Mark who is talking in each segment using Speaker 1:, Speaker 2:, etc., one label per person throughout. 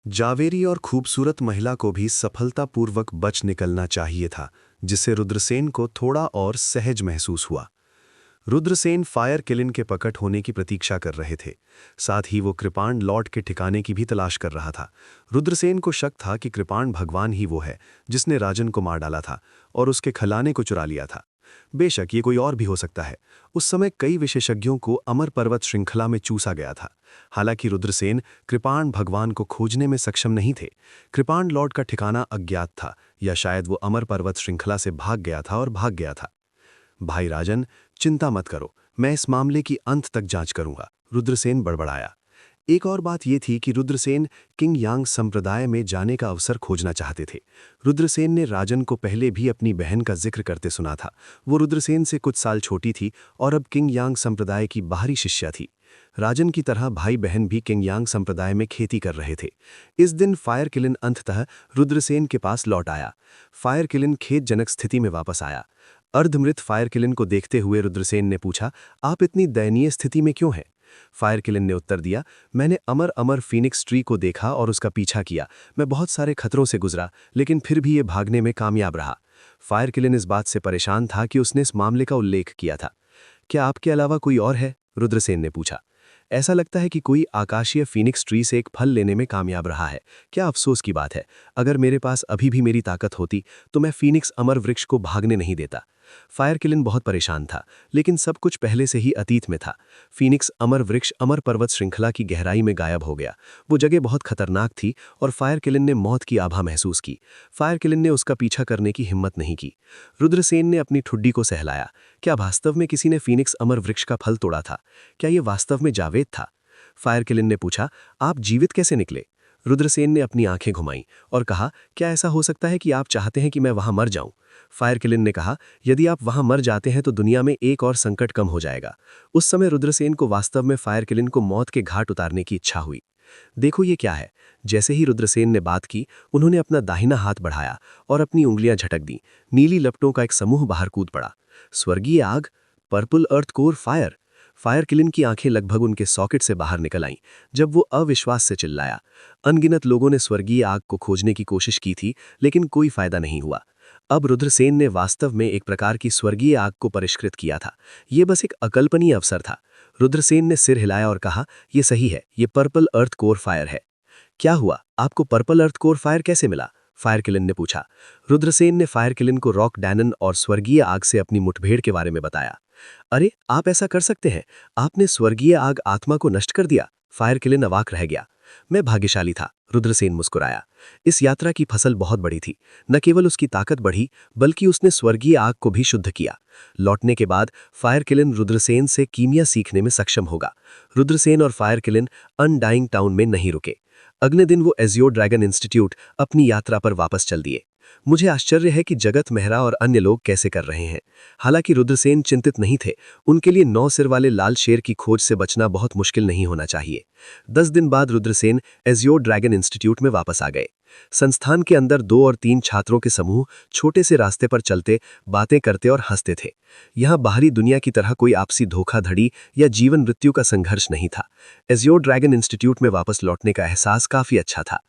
Speaker 1: जावेरी और खूबसूरत महिला को भी सफलतापूर्वक बच निकलना चाहिए था, जिससे रुद्रसेन को थोड़ा और सहज महसूस हुआ। रुद्रसेन फायर किलिन के प्रकट होने की प्रतीक्षा कर रहे थे। साथ ही वो कृपाण लॉर्ड के ठिकाने की भी तलाश कर रहा था। रुद्रसेन को शक था कि कृपाण भगवान ही वो है जिसने राजन को मार डाला था और उसके खलाने को चुरा लिया था। बेशक ये कोई और भी हो सकता है। उस समय कई विशेषज्ञों को अमर पर्वत श्रृंखला में चूसा गया था। हालांकि रुद्रसेन कृपाण भगवान को खोजने में सक्षम नहीं थे। कृपाण लॉर्ड का ठिकाना अज्ञात था, या शायद वो अमर पर्वत श्रृंखला से भाग गया था और भाग गया था। भाई राजन, चिंता मत करो, मैं इस मामले की अंत तक जांच करूंगा, रुद्रसेन बड़बड़ाया। एक और बात यह थी कि रुद्रसेन किंग यांग संप्रदाय में जाने का अवसर खोजना चाहते थे। रुद्रसेन ने राजन को पहले भी अपनी बहन का जिक्र करते सुना था। वो रुद्रसेन से कुछ साल छोटी थी और अब किंग यांग संप्रदाय की बाहरी शिष्या थी। राजन की तरह भाई बहन भी किंग यांग संप्रदाय में खेती कर रहे थे। इस दिन फायर किलिन अंततः रुद्रसेन के पास लौट आया। फायर किलिन खेदजनक स्थिति में वापस आया। अर्धमृत फायर किलिन को देखते हुए रुद्रसेन ने पूछा, आप इतनी दयनीय स्थिति में क्यों हैं? फायर किलिन ने उत्तर दिया, मैंने अमर अमर फीनिक्स ट्री को देखा और उसका पीछा किया। मैं बहुत सारे खतरों से गुजरा, लेकिन फिर भी ये भागने में कामयाब रहा। फायर किलिन इस बात से परेशान था कि उसने इस मामले का उल्लेख किया था। क्या आपके अलावा कोई और है? रुद्रसेन ने पूछा। ऐसा लगता है कि कोई आकाशीय फीनिक्स ट्री से एक फल लेने में कामयाब रहा है। क्या अफसोस की बात है। अगर मेरे पास अभी भी मेरी ताकत होती तो मैं फीनिक्स अमर वृक्ष को भागने नहीं देता। फायर किलिन बहुत परेशान था, लेकिन सब कुछ पहले से ही अतीत में था। फीनिक्स अमर वृक्ष अमर पर्वत श्रृंखला की गहराई में गायब हो गया। वो जगह बहुत खतरनाक थी और फायर किलिन ने मौत की आभा महसूस की। फायर किलिन ने उसका पीछा करने की हिम्मत नहीं की। रुद्रसेन ने अपनी ठुड्डी को सहलाया। क्या वास्तव में किसी ने फीनिक्स अमर वृक्ष का फल तोड़ा था? क्या ये वास्तव में जावेद था? फायर किलिन ने पूछा, आप जीवित कैसे निकले? रुद्रसेन ने अपनी आंखें घुमाई और कहा, क्या ऐसा हो सकता है कि आप चाहते हैं कि मैं वहां मर जाऊं? फायर किलिन ने कहा, यदि आप वहां मर जाते हैं तो दुनिया में एक और संकट कम हो जाएगा। उस समय रुद्रसेन को वास्तव में फायर किलिन को मौत के घाट उतारने की इच्छा हुई। देखो ये क्या है। जैसे ही रुद्रसेन ने बात की, उन्होंने अपना दाहिना हाथ बढ़ाया और अपनी उंगलियां झटक दी। नीली लपटों का एक समूह बाहर कूद पड़ा। स्वर्गीय आग, purple earth core fire. Fire Qilin की आंखें लगभग उनके सॉकेट से बाहर निकल आईं जब वो अविश्वास से चिल्लाया। अनगिनत लोगों ने स्वर्गीय आग को खोजने की कोशिश की थी, लेकिन कोई फायदा नहीं हुआ। अब रुद्रसेन ने वास्तव में एक प्रकार की स्वर्गीय आग को परिष्कृत किया था। ये बस एक अकल्पनीय अवसर था। रुद्रसेन ने सिर हिलाया और कहा, यह सही है, ये पर्पल अर्थ कोर फायर है। क्या हुआ? आपको पर्पल अर्थ कोर फायर कैसे मिला? फायर किलिन ने पूछा। रुद्रसेन ने फायर किलिन को रॉक डैनन और स्वर्गीय आग से अपनी मुठभेड़ के बारे में बताया। अरे, आप ऐसा कर सकते हैं? आपने स्वर्गीय आग आत्मा को नष्ट कर दिया। फायर किलिन अवाक रह गया। मैं भाग्यशाली था, रुद्रसेन मुस्कुराया। इस यात्रा की फसल बहुत बड़ी थी। न केवल उसकी ताकत बढ़ी, बल्कि उसने स्वर्गीय आग को भी शुद्ध किया। लौटने के बाद फायर किलिन रुद्रसेन से कीमिया सीखने में सक्षम होगा। रुद्रसेन और फायर किलिन अनडाइंग टाउन में नहीं रुके। अगले दिन वो एजियो ड्रैगन इंस्टीट्यूट अपनी यात्रा पर वापस चल दिए। मुझे आश्चर्य है कि जगत मेहरा और अन्य लोग कैसे कर रहे हैं। हालांकि रुद्रसेन चिंतित नहीं थे। उनके लिए 9 सिर वाले लाल शेर की खोज से बचना बहुत मुश्किल नहीं होना चाहिए। 10 दिन बाद रुद्रसेन एजियो ड्रैगन इंस्टीट्यूट में वापस आ गए। संस्थान के अंदर 2 और 3 छात्रों के समूह छोटे से रास्ते पर चलते, बातें करते और हंसते थे। यहाँ बाहरी दुनिया की तरह कोई आपसी धोखाधड़ी या जीवन मृत्यु का संघर्ष नहीं था। एजियो ड्रैगन इंस्टीट्यूट में वापस लौटने का एहसास काफी अच्छा था।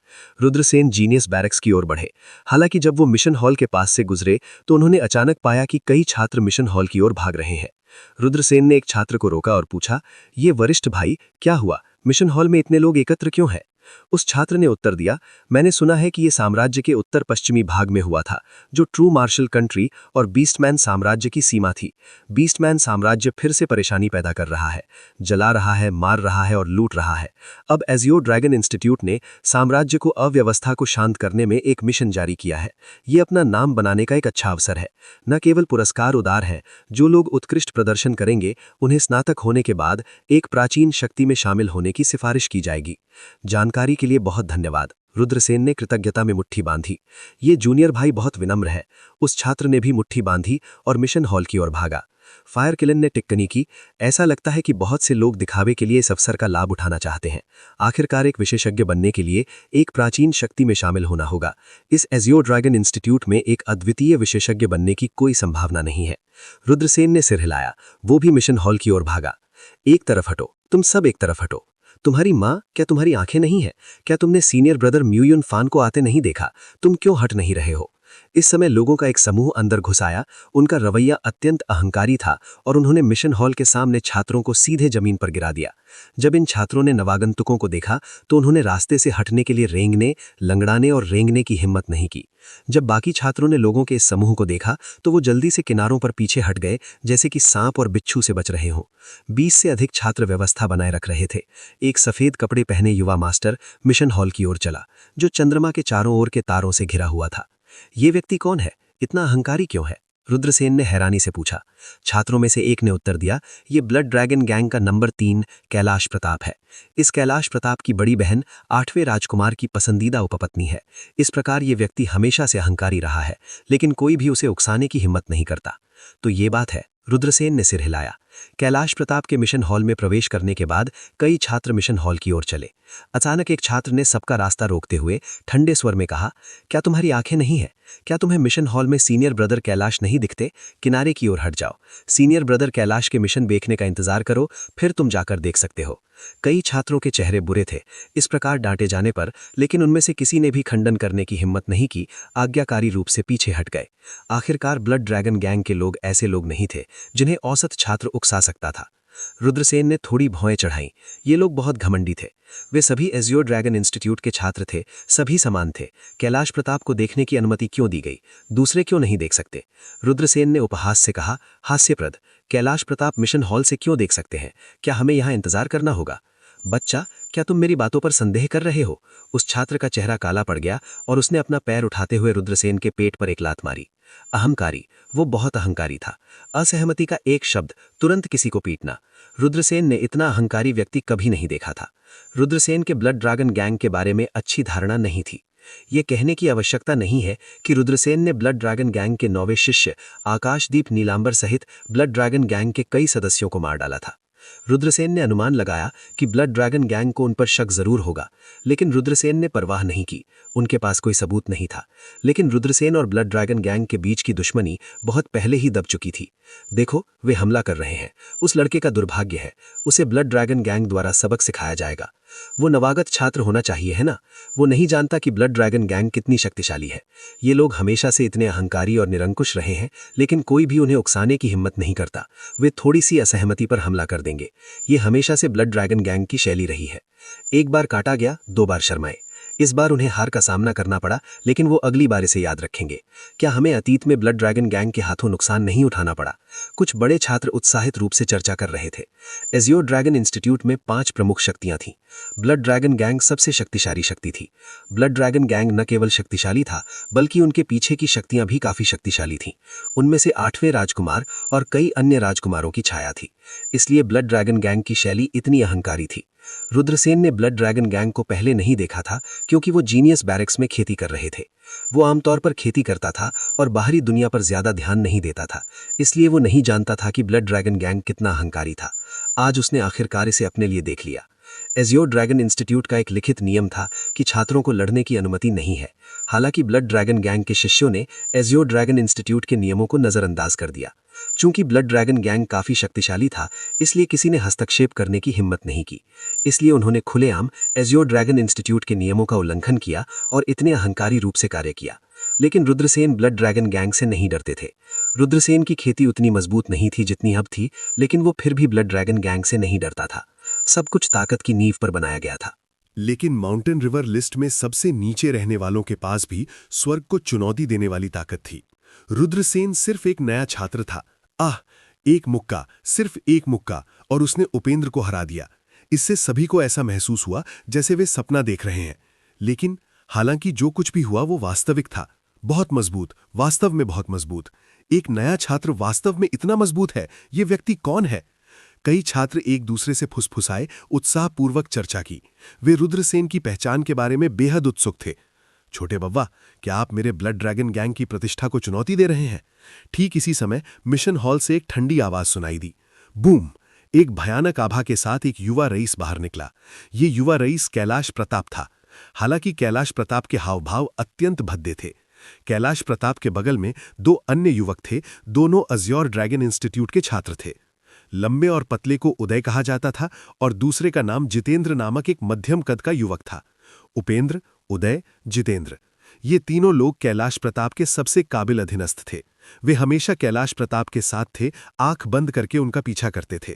Speaker 1: रुद्रसेन जीनियस बैरक्स की ओर बढ़े। हालांकि जब वो मिशन हॉल के पास से गुजरे तो उन्होंने अचानक पाया कि कई छात्र मिशन हॉल की ओर भाग रहे हैं। रुद्रसेन ने एक छात्र को रोका और पूछा, ये वरिष्ठ भाई, क्या हुआ? मिशन हॉल में इतने लोग एकत्र क्यों हैं? उस छात्र ने उत्तर दिया, मैंने सुना है कि यह साम्राज्य के उत्तर पश्चिमी भाग में हुआ था, जो ट्रू मार्शल कंट्री और बीस्टमैन साम्राज्य की सीमा थी। बीस्टमैन साम्राज्य फिर से परेशानी पैदा कर रहा है, जला रहा है, मार रहा है और लूट रहा है। अब एजियो ड्रैगन इंस्टीट्यूट ने साम्राज्य को अव्यवस्था को शांत करने में एक मिशन जारी किया है। ये अपना नाम बनाने का एक अच्छा अवसर है। न केवल पुरस्कार उदार है, जो लोग उत्कृष्ट प्रदर्शन करेंगे उन्हें स्नातक होने के बाद एक प्राचीन शक्ति में शामिल होने की सिफारिश की जाएगी। जानकारी के लिए बहुत धन्यवाद। रुद्रसेन ने कृतज्ञता में मुट्ठी बांधी। ये जूनियर भाई बहुत विनम्र है। उस छात्र ने भी मुट्ठी बांधी और मिशन हॉल की ओर भागा। फायर किलिन ने टिप्पणी की, ऐसा लगता है कि बहुत से लोग दिखावे के लिए इस अवसर का लाभ उठाना चाहते हैं। आखिरकार एक विशेषज्ञ बनने के लिए एक प्राचीन शक्ति में शामिल होना होगा। इस एजियो ड्रैगन इंस्टीट्यूट में एक अद्वितीय विशेषज्ञ बनने की कोई संभावना नहीं है। रुद्रसेन ने सिर हिलाया। वो भी मिशन हॉल की ओर भागा। एक तरफ हटो, तुम सब एक तरफ हटो।
Speaker 2: तुम्हारी माँ, क्या तुम्हारी आंखें नहीं है? क्या तुमने सीनियर ब्रदर म्यूयुन फान को आते नहीं देखा? तुम क्यों हट नहीं रहे हो? इस समय लोगों का एक समूह अंदर घुस आया। उनका रवैया अत्यंत अहंकारी था और उन्होंने मिशन हॉल के सामने छात्रों को सीधे जमीन पर गिरा दिया। जब इन छात्रों ने नवागंतुकों को देखा तो उन्होंने रास्ते से हटने के लिए रेंगने, लंगड़ाने और रेंगने की हिम्मत नहीं की। जब बाकी छात्रों ने लोगों के इस समूह को देखा तो वो जल्दी से किनारों पर पीछे हट गए, जैसे कि सांप और बिच्छू से बच रहे हों। 20 से अधिक छात्र व्यवस्था बनाए रख रहे थे। एक सफेद कपड़े पहने युवा मास्टर मिशन हॉल की ओर चला, जो चंद्रमा के चारों ओर के तारों से घिरा हुआ था। ये व्यक्ति कौन है? इतना अहंकारी क्यों है? रुद्रसेन ने हैरानी से पूछा। छात्रों में से एक ने उत्तर दिया, ये ब्लड ड्रैगन गैंग का नंबर 3 कैलाश प्रताप है। इस कैलाश प्रताप की बड़ी बहन 8वें राजकुमार की पसंदीदा उपपत्नी है। इस प्रकार ये व्यक्ति हमेशा से अहंकारी रहा है, लेकिन कोई भी उसे उकसाने की हिम्मत नहीं करता। तो ये बात है। रुद्रसेन ने सिर हिलाया। कैलाश प्रताप के मिशन हॉल में प्रवेश करने के बाद कई छात्र मिशन हॉल की ओर चले। अचानक एक छात्र ने सबका रास्ता रोकते हुए ठंडे स्वर में कहा, क्या तुम्हारी आंखें नहीं है? क्या तुम्हें मिशन हॉल में सीनियर ब्रदर कैलाश नहीं दिखते? किनारे की ओर हट जाओ। सीनियर ब्रदर कैलाश के मिशन देखने का इंतजार करो, फिर तुम जाकर देख सकते हो। कई छात्रों के चेहरे बुरे थे इस प्रकार डांटे जाने पर, लेकिन उनमें से किसी ने भी खंडन करने की हिम्मत नहीं की, आज्ञाकारी रूप से पीछे हट गए। आखिरकार ब्लड ड्रैगन गैंग के लोग ऐसे लोग नहीं थे जिन्हें औसत छात्र उकसा सकता था। रुद्रसेन ने थोड़ी भौएं चढ़ाई। ये लोग बहुत घमंडी थे। वे सभी एजियो ड्रैगन इंस्टीट्यूट के छात्र थे, सभी समान थे। कैलाश प्रताप को देखने की अनुमति क्यों दी गई? दूसरे क्यों नहीं देख सकते? रुद्रसेन ने उपहास से कहा, हास्यप्रद, कैलाश प्रताप मिशन हॉल से क्यों देख सकते हैं? क्या हमें यहाँ इंतजार करना होगा? बच्चा, क्या तुम मेरी बातों पर संदेह कर रहे हो? उस छात्र का चेहरा काला पड़ गया और उसने अपना पैर उठाते हुए रुद्रसेन के पेट पर एक लात मारी। अहंकारी, वो बहुत अहंकारी था। असहमति का एक शब्द, तुरंत किसी को पीटना। रुद्रसेन ने इतना अहंकारी व्यक्ति कभी नहीं देखा था। रुद्रसेन के ब्लड ड्रैगन गैंग के बारे में अच्छी धारणा नहीं थी। ये कहने की आवश्यकता नहीं है कि रुद्रसेन ने ब्लड ड्रैगन गैंग के 9वें शिष्य आकाशदीप नीलांबर सहित ब्लड ड्रैगन गैंग के कई सदस्यों को मार डाला था। रुद्रसेन ने अनुमान लगाया कि ब्लड ड्रैगन गैंग को उन पर शक जरूर होगा, लेकिन रुद्रसेन ने परवाह नहीं की। उनके पास कोई सबूत नहीं था, लेकिन रुद्रसेन और ब्लड ड्रैगन गैंग के बीच की दुश्मनी बहुत पहले ही दब चुकी थी। देखो, वे हमला कर रहे हैं। उस लड़के का दुर्भाग्य है, उसे ब्लड ड्रैगन गैंग द्वारा सबक सिखाया जाएगा। वो नवागत छात्र होना चाहिए, है ना? वो नहीं जानता कि ब्लड ड्रैगन गैंग कितनी शक्तिशाली है। ये लोग हमेशा से इतने अहंकारी और निरंकुश रहे हैं, लेकिन कोई भी उन्हें उकसाने की हिम्मत नहीं करता। वे थोड़ी सी असहमति पर हमला कर देंगे। ये हमेशा से ब्लड ड्रैगन गैंग की शैली रही है। एक बार काटा गया, 2 बार शर्माए। इस बार उन्हें हार का सामना करना पड़ा, लेकिन वो अगली बार इसे याद रखेंगे। क्या हमें अतीत में ब्लड ड्रैगन गैंग के हाथों नुकसान नहीं उठाना पड़ा? कुछ बड़े छात्र उत्साहित रूप से चर्चा कर रहे थे। एजियो ड्रैगन इंस्टीट्यूट में 5 प्रमुख शक्तियां थीं। ब्लड ड्रैगन गैंग सबसे शक्तिशाली शक्ति थी। ब्लड ड्रैगन गैंग न केवल शक्तिशाली था, बल्कि उनके पीछे की शक्तियां भी काफी शक्तिशाली थीं। उनमें से 8वें राजकुमार और कई अन्य राजकुमारों की छाया थी। इसलिए ब्लड ड्रैगन गैंग की शैली इतनी अहंकारी थी। रुद्रसेन ने ब्लड ड्रैगन गैंग को पहले नहीं देखा था, क्योंकि वो जीनियस बैरक्स में खेती कर रहे थे। वो आमतौर पर खेती करता था और बाहरी दुनिया पर ज्यादा ध्यान नहीं देता था, इसलिए वो नहीं जानता था कि ब्लड ड्रैगन गैंग कितना अहंकारी था। आज उसने आखिरकार इसे अपने लिए देख लिया। एजियो ड्रैगन इंस्टीट्यूट का एक लिखित नियम था कि छात्रों को लड़ने की अनुमति नहीं है। हालांकि ब्लड ड्रैगन गैंग के शिष्यों ने एजियो ड्रैगन इंस्टीट्यूट के नियमों को नजरअंदाज कर दिया। चूंकि ब्लड ड्रैगन गैंग काफी शक्तिशाली था, इसलिए किसी ने हस्तक्षेप करने की हिम्मत नहीं की। इसलिए उन्होंने खुलेआम एजियो ड्रैगन इंस्टीट्यूट के नियमों का उल्लंघन किया और इतने अहंकारी रूप से कार्य किया। लेकिन रुद्रसेन ब्लड ड्रैगन गैंग से नहीं डरते थे। रुद्रसेन की खेती उतनी मजबूत नहीं थी जितनी अब थी, लेकिन वो फिर भी ब्लड ड्रैगन गैंग से नहीं डरता था। सब कुछ ताकत की नींव पर बनाया गया था।
Speaker 1: लेकिन माउंटेन रिवर लिस्ट में सबसे नीचे रहने वालों के पास भी स्वर्ग को चुनौती देने वाली ताकत थी। रुद्रसेन सिर्फ एक नया छात्र था। एक मुक्का, सिर्फ एक मुक्का, और उसने उपेंद्र को हरा दिया। इससे सभी को ऐसा महसूस हुआ जैसे वे सपना देख रहे हैं। लेकिन हालांकि जो कुछ भी हुआ वो वास्तविक था। बहुत मजबूत, वास्तव में बहुत मजबूत। एक नया छात्र वास्तव में इतना मजबूत है, ये व्यक्ति कौन है? कई छात्र एक दूसरे से फुसफुसाए, उत्साहपूर्वक चर्चा की। वे रुद्रसेन की पहचान के बारे में बेहद उत्सुक थे। छोटे बव्वा, क्या आप मेरे ब्लड ड्रैगन गैंग की प्रतिष्ठा को चुनौती दे रहे हैं? ठीक इसी समय मिशन हॉल से एक ठंडी आवाज सुनाई दी। बूम! एक भयानक आभा के साथ एक युवा रईस बाहर निकला। ये युवा रईस कैलाश प्रताप था। हालांकि कैलाश प्रताप के हावभाव अत्यंत भद्दे थे। कैलाश प्रताप के बगल में 2 अन्य युवक थे, दोनों अज्योर ड्रैगन इंस्टीट्यूट के छात्र थे। लंबे और पतले को उदय कहा जाता था और दूसरे का नाम जितेंद्र नामक एक मध्यम कद का युवक था। उपेंद्र, उदय, जितेंद्र, ये तीनों लोग कैलाश प्रताप के सबसे काबिल अधीनस्थ थे। वे हमेशा कैलाश प्रताप के साथ थे, आंख बंद करके उनका पीछा करते थे।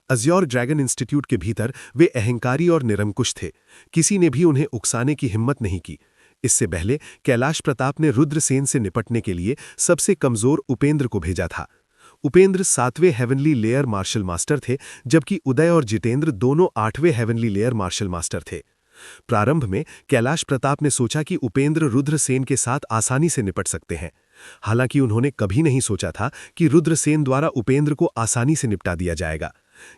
Speaker 1: अज्योर ड्रैगन इंस्टीट्यूट के भीतर वे अहंकारी और निरंकुश थे। किसी ने भी उन्हें उकसाने की हिम्मत नहीं की। इससे पहले कैलाश प्रताप ने रुद्रसेन से निपटने के लिए सबसे कमजोर उपेंद्र को भेजा था। उपेंद्र 7वें हेवनली लेयर मार्शल मास्टर थे, जबकि उदय और जितेंद्र दोनों 8वें हेवनली लेयर मार्शल मास्टर थे। प्रारंभ में कैलाश प्रताप ने सोचा कि उपेंद्र रुद्रसेन के साथ आसानी से निपट सकते हैं। हालांकि उन्होंने कभी नहीं सोचा था कि रुद्रसेन द्वारा उपेंद्र को आसानी से निपटा दिया जाएगा।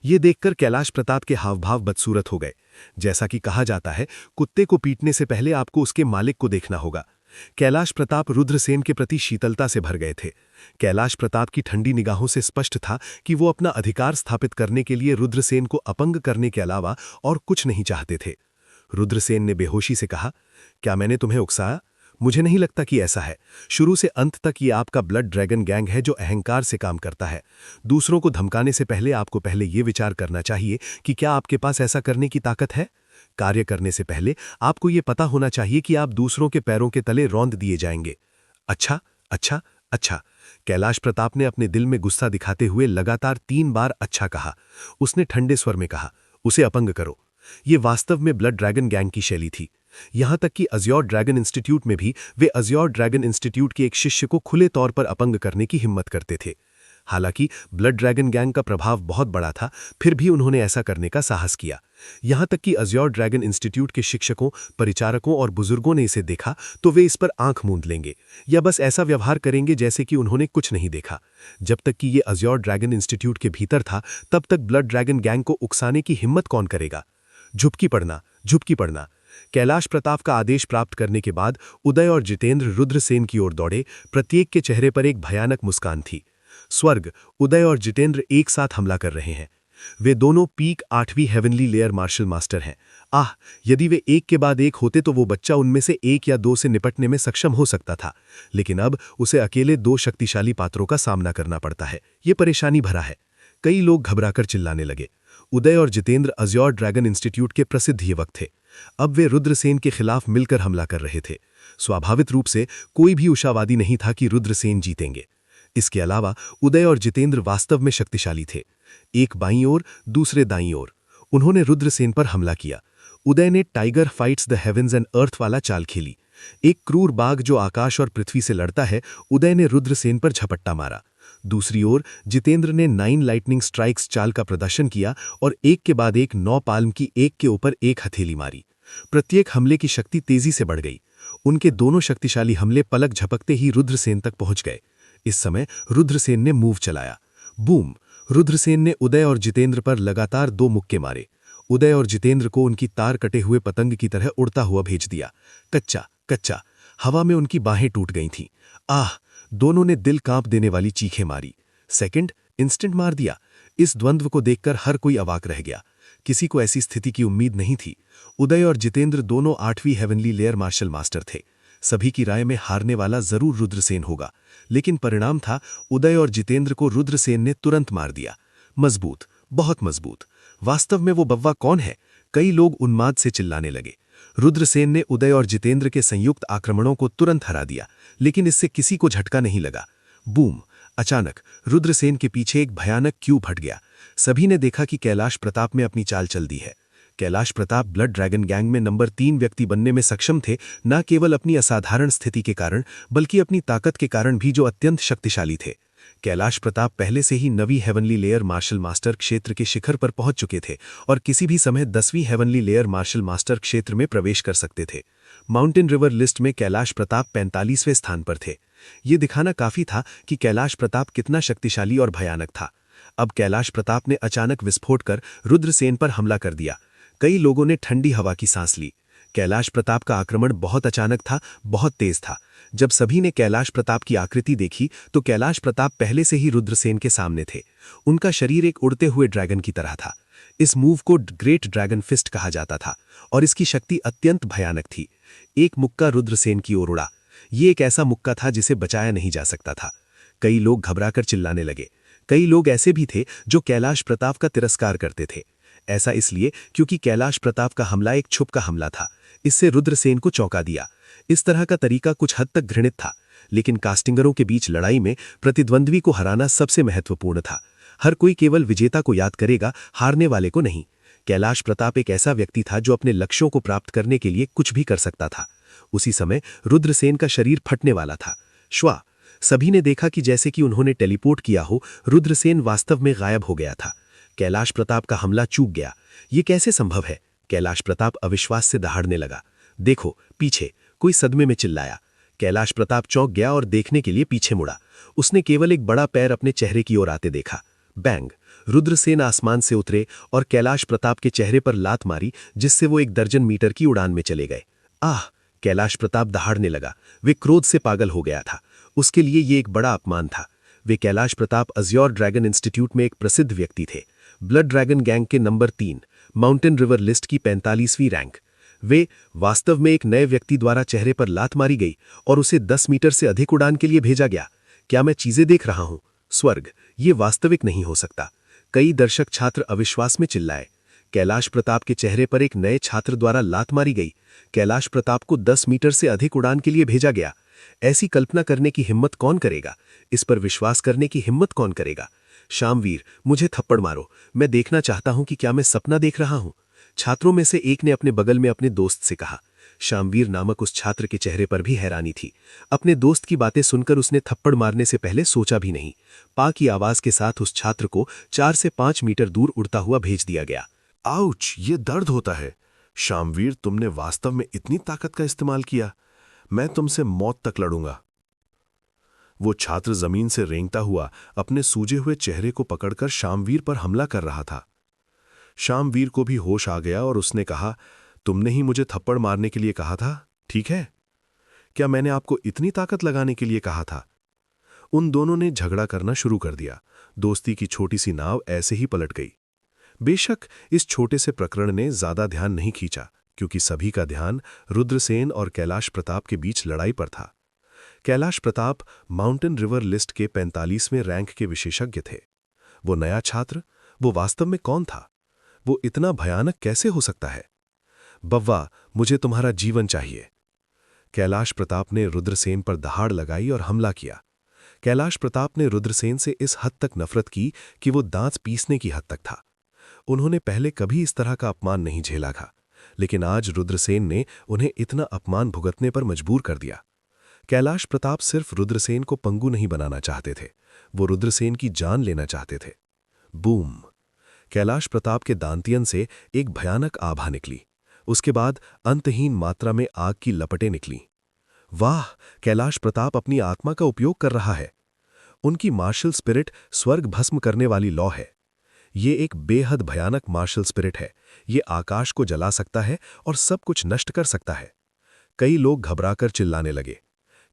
Speaker 1: ये देखकर कैलाश प्रताप के हावभाव बदसूरत हो गए। जैसा कि कहा जाता है, कुत्ते को पीटने से पहले आपको उसके मालिक को देखना होगा। कैलाश प्रताप रुद्रसेन के प्रति शीतलता से भर गए थे। कैलाश प्रताप की ठंडी निगाहों से स्पष्ट था कि वो अपना अधिकार स्थापित करने के लिए रुद्रसेन को अपंग करने के अलावा और कुछ नहीं चाहते थे। रुद्रसेन ने बेहोशी से कहा, क्या मैंने तुम्हें उकसाया? मुझे नहीं लगता कि ऐसा है। शुरू से अंत तक ये आपका ब्लड ड्रैगन गैंग है जो अहंकार से काम करता है। दूसरों को धमकाने से पहले आपको पहले ये विचार करना चाहिए कि क्या आपके पास ऐसा करने की ताकत है। कार्य करने से पहले आपको ये पता होना चाहिए कि आप दूसरों के पैरों के तले रौंद दिए जाएंगे। अच्छा, अच्छा, अच्छा। कैलाश प्रताप ने अपने दिल में गुस्सा दिखाते हुए लगातार 3 बार अच्छा कहा। उसने ठंडे स्वर में कहा, उसे अपंग करो। ये वास्तव में ब्लड ड्रैगन गैंग की शैली थी। यहां तक कि अज्योर ड्रैगन इंस्टीट्यूट में भी वे अज्योर ड्रैगन इंस्टीट्यूट के एक शिष्य को खुले तौर पर अपंग करने की हिम्मत करते थे। हालांकि ब्लड ड्रैगन गैंग का प्रभाव बहुत बड़ा था, फिर भी उन्होंने ऐसा करने का साहस किया। यहां तक कि अज्योर ड्रैगन इंस्टीट्यूट के शिक्षकों, परिचारकों और बुजुर्गों ने इसे देखा तो वे इस पर आंख मूंद लेंगे या बस ऐसा व्यवहार करेंगे जैसे कि उन्होंने कुछ नहीं देखा। जब तक कि ये अज्योर ड्रैगन इंस्टीट्यूट के भीतर था, तब तक ब्लड ड्रैगन गैंग को उकसाने की हिम्मत कौन करेगा? झुपकी पड़ना, झुपकी पड़ना। कैलाश प्रताप का आदेश प्राप्त करने के बाद उदय और जितेंद्र रुद्रसेन की ओर दौड़े। प्रत्येक के चेहरे पर एक भयानक मुस्कान थी। स्वर्ग, उदय और जितेंद्र एक साथ हमला कर रहे हैं। वे दोनों पीक 8वीं हेवनली लेयर मार्शल मास्टर हैं। आह, यदि वे एक के बाद एक होते तो वो बच्चा उनमें से 1 या 2 से निपटने में सक्षम हो सकता था, लेकिन अब उसे अकेले 2 शक्तिशाली पात्रों का सामना करना पड़ता है। ये परेशानी भरा है। कई लोग घबराकर चिल्लाने लगे। उदय और जितेंद्र अज्योर ड्रैगन इंस्टीट्यूट के प्रसिद्ध युवक थे। अब वे रुद्रसेन के खिलाफ मिलकर हमला कर रहे थे। स्वाभाविक रूप से कोई भी उषावादी नहीं था कि रुद्रसेन जीतेंगे। इसके अलावा उदय और जितेंद्र वास्तव में शक्तिशाली थे। एक बाईं ओर, दूसरे दाईं ओर। उन्होंने रुद्रसेन पर हमला किया। उदय ने tiger fights the heavens and earth वाला चाल खेली। एक क्रूर बाघ जो आकाश और पृथ्वी से लड़ता है, उदय ने रुद्रसेन पर झपट्टा मारा। दूसरी ओर जितेंद्र ने 9 लाइटनिंग स्ट्राइक्स चाल का प्रदर्शन किया और एक के बाद एक 9 पाल्म की एक के ऊपर एक हथेली मारी। प्रत्येक हमले की शक्ति तेजी से बढ़ गई। उनके दोनों शक्तिशाली हमले पलक झपकते ही रुद्रसेन तक पहुंच गए। इस समय रुद्रसेन ने मूव चलाया। बूम! रुद्रसेन ने उदय और जितेंद्र पर लगातार 2 मुक्के मारे। उदय और जितेंद्र को उनकी तार कटे हुए पतंग की तरह उड़ता हुआ भेज दिया। कच्चा कच्चा। हवा में उनकी बाहें टूट गई थीं। आह! दोनों ने दिल कांप देने वाली चीखें मारी। सेकंड, इंस्टेंट मार दिया। इस द्वंद्व को देखकर हर कोई अवाक रह गया। किसी को ऐसी स्थिति की उम्मीद नहीं थी। उदय और जितेंद्र दोनों 8वीं हेवनली लेयर मार्शल मास्टर थे। सभी की राय में हारने वाला जरूर रुद्रसेन होगा, लेकिन परिणाम था उदय और जितेंद्र को रुद्रसेन ने तुरंत मार दिया। मजबूत, बहुत मजबूत। वास्तव में वो बव्वा कौन है? कई लोग उन्माद से चिल्लाने लगे। रुद्रसेन ने उदय और जितेंद्र के संयुक्त आक्रमणों को तुरंत हरा दिया, लेकिन इससे किसी को झटका नहीं लगा। बूम! अचानक रुद्रसेन के पीछे एक भयानक क्यू फट गया। सभी ने देखा कि कैलाश प्रताप में अपनी चाल चल दी है। Kailash Pratap blood dragon gang में नंबर 3 व्यक्ति बनने में सक्षम थे, न केवल अपनी असाधारण स्थिति के कारण, बल्कि अपनी ताकत के कारण भी, जो अत्यंत शक्तिशाली थे। कैलाश प्रताप पहले से ही 9वीं हेवनली लेयर मार्शल मास्टर क्षेत्र के शिखर पर पहुंच चुके थे और किसी भी समय 10वीं हेवनली लेयर मार्शल मास्टर क्षेत्र में प्रवेश कर सकते थे। माउंटेन रिवर लिस्ट में कैलाश प्रताप 45वें स्थान पर थे। ये दिखाना काफी था कि कैलाश प्रताप कितना शक्तिशाली और भयानक था। अब कैलाश प्रताप ने अचानक विस्फोट कर रुद्रसेन पर हमला कर दिया। कई लोगों ने ठंडी हवा की सांस ली। कैलाश प्रताप का आक्रमण बहुत अचानक था, बहुत तेज था। जब सभी ने कैलाश प्रताप की आकृति देखी तो कैलाश प्रताप पहले से ही रुद्रसेन के सामने थे। उनका शरीर एक उड़ते हुए ड्रैगन की तरह था। इस मूव को ग्रेट ड्रैगन फिस्ट कहा जाता था और इसकी शक्ति अत्यंत भयानक थी। एक मुक्का रुद्रसेन की ओर उड़ा। ये एक ऐसा मुक्का था जिसे बचाया नहीं जा सकता था। कई लोग घबराकर चिल्लाने लगे। कई लोग ऐसे भी थे जो कैलाश प्रताप का तिरस्कार करते थे। ऐसा इसलिए क्योंकि कैलाश प्रताप का हमला एक छुप का हमला था। इससे रुद्रसेन को चौंका दिया। इस तरह का तरीका कुछ हद तक घृणित था, लेकिन कास्टिंगरों के बीच लड़ाई में प्रतिद्वंद्वी को हराना सबसे महत्वपूर्ण था। हर कोई केवल विजेता को याद करेगा, हारने वाले को नहीं। कैलाश प्रताप एक ऐसा व्यक्ति था जो अपने लक्ष्यों को प्राप्त करने के लिए कुछ भी कर सकता था। उसी समय रुद्रसेन का शरीर फटने वाला था। श्वा सभी ने देखा कि जैसे कि उन्होंने टेलीपोर्ट किया हो, रुद्रसेन वास्तव में गायब हो गया था। कैलाश प्रताप का हमला चूक गया। ये कैसे संभव है? कैलाश प्रताप अविश्वास से दहाड़ने लगा। देखो पीछे, कोई सदमे में चिल्लाया। कैलाश प्रताप चौंक गया और देखने के लिए पीछे मुड़ा। उसने केवल एक बड़ा पैर अपने चेहरे की ओर आते देखा। बैंग! रुद्रसेन आसमान से उतरे और कैलाश प्रताप के चेहरे पर लात मारी, जिससे वो 1 दर्जन मीटर की उड़ान में चले गए। आह! कैलाश प्रताप दहाड़ने लगा। वे क्रोध से पागल हो गया था। उसके लिए ये एक बड़ा अपमान था। वे Kailash Pratap azure dragon institute में एक प्रसिद्ध व्यक्ति थे। ब्लड ड्रैगन गैंग के नंबर 3, माउंटेन रिवर लिस्ट की 45वीं रैंक। वे वास्तव में एक नए व्यक्ति द्वारा चेहरे पर लात मारी गई और उसे 10 मीटर से अधिक उड़ान के लिए भेजा गया। क्या मैं चीजें देख रहा हूं? स्वर्ग! ये वास्तविक नहीं हो सकता। कई दर्शक छात्र अविश्वास में चिल्लाए। कैलाश प्रताप के चेहरे पर एक नए छात्र द्वारा लात मारी गई। कैलाश प्रताप को 10 मीटर से अधिक उड़ान के लिए भेजा गया। ऐसी कल्पना करने की हिम्मत कौन करेगा? इस पर विश्वास करने की हिम्मत कौन करेगा? शामवीर, मुझे थप्पड़ मारो। मैं देखना चाहता हूं कि क्या मैं सपना देख रहा हूं। छात्रों में से एक ने अपने बगल में अपने दोस्त से कहा। शामवीर नामक उस छात्र के चेहरे पर भी हैरानी थी। अपने दोस्त की बातें सुनकर उसने थप्पड़ मारने से पहले सोचा भी नहीं। पा की आवाज के साथ उस छात्र को 4 से 5 मीटर दूर उड़ता हुआ भेज दिया गया।
Speaker 3: आउच! ये दर्द होता है। शामवीर, तुमने वास्तव में इतनी ताकत का इस्तेमाल किया। मैं तुमसे मौत तक लड़ूंगा। वो छात्र जमीन से रेंगता हुआ अपने सूजे हुए चेहरे को पकड़कर शामवीर पर हमला कर रहा था। शामवीर को भी होश आ गया और उसने कहा, तुमने ही मुझे थप्पड़ मारने के लिए कहा था, ठीक है? क्या मैंने आपको इतनी ताकत लगाने के लिए कहा था? उन दोनों ने झगड़ा करना शुरू कर दिया। दोस्ती की छोटी सी नाव ऐसे ही पलट गई। बेशक इस छोटे से प्रकरण ने ज्यादा ध्यान नहीं खींचा, क्योंकि सभी का ध्यान रुद्रसेन और कैलाश प्रताप के बीच लड़ाई पर था। Kailash Pratap mountain river list के 45वें रैंक के विशेषज्ञ थे। वो नया छात्र, वो वास्तव में कौन था? वो इतना भयानक कैसे हो सकता है? बव्वा, मुझे तुम्हारा जीवन चाहिए। कैलाश प्रताप ने रुद्रसेन पर दहाड़ लगाई और हमला किया। कैलाश प्रताप ने रुद्रसेन से इस हद तक नफरत की कि वो दांत पीसने की हद तक था। उन्होंने पहले कभी इस तरह का अपमान नहीं झेला था, लेकिन आज रुद्रसेन ने उन्हें इतना अपमान भुगतने पर मजबूर कर दिया। कैलाश प्रताप सिर्फ रुद्रसेन को पंगु नहीं बनाना चाहते थे, वो रुद्रसेन की जान लेना चाहते थे। बूम! कैलाश प्रताप के दांतियन से एक भयानक आभा निकली। उसके बाद अंतहीन मात्रा में आग की लपटें निकलीं। वाह! कैलाश प्रताप अपनी आत्मा का उपयोग कर रहा है। उनकी मार्शल स्पिरिट स्वर्ग भस्म करने वाली लौ है। ये एक बेहद भयानक मार्शल स्पिरिट है। ये आकाश को जला सकता है और सब कुछ नष्ट कर सकता है। कई लोग घबराकर चिल्लाने लगे।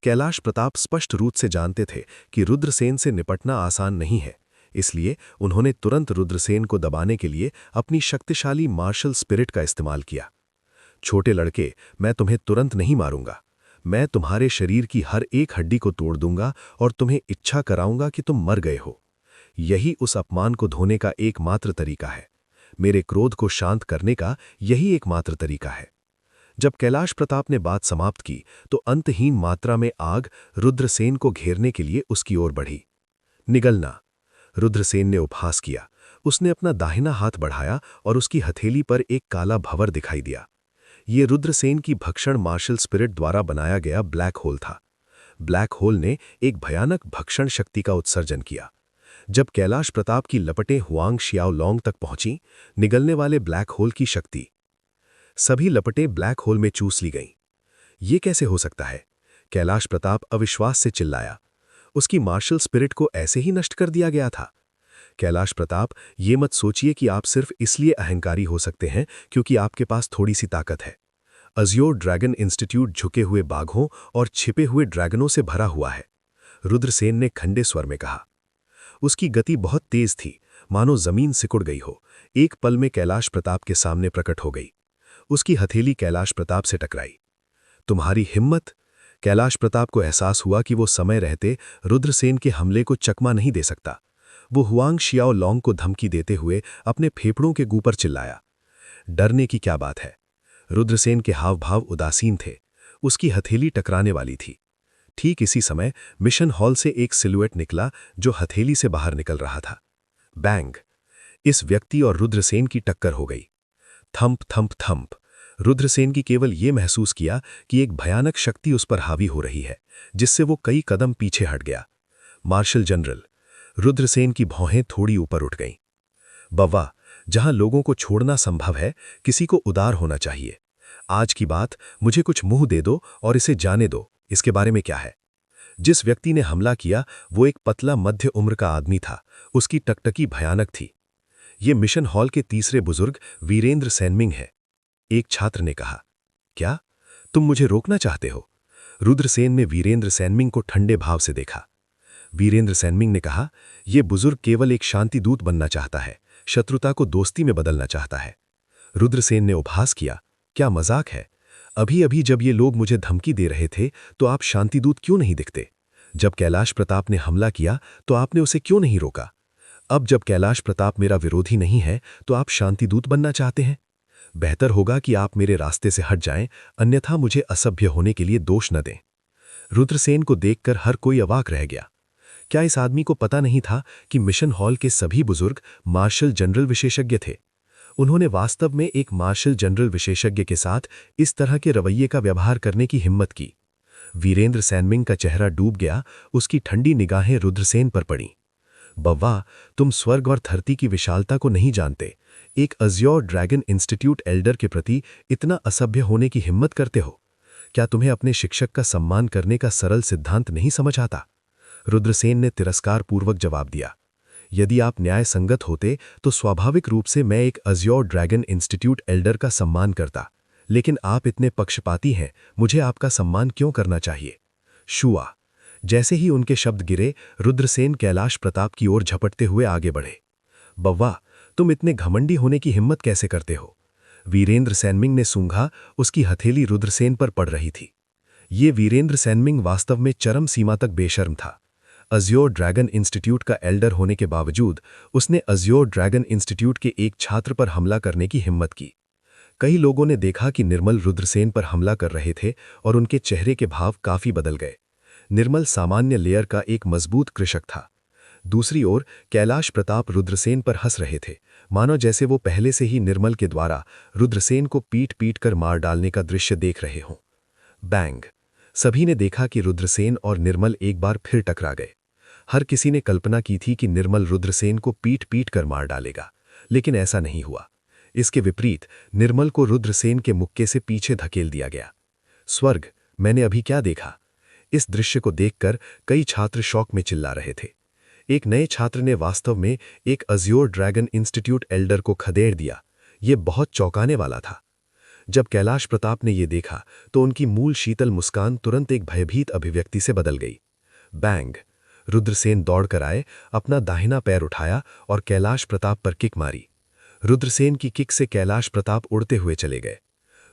Speaker 3: कैलाश प्रताप स्पष्ट रूप से जानते थे कि रुद्रसेन से निपटना आसान नहीं है, इसलिए उन्होंने तुरंत रुद्रसेन को दबाने के लिए अपनी शक्तिशाली मार्शल स्पिरिट का इस्तेमाल किया। छोटे लड़के, मैं तुम्हें तुरंत नहीं मारूंगा। मैं तुम्हारे शरीर की हर एक हड्डी को तोड़ दूंगा और तुम्हें इच्छा कराऊंगा कि तुम मर गए हो। यही उस अपमान को धोने का एकमात्र तरीका है। मेरे क्रोध को शांत करने का यही एकमात्र तरीका है। जब कैलाश प्रताप ने बात समाप्त की तो अंतहीन मात्रा में आग रुद्रसेन को घेरने के लिए उसकी ओर बढ़ी। निगलना! रुद्रसेन ने उपहास किया। उसने अपना दाहिना हाथ बढ़ाया और उसकी हथेली पर एक काला भंवर दिखाई दिया। ये रुद्रसेन की भक्षण मार्शल स्पिरिट द्वारा बनाया गया ब्लैक होल था। ब्लैक होल ने एक भयानक भक्षण शक्ति का उत्सर्जन किया। जब कैलाश प्रताप की लपटें हुआंग शियाओलोंग तक पहुंची, निगलने वाले ब्लैक होल की शक्ति, सभी लपटें ब्लैक होल में चूस ली गईं। ये कैसे हो सकता है? कैलाश प्रताप अविश्वास से चिल्लाया। उसकी मार्शल स्पिरिट को ऐसे ही नष्ट कर दिया गया था। कैलाश प्रताप, ये मत सोचिए कि आप सिर्फ इसलिए अहंकारी हो सकते हैं क्योंकि आपके पास थोड़ी सी ताकत है। अज्योर ड्रैगन इंस्टीट्यूट झुके हुए बाघों और छिपे हुए ड्रैगनों से भरा हुआ है, रुद्रसेन ने खंडे स्वर में कहा। उसकी गति बहुत तेज थी, मानो जमीन सिकुड़ गई हो। एक पल में कैलाश प्रताप के सामने प्रकट हो गई। उसकी हथेली कैलाश प्रताप से टकराई। तुम्हारी हिम्मत! कैलाश प्रताप को एहसास हुआ कि वो समय रहते रुद्रसेन के हमले को चकमा नहीं दे सकता। वो हुआंग शियाओ लॉन्ग को धमकी देते हुए अपने फेफड़ों के ऊपर चिल्लाया। डरने की क्या बात है? रुद्रसेन के हाव भाव उदासीन थे। उसकी हथेली टकराने वाली थी। ठीक इसी समय मिशन हॉल से एक सिलुएट निकला जो हथेली से बाहर निकल रहा था। बैंग! इस व्यक्ति और रुद्रसेन की टक्कर हो गई। Thump thump thump. रुद्रसेन की केवल ये महसूस किया कि एक भयानक शक्ति उस पर हावी हो रही है, जिससे वो कई कदम पीछे हट गया। Martial general! रुद्रसेन की भौहें थोड़ी ऊपर उठ गईं। बव्वा, जहां लोगों को छोड़ना संभव है, किसी को उदार होना चाहिए। आज की बात, मुझे कुछ मुंह दे दो और इसे जाने दो, इसके बारे में क्या है? जिस व्यक्ति ने हमला किया वो एक पतला मध्य उम्र का आदमी था। उसकी टकटकी भयानक थी। ये मिशन हॉल के तीसरे बुजुर्ग वीरेंद्र सैनमिंग है। एक छात्र ने कहा। क्या तुम मुझे रोकना चाहते हो? रुद्रसेन ने वीरेंद्र सैनमिंग को ठंडे भाव से देखा। वीरेंद्र सैनमिंग ने कहा, यह बुजुर्ग केवल एक शांति दूत बनना चाहता है, शत्रुता को दोस्ती में बदलना चाहता है। रुद्रसेन ने उपहास किया, क्या मजाक है? अभी अभी जब ये लोग मुझे धमकी दे रहे थे तो आप शांतिदूत क्यों नहीं दिखते? जब कैलाश प्रताप ने हमला किया तो आपने उसे क्यों नहीं रोका? अब जब कैलाश प्रताप मेरा विरोधी नहीं है तो आप शांतिदूत बनना चाहते हैं? बेहतर होगा कि आप मेरे रास्ते से हट जाएं, अन्यथा मुझे असभ्य होने के लिए दोष न दें। रुद्रसेन को देखकर हर कोई अवाक रह गया। क्या इस आदमी को पता नहीं था कि मिशन हॉल के सभी बुजुर्ग मार्शल जनरल विशेषज्ञ थे? उन्होंने वास्तव में एक मार्शल जनरल विशेषज्ञ के साथ इस तरह के रवैये का व्यवहार करने की हिम्मत की। वीरेंद्र सैनमिंग का चेहरा डूब गया। उसकी ठंडी निगाहें रुद्रसेन पर पड़ीं। बव्वा, तुम स्वर्ग और धरती की विशालता को नहीं जानते। एक अज्योर ड्रैगन इंस्टीट्यूट एल्डर के प्रति इतना असभ्य होने की हिम्मत करते हो? क्या तुम्हें अपने शिक्षक का सम्मान करने का सरल सिद्धांत नहीं समझ आता? रुद्रसेन ने तिरस्कारपूर्वक जवाब दिया। यदि आप न्याय संगत होते तो स्वाभाविक रूप से मैं एक अज्योर ड्रैगन इंस्टीट्यूट एल्डर का सम्मान करता, लेकिन आप इतने पक्षपाती हैं, मुझे आपका सम्मान क्यों करना चाहिए? शुआ! जैसे ही उनके शब्द गिरे, रुद्रसेन कैलाश प्रताप की ओर झपटते हुए आगे बढ़े। बव्वा, तुम इतने घमंडी होने की हिम्मत कैसे करते हो? वीरेंद्र सैनमिंग ने सूंघा। उसकी हथेली रुद्रसेन पर पड़ रही थी। ये वीरेंद्र सैनमिंग वास्तव में चरम सीमा तक बेशर्म था। अज्योर ड्रैगन इंस्टीट्यूट का एल्डर होने के बावजूद उसने अज्योर ड्रैगन इंस्टीट्यूट के एक छात्र पर हमला करने की हिम्मत की। कई लोगों ने देखा कि निर्मल रुद्रसेन पर हमला कर रहे थे और उनके चेहरे के भाव काफी बदल गए। निर्मल सामान्य लेयर का एक मजबूत कृषक था। दूसरी ओर कैलाश प्रताप रुद्रसेन पर हंस रहे थे, मानो जैसे वो पहले से ही निर्मल के द्वारा रुद्रसेन को पीट पीट कर मार डालने का दृश्य देख रहे हों। बैंग! सभी ने देखा कि रुद्रसेन और निर्मल एक बार फिर टकरा गए। हर किसी ने कल्पना की थी कि निर्मल रुद्रसेन को पीट पीट कर मार डालेगा, लेकिन ऐसा नहीं हुआ। इसके विपरीत निर्मल को रुद्रसेन के मुक्के से पीछे धकेल दिया गया। स्वर्ग! मैंने अभी क्या देखा? इस दृश्य को देखकर कई छात्र शौक में चिल्ला रहे थे। एक नए छात्र ने वास्तव में एक अज्योर ड्रैगन इंस्टीट्यूट एल्डर को खदेड़ दिया। ये बहुत चौंकाने वाला था। जब कैलाश प्रताप ने यह देखा तो उनकी मूल शीतल मुस्कान तुरंत एक भयभीत अभिव्यक्ति से बदल गई। बैंग! रुद्रसेन दौड़कर आए, अपना दाहिना पैर उठाया और कैलाश प्रताप पर किक मारी। रुद्रसेन की किक से कैलाश प्रताप उड़ते हुए चले गए।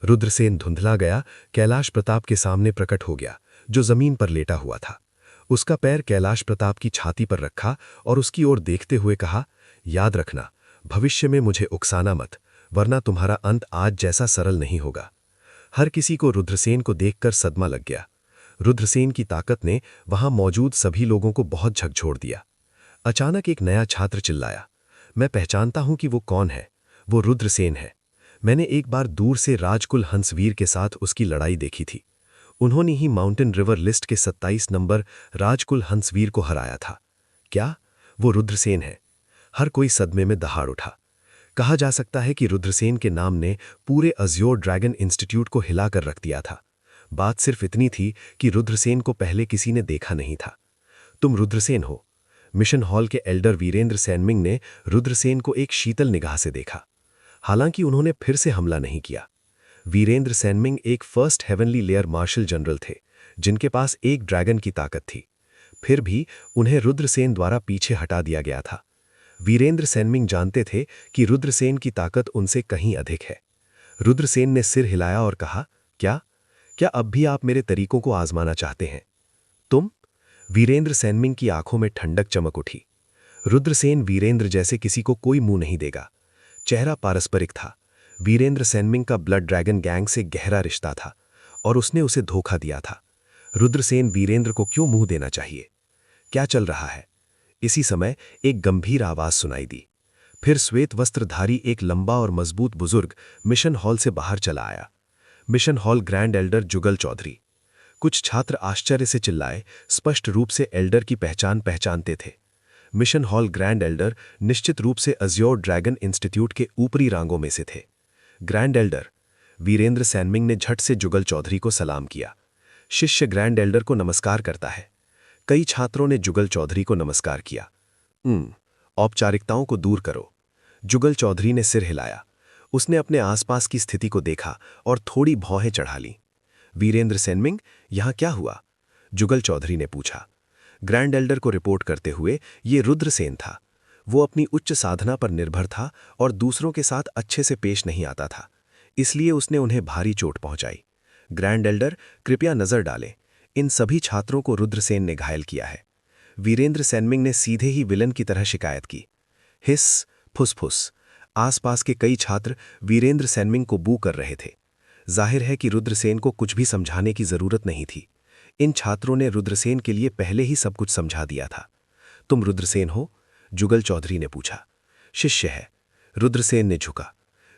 Speaker 3: रुद्रसेन धुंधला गया। कैलाश प्रताप के सामने प्रकट हो गया, जो जमीन पर लेटा हुआ था। उसका पैर कैलाश प्रताप की छाती पर रखा और उसकी ओर देखते हुए कहा, याद रखना, भविष्य में मुझे उकसाना मत, वरना तुम्हारा अंत आज जैसा सरल नहीं होगा। हर किसी को रुद्रसेन को देखकर सदमा लग गया। रुद्रसेन की ताकत ने वहां मौजूद सभी लोगों को बहुत झकझोर दिया। अचानक एक नया छात्र चिल्लाया, मैं पहचानता हूं कि वो कौन है। वो रुद्रसेन है। मैंने एक बार दूर से राजकुल हंसवीर के साथ उसकी लड़ाई देखी थी। उन्होंने ही माउंटेन रिवर लिस्ट के 27 नंबर राजकुल हंसवीर को हराया था। क्या वो रुद्रसेन है? हर कोई सदमे में दहाड़ उठा। कहा जा सकता है कि रुद्रसेन के नाम ने पूरे अज्योर ड्रैगन इंस्टीट्यूट को हिलाकर रख दिया था। बात सिर्फ इतनी थी कि रुद्रसेन को पहले किसी ने देखा नहीं था। तुम रुद्रसेन हो? मिशन हॉल के एल्डर वीरेंद्र सैनमिंग ने रुद्रसेन को एक शीतल निगाह से देखा। हालांकि उन्होंने फिर से हमला नहीं किया। वीरेंद्र सैनमिंग एक first heavenly layer marshal general थे, जिनके पास एक ड्रैगन की ताकत थी। फिर भी उन्हें रुद्रसेन द्वारा पीछे हटा दिया गया था। वीरेंद्र सैनमिंग जानते थे कि रुद्रसेन की ताकत उनसे कहीं अधिक है। रुद्रसेन ने सिर हिलाया और कहा, क्या अब भी आप मेरे तरीकों को आजमाना चाहते हैं? तुम? वीरेंद्र सैनमिंग की आंखों में ठंडक चमक उठी।
Speaker 2: रुद्रसेन वीरेंद्र जैसे किसी को कोई मुंह नहीं देगा। चेहरा पारस्परिक था। वीरेंद्र सेनमिंग का ब्लड ड्रैगन गैंग से गहरा रिश्ता था और उसने उसे धोखा दिया था। रुद्रसेन वीरेंद्र को क्यों मुंह देना चाहिए? क्या चल रहा है? इसी समय एक गंभीर आवाज सुनाई दी। फिर श्वेत वस्त्रधारी एक लंबा और मजबूत बुजुर्ग मिशन हॉल से बाहर चला आया। मिशन हॉल ग्रैंड एल्डर जुगल चौधरी। कुछ छात्र आश्चर्य से चिल्लाए, स्पष्ट रूप से एल्डर की पहचान पहचानते थे। मिशन हॉल ग्रैंड एल्डर निश्चित रूप से अज्योर ड्रैगन इंस्टीट्यूट के ऊपरी रांगों में से थे। Grand Elder. वीरेंद्र सेनमिंग ने झट से जुगल चौधरी को सलाम किया। शिष्य ग्रैंड एल्डर को नमस्कार करता है। कई छात्रों ने जुगल चौधरी को नमस्कार किया। औपचारिकताओं को दूर करो। जुगल चौधरी ने सिर हिलाया। उसने अपने आसपास की स्थिति को देखा और थोड़ी भौहें चढ़ा लीं। वीरेंद्र सेनमिंग, यहां क्या हुआ? जुगल चौधरी ने पूछा। ग्रैंड एल्डर को रिपोर्ट करते हुए, ये रुद्रसेन था। वो अपनी उच्च साधना पर निर्भर था और दूसरों के साथ अच्छे से पेश नहीं आता था, इसलिए उसने उन्हें भारी चोट पहुंचाई। ग्रैंड एल्डर, कृपया नजर डालें। इन सभी छात्रों को रुद्रसेन ने घायल किया है। वीरेंद्र सेनमिंग ने सीधे ही विलन की तरह शिकायत की। हिस, फुसफुस। आसपास के कई छात्र वीरेंद्र सेनमिंग को बू कर रहे थे। जाहिर है कि रुद्रसेन को कुछ भी समझाने की जरूरत नहीं थी। इन छात्रों ने रुद्रसेन के लिए पहले ही सब कुछ समझा दिया था। तुम रुद्रसेन हो? जुगल चौधरी ने पूछा। शिष्य है। रुद्रसेन ने झुका।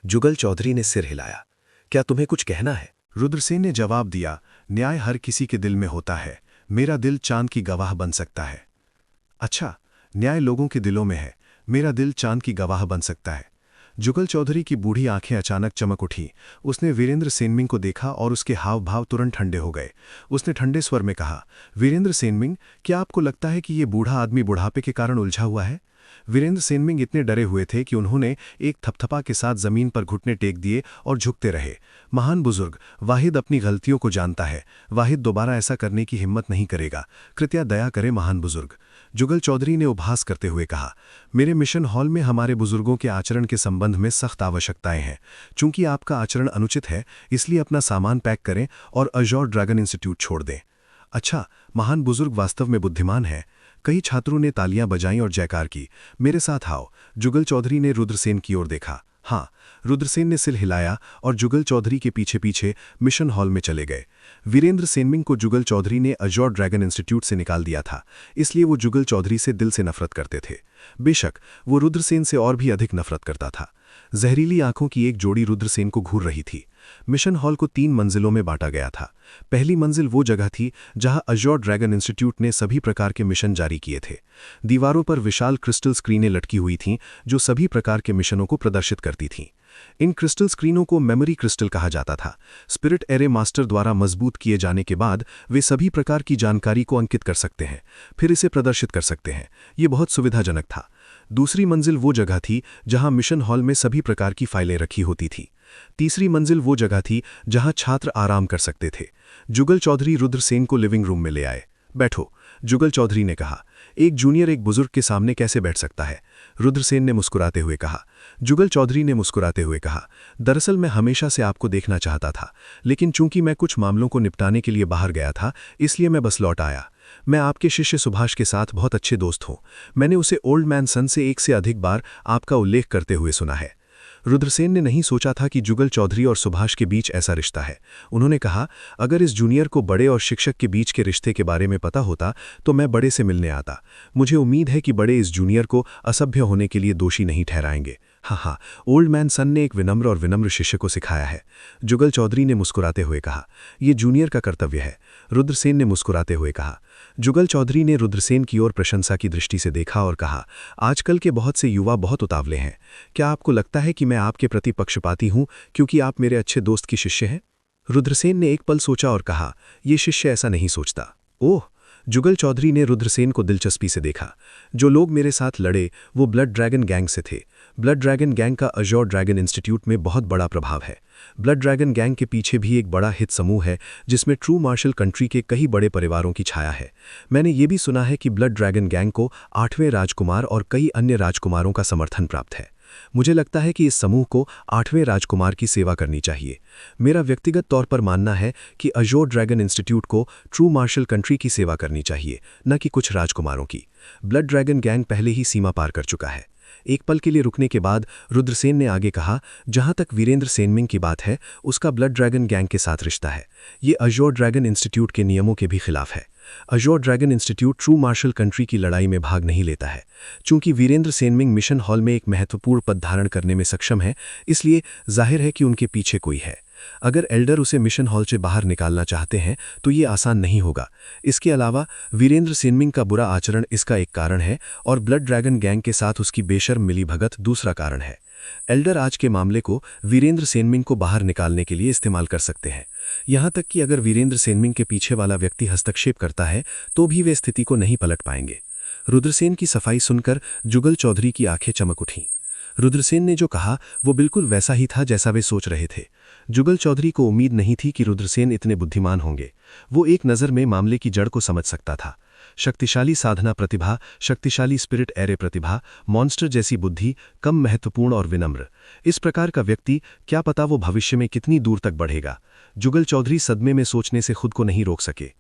Speaker 2: जुगल चौधरी ने सिर हिलाया। क्या तुम्हें कुछ कहना है?
Speaker 1: रुद्रसेन ने जवाब दिया, न्याय हर किसी के दिल में होता है। मेरा दिल चांद की गवाह बन सकता है। अच्छा, न्याय लोगों के दिलों में है। मेरा दिल चांद की गवाह बन सकता है। जुगल चौधरी की बूढ़ी आंखें अचानक चमक उठी। उसने वीरेंद्र सेनमिंग को देखा और उसके हाव भाव तुरंत ठंडे हो गए। उसने ठंडे स्वर में कहा, वीरेंद्र सेनमिंग, क्या आपको लगता है कि ये बूढ़ा आदमी बुढ़ापे के कारण उलझा हुआ है? वीरेंद्र सेनमिंग इतने डरे हुए थे कि उन्होंने एक थपथपा के साथ जमीन पर घुटने टेक दिए और झुकते रहे। महान बुजुर्ग, वाहिद अपनी गलतियों को जानता है। वाहिद दोबारा ऐसा करने की हिम्मत नहीं करेगा। कृपया दया करें महान बुजुर्ग। जुगल चौधरी ने उपहास करते हुए कहा, मेरे मिशन हॉल में हमारे बुजुर्गों के आचरण के संबंध में सख्त आवश्यकताएं हैं। चूंकि आपका आचरण अनुचित है, इसलिए अपना सामान पैक करें और अज्योर ड्रैगन इंस्टीट्यूट छोड़ दें। अच्छा, महान बुजुर्ग वास्तव में बुद्धिमान है। कई छात्रों ने तालियां बजाईं और जयकार की। मेरे साथ आओ। जुगल चौधरी ने रुद्रसेन की ओर देखा। हाँ, रुद्रसेन ने सिर हिलाया और जुगल चौधरी के पीछे पीछे मिशन हॉल में चले गए। वीरेंद्र सेनमिंग को जुगल चौधरी ने अज्योर ड्रैगन इंस्टीट्यूट से निकाल दिया था, इसलिए वो जुगल चौधरी से दिल से नफरत करते थे। बेशक वो रुद्रसेन से और भी अधिक नफरत करता था। जहरीली आंखों की एक जोड़ी रुद्रसेन को घूर रही थी। मिशन हॉल को 3 मंजिलों में बांटा गया था। पहली मंजिल वो जगह थी जहां अज्योर ड्रैगन इंस्टीट्यूट ने सभी प्रकार के मिशन जारी किए थे। दीवारों पर विशाल क्रिस्टल स्क्रीनें लटकी हुई थीं जो सभी प्रकार के मिशनों को प्रदर्शित करती थीं। इन क्रिस्टल स्क्रीनों को मेमोरी क्रिस्टल कहा जाता था। स्पिरिट एरे मास्टर द्वारा मजबूत किए जाने के बाद वे सभी प्रकार की जानकारी को अंकित कर सकते हैं, फिर इसे प्रदर्शित कर सकते हैं। ये बहुत सुविधाजनक था। दूसरी मंजिल वो जगह थी जहां मिशन हॉल में सभी प्रकार की फाइलें रखी होती थीं। तीसरी मंजिल वो जगह थी जहां छात्र आराम कर सकते थे। जुगल चौधरी रुद्रसेन को लिविंग रूम में ले आए। बैठो, जुगल चौधरी ने कहा। एक जूनियर एक बुजुर्ग के सामने कैसे बैठ सकता है? रुद्रसेन ने मुस्कुराते हुए कहा। जुगल चौधरी ने मुस्कुराते हुए कहा, दरअसल मैं हमेशा से आपको देखना चाहता था, लेकिन चूंकि मैं कुछ मामलों को निपटाने के लिए बाहर गया था, इसलिए मैं बस लौट आया। मैं आपके शिष्य सुभाष के साथ बहुत अच्छे दोस्त हूं। मैंने उसे ओल्ड मैन सन से एक से अधिक बार आपका उल्लेख करते हुए सुना है। रुद्रसेन ने नहीं सोचा था कि जुगल चौधरी और सुभाष के बीच ऐसा रिश्ता है। उन्होंने कहा, अगर इस जूनियर को बड़े और शिक्षक के बीच के रिश्ते के बारे में पता होता तो मैं बड़े से मिलने आता। मुझे उम्मीद है कि बड़े इस जूनियर को असभ्य होने के लिए दोषी नहीं ठहराएंगे। हाँ, ओल्ड मैन सन ने एक विनम्र और विनम्र शिष्य को सिखाया है। जुगल चौधरी ने मुस्कुराते हुए कहा, यह जूनियर का कर्तव्य है। रुद्रसेन ने मुस्कुराते हुए कहा। जुगल चौधरी ने रुद्रसेन की ओर प्रशंसा की दृष्टि से देखा और कहा, आजकल के बहुत से युवा बहुत उतावले हैं। क्या आपको लगता है कि मैं आपके प्रति पक्षपाती हूं क्योंकि आप मेरे अच्छे दोस्त की शिष्य हैं? रुद्रसेन ने एक पल सोचा और कहा, यह शिष्य ऐसा नहीं सोचता। ओह! जुगल चौधरी ने रुद्रसेन को दिलचस्पी से देखा। जो लोग मेरे साथ लड़े वो ब्लड ड्रैगन गैंग से थे। ब्लड ड्रैगन गैंग का अज्योर ड्रैगन इंस्टीट्यूट में बहुत बड़ा प्रभाव है। ब्लड ड्रैगन गैंग के पीछे भी एक बड़ा हित समूह है जिसमें ट्रू मार्शल कंट्री के कई बड़े परिवारों की छाया है। मैंने ये भी सुना है कि ब्लड ड्रैगन गैंग को 8वें राजकुमार और कई अन्य राजकुमारों का समर्थन प्राप्त है।
Speaker 2: मुझे लगता है कि इस समूह को 8वें राजकुमार की सेवा करनी चाहिए। मेरा व्यक्तिगत तौर पर मानना है कि अजोर ड्रैगन इंस्टीट्यूट को ट्रू मार्शल कंट्री की सेवा करनी चाहिए, न कि कुछ राजकुमारों की। ब्लड ड्रैगन गैंग पहले ही सीमा पार कर चुका है। एक पल के लिए रुकने के बाद रुद्रसेन ने आगे कहा, जहां तक वीरेंद्र सेनमिंग की बात है, उसका ब्लड ड्रैगन गैंग के साथ रिश्ता है। ये अजोर ड्रैगन इंस्टीट्यूट के नियमों के भी खिलाफ है। Azure dragon institute true martial country की लड़ाई में भाग नहीं लेता है। चूंकि वीरेंद्र सेनमिंग मिशन हॉल में एक महत्वपूर्ण पद धारण करने में सक्षम है, इसलिए जाहिर है कि उनके पीछे कोई है। अगर एल्डर उसे मिशन हॉल से बाहर निकालना चाहते हैं तो ये आसान नहीं होगा। इसके अलावा वीरेंद्र सेनमिंग का बुरा आचरण इसका एक कारण है और ब्लड ड्रैगन गैंग के साथ उसकी बेशर्म मिलीभगत दूसरा कारण है। एल्डर आज के मामले को वीरेंद्र सेनमिंग को बाहर निकालने के लिए इस्तेमाल कर सकते हैं। यहां तक कि अगर वीरेंद्र सेनमिंग के पीछे वाला व्यक्ति हस्तक्षेप करता है तो भी वे स्थिति को नहीं पलट पाएंगे। रुद्रसेन की सफाई सुनकर जुगल चौधरी की आंखें चमक उठीं। रुद्रसेन ने जो कहा वो बिल्कुल वैसा ही था जैसा वे सोच रहे थे। जुगल चौधरी को उम्मीद नहीं थी कि रुद्रसेन इतने बुद्धिमान होंगे। वो एक नज़र में मामले की जड़ को समझ सकता था। शक्तिशाली साधना प्रतिभा, शक्तिशाली स्पिरिट एरे प्रतिभा, मॉन्स्टर जैसी बुद्धि, कम महत्वपूर्ण और विनम्र। इस प्रकार का व्यक्ति क्या पता वो भविष्य में कितनी दूर तक बढ़ेगा। जुगल चौधरी सदमे में सोचने से खुद को नहीं रोक सके।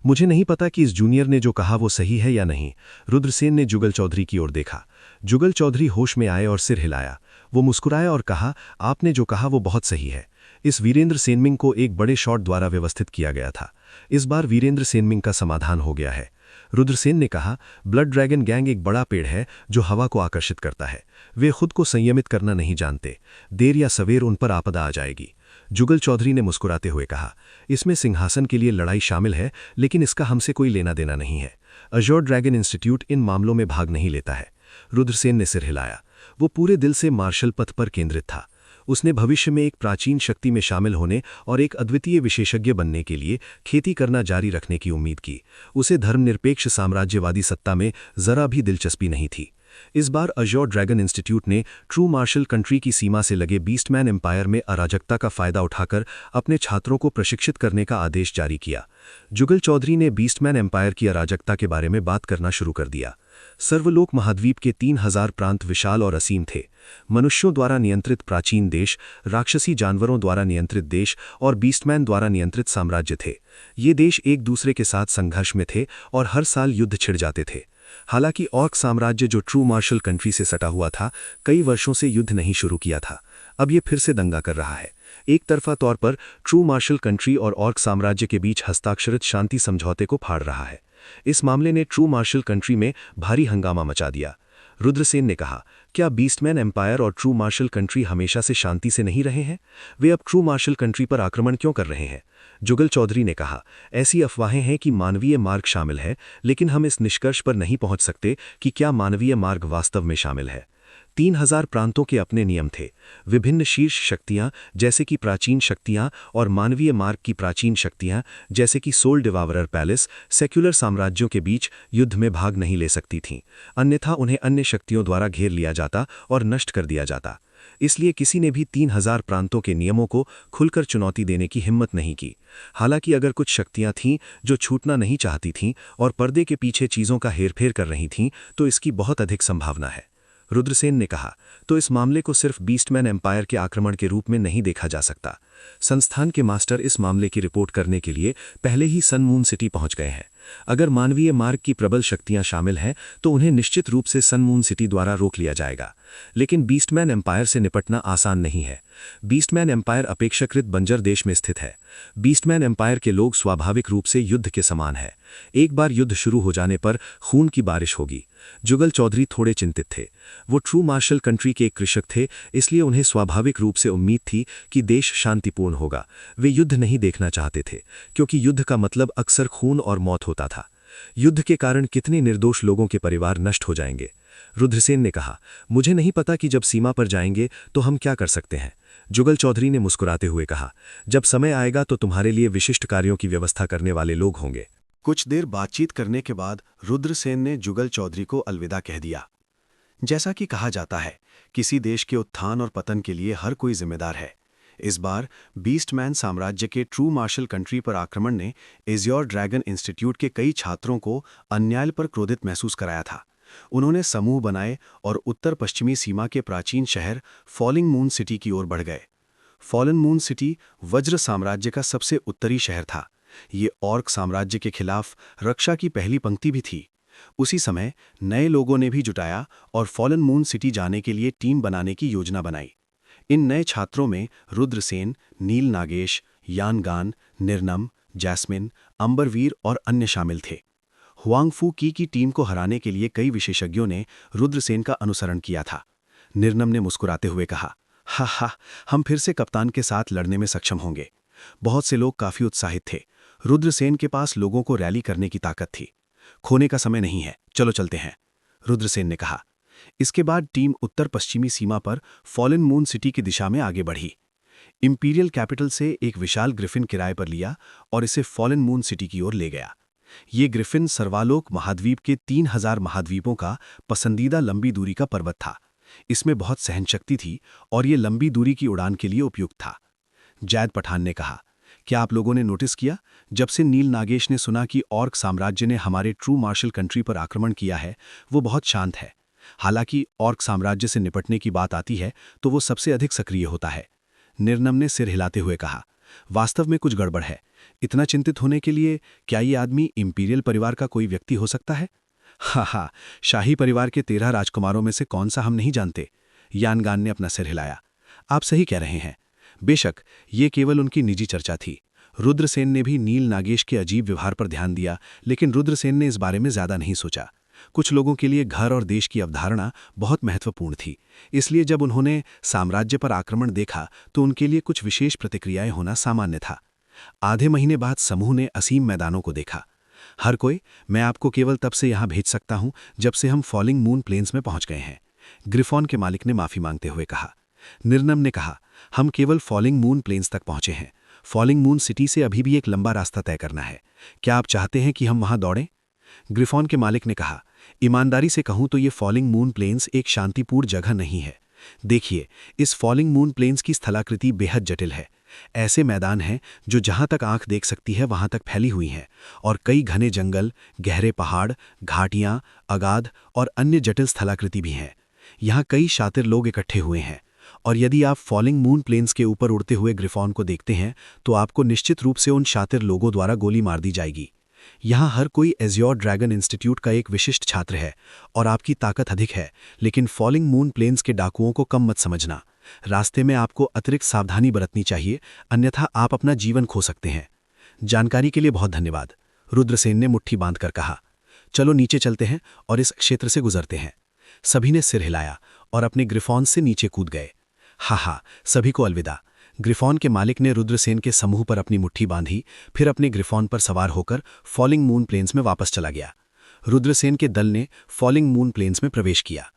Speaker 2: मुझे नहीं पता कि इस जूनियर ने जो कहा वो सही है या नहीं। रुद्रसेन ने जुगल चौधरी की ओर देखा। जुगल चौधरी होश में आए और सिर हिलाया। वो मुस्कुराया और कहा, आपने जो कहा वो बहुत सही है। इस वीरेंद्र सेनमिंग को एक बड़े शॉट द्वारा व्यवस्थित किया गया था। इस बार वीरेंद्र सेनमिंग का समाधान हो गया है। रुद्रसेन ने कहा, ब्लड ड्रैगन गैंग एक बड़ा पेड़ है जो हवा को आकर्षित करता है। वे खुद को संयमित करना नहीं जानते। देर या सवेर उन पर आपदा आ जाएगी। जुगल चौधरी ने मुस्कुराते हुए कहा, इसमें सिंहासन के लिए लड़ाई शामिल है, लेकिन इसका हमसे कोई लेना देना नहीं है। अजोर ड्रैगन इंस्टीट्यूट इन मामलों में भाग नहीं लेता है। रुद्रसेन ने सिर हिलाया। वो पूरे दिल से मार्शल पथ पर केंद्रित था। उसने भविष्य में एक प्राचीन शक्ति में शामिल होने और एक अद्वितीय विशेषज्ञ बनने के लिए खेती करना जारी रखने की उम्मीद की। उसे धर्मनिरपेक्ष साम्राज्यवादी सत्ता में जरा भी दिलचस्पी नहीं थी। इस बार अजोर ड्रैगन इंस्टीट्यूट ने ट्रू मार्शल कंट्री की सीमा से लगे बीस्टमैन एम्पायर में अराजकता का फायदा उठाकर अपने छात्रों को प्रशिक्षित करने का आदेश जारी किया। जुगल चौधरी ने बीस्टमैन एम्पायर की अराजकता के बारे में बात करना शुरू कर दिया। सर्वलोक महाद्वीप के 3000 प्रांत विशाल और असीम थे। मनुष्यों द्वारा नियंत्रित प्राचीन देश, राक्षसी जानवरों द्वारा नियंत्रित देश और बीस्टमैन द्वारा नियंत्रित साम्राज्य थे। ये देश एक दूसरे के साथ संघर्ष में थे और हर साल युद्ध छिड़ जाते थे। हालांकि ऑर्क साम्राज्य जो ट्रू मार्शल कंट्री से सटा हुआ था, कई वर्षों से युद्ध नहीं शुरू किया था। अब ये फिर से दंगा कर रहा है। एक तरफा तौर पर ट्रू मार्शल कंट्री और ऑर्क साम्राज्य के बीच हस्ताक्षरित शांति समझौते को फाड़ रहा है। इस मामले ने ट्रू मार्शल कंट्री में भारी हंगामा मचा दिया। रुद्रसेन ने कहा, क्या बीस्टमैन एम्पायर और ट्रू मार्शल कंट्री हमेशा से शांति से नहीं रहे हैं? वे अब ट्रू मार्शल कंट्री पर आक्रमण क्यों कर रहे हैं? जुगल चौधरी ने कहा, ऐसी अफवाहें हैं कि मानवीय मार्ग शामिल है, लेकिन हम इस निष्कर्ष पर नहीं पहुंच सकते कि क्या मानवीय मार्ग वास्तव में शामिल है। 3000 प्रांतों के अपने नियम थे। विभिन्न शीर्ष शक्तियां जैसे कि प्राचीन शक्तियां और मानवीय मार्ग की प्राचीन शक्तियां जैसे कि सोल डिवावरर पैलेस सेक्युलर साम्राज्यों के बीच युद्ध में भाग नहीं ले सकती थीं, अन्यथा उन्हें अन्य शक्तियों द्वारा घेर लिया जाता और नष्ट कर दिया जाता। इसलिए किसी ने भी 3000 प्रांतों के नियमों को खुलकर चुनौती देने की हिम्मत नहीं की। हालांकि अगर कुछ शक्तियां थीं जो छूटना नहीं चाहती थीं और पर्दे के पीछे चीज़ों का हेरफेर कर रही थीं, तो इसकी बहुत अधिक संभावना है। रुद्रसेन ने कहा, तो इस मामले को सिर्फ बीस्टमैन एम्पायर के आक्रमण के रूप में नहीं देखा जा सकता। संस्थान के मास्टर इस मामले की रिपोर्ट करने के लिए पहले ही सन मून सिटी पहुंच गए हैं। अगर मानवीय मार्ग की प्रबल शक्तियां शामिल हैं तो उन्हें निश्चित रूप से सन मून सिटी द्वारा रोक लिया जाएगा। लेकिन बीस्टमैन एम्पायर से निपटना आसान नहीं है। बीस्टमैन एम्पायर अपेक्षाकृत बंजर देश में स्थित है। बीस्टमैन एम्पायर के लोग स्वाभाविक रूप से युद्ध के समान है। एक बार युद्ध शुरू हो जाने पर खून की बारिश होगी। जुगल चौधरी थोड़े चिंतित थे। वो ट्रू मार्शल कंट्री के एक कृषक थे, इसलिए उन्हें स्वाभाविक रूप से उम्मीद थी कि देश शांतिपूर्ण होगा। वे युद्ध नहीं देखना चाहते थे, क्योंकि युद्ध का मतलब अक्सर खून और मौत होता था। युद्ध के कारण कितने निर्दोष लोगों के परिवार नष्ट हो जाएंगे। रुद्रसेन ने कहा, मुझे नहीं पता कि जब सीमा पर जाएंगे तो हम क्या कर सकते हैं। जुगल चौधरी ने मुस्कुराते हुए कहा, जब समय आएगा तो तुम्हारे लिए विशिष्ट कार्यों की व्यवस्था करने वाले लोग होंगे।
Speaker 1: कुछ देर बातचीत करने के बाद रुद्रसेन ने जुगल चौधरी को अलविदा कह दिया। जैसा कि कहा जाता है, किसी देश के उत्थान और पतन के लिए हर कोई जिम्मेदार है। इस बार बीस्टमैन साम्राज्य के ट्रू मार्शल कंट्री पर आक्रमण ने अजोर ड्रैगन इंस्टीट्यूट के कई छात्रों को अन्याय पर क्रोधित महसूस कराया था। उन्होंने समूह बनाए और उत्तर पश्चिमी सीमा के प्राचीन शहर फॉलिंग मून सिटी की ओर बढ़ गए। फॉलन मून सिटी वज्र साम्राज्य का सबसे उत्तरी शहर था। ये ऑर्क साम्राज्य के खिलाफ रक्षा की पहली पंक्ति भी थी। उसी समय नए लोगों ने भी जुटाया और फॉलन मून सिटी जाने के लिए टीम बनाने की योजना बनाई। इन नए छात्रों में रुद्रसेन, नील नागेश, यानगान, निर्नम, जैस्मिन, अंबरवीर और अन्य शामिल थे। हुआंगफू की टीम को हराने के लिए कई विशेषज्ञों ने रुद्रसेन का अनुसरण किया था। निर्नम ने मुस्कुराते हुए कहा, हा हा, हम फिर से कप्तान के साथ लड़ने में सक्षम होंगे। बहुत से लोग काफी उत्साहित थे। रुद्रसेन के पास लोगों को रैली करने की ताकत थी। खोने का समय नहीं है, चलो चलते हैं, रुद्रसेन ने कहा। इसके बाद टीम उत्तर पश्चिमी सीमा पर फॉलन मून सिटी की दिशा में आगे बढ़ी। इंपीरियल कैपिटल से एक विशाल ग्रिफिन किराए पर लिया और इसे फॉलन मून सिटी की ओर ले गया। ये ग्रिफिन सर्वालोक महाद्वीप के 3000 महाद्वीपों का पसंदीदा लंबी दूरी का पर्वत था। इसमें बहुत सहनशक्ति थी और ये लंबी दूरी की उड़ान के लिए उपयुक्त था। जैद पठान ने कहा, क्या आप लोगों ने नोटिस किया, जब से नील नागेश ने सुना कि ऑर्क साम्राज्य ने हमारे ट्रू मार्शल कंट्री पर आक्रमण किया है, वो बहुत शांत है। हालांकि ऑर्क साम्राज्य से निपटने की बात आती है तो वो सबसे अधिक सक्रिय होता है। निर्नम ने सिर हिलाते हुए कहा, वास्तव में कुछ गड़बड़ है। इतना चिंतित होने के लिए क्या ये आदमी इंपीरियल परिवार का कोई व्यक्ति हो सकता है? हा, शाही परिवार के 13 राजकुमारों में से कौन सा हम नहीं जानते? यानगान ने अपना सिर हिलाया। आप सही कह रहे हैं। बेशक ये केवल उनकी निजी चर्चा थी। रुद्रसेन ने भी नील नागेश के अजीब व्यवहार पर ध्यान दिया, लेकिन रुद्रसेन ने इस बारे में ज्यादा नहीं सोचा। कुछ लोगों के लिए घर और देश की अवधारणा बहुत महत्वपूर्ण थी, इसलिए जब उन्होंने साम्राज्य पर आक्रमण देखा तो उनके लिए कुछ विशेष प्रतिक्रियाएं होना सामान्य था। आधे महीने बाद समूह ने असीम मैदानों को देखा। हर कोई, मैं आपको केवल तब से यहां भेज सकता हूं जब से हम फॉलिंग मून प्लेन्स में पहुंच गए हैं, ग्रिफॉन के मालिक ने माफी मांगते हुए कहा। निर्नम ने कहा, हम केवल फॉलिंग मून प्लेन्स तक पहुंचे हैं। फॉलिंग मून सिटी से अभी भी एक लंबा रास्ता तय करना है। क्या आप चाहते हैं कि हम वहां दौड़ें? ग्रिफॉन के मालिक ने कहा, ईमानदारी से कहूं तो ये फॉलिंग मून प्लेन्स एक शांतिपूर्ण जगह नहीं है। देखिए, इस फॉलिंग मून प्लेन्स की स्थलाकृति बेहद जटिल है। ऐसे मैदान हैं जो जहां तक आंख देख सकती है वहां तक फैली हुई हैं, और कई घने जंगल, गहरे पहाड़, घाटियां, अगाध और अन्य जटिल स्थलाकृति भी हैं। यहाँ कई शातिर लोग इकट्ठे हुए हैं, और यदि आप फॉलिंग मून प्लेन्स के ऊपर उड़ते हुए ग्रिफॉन को देखते हैं तो आपको निश्चित रूप से उन शातिर लोगों द्वारा गोली मार दी जाएगी। यहाँ हर कोई एज़्योर ड्रैगन इंस्टीट्यूट का एक विशिष्ट छात्र है और आपकी ताकत अधिक है, लेकिन फॉलिंग मून प्लेन्स के डाकुओं को कम मत समझना। रास्ते में आपको अतिरिक्त सावधानी बरतनी चाहिए, अन्यथा आप अपना जीवन खो सकते हैं। जानकारी के लिए बहुत धन्यवाद, रुद्रसेन ने मुट्ठी बांधकर कहा। चलो नीचे चलते हैं और इस क्षेत्र से गुजरते हैं। सभी ने सिर हिलाया और अपने ग्रिफॉन से नीचे कूद गए। हा, सभी को अलविदा। ग्रिफॉन के मालिक ने रुद्रसेन के समूह पर अपनी मुट्ठी बांधी, फिर अपने ग्रिफॉन पर सवार होकर फॉलिंग मून प्लेन्स में वापस चला गया। रुद्रसेन के दल ने फॉलिंग मून प्लेन्स में प्रवेश किया।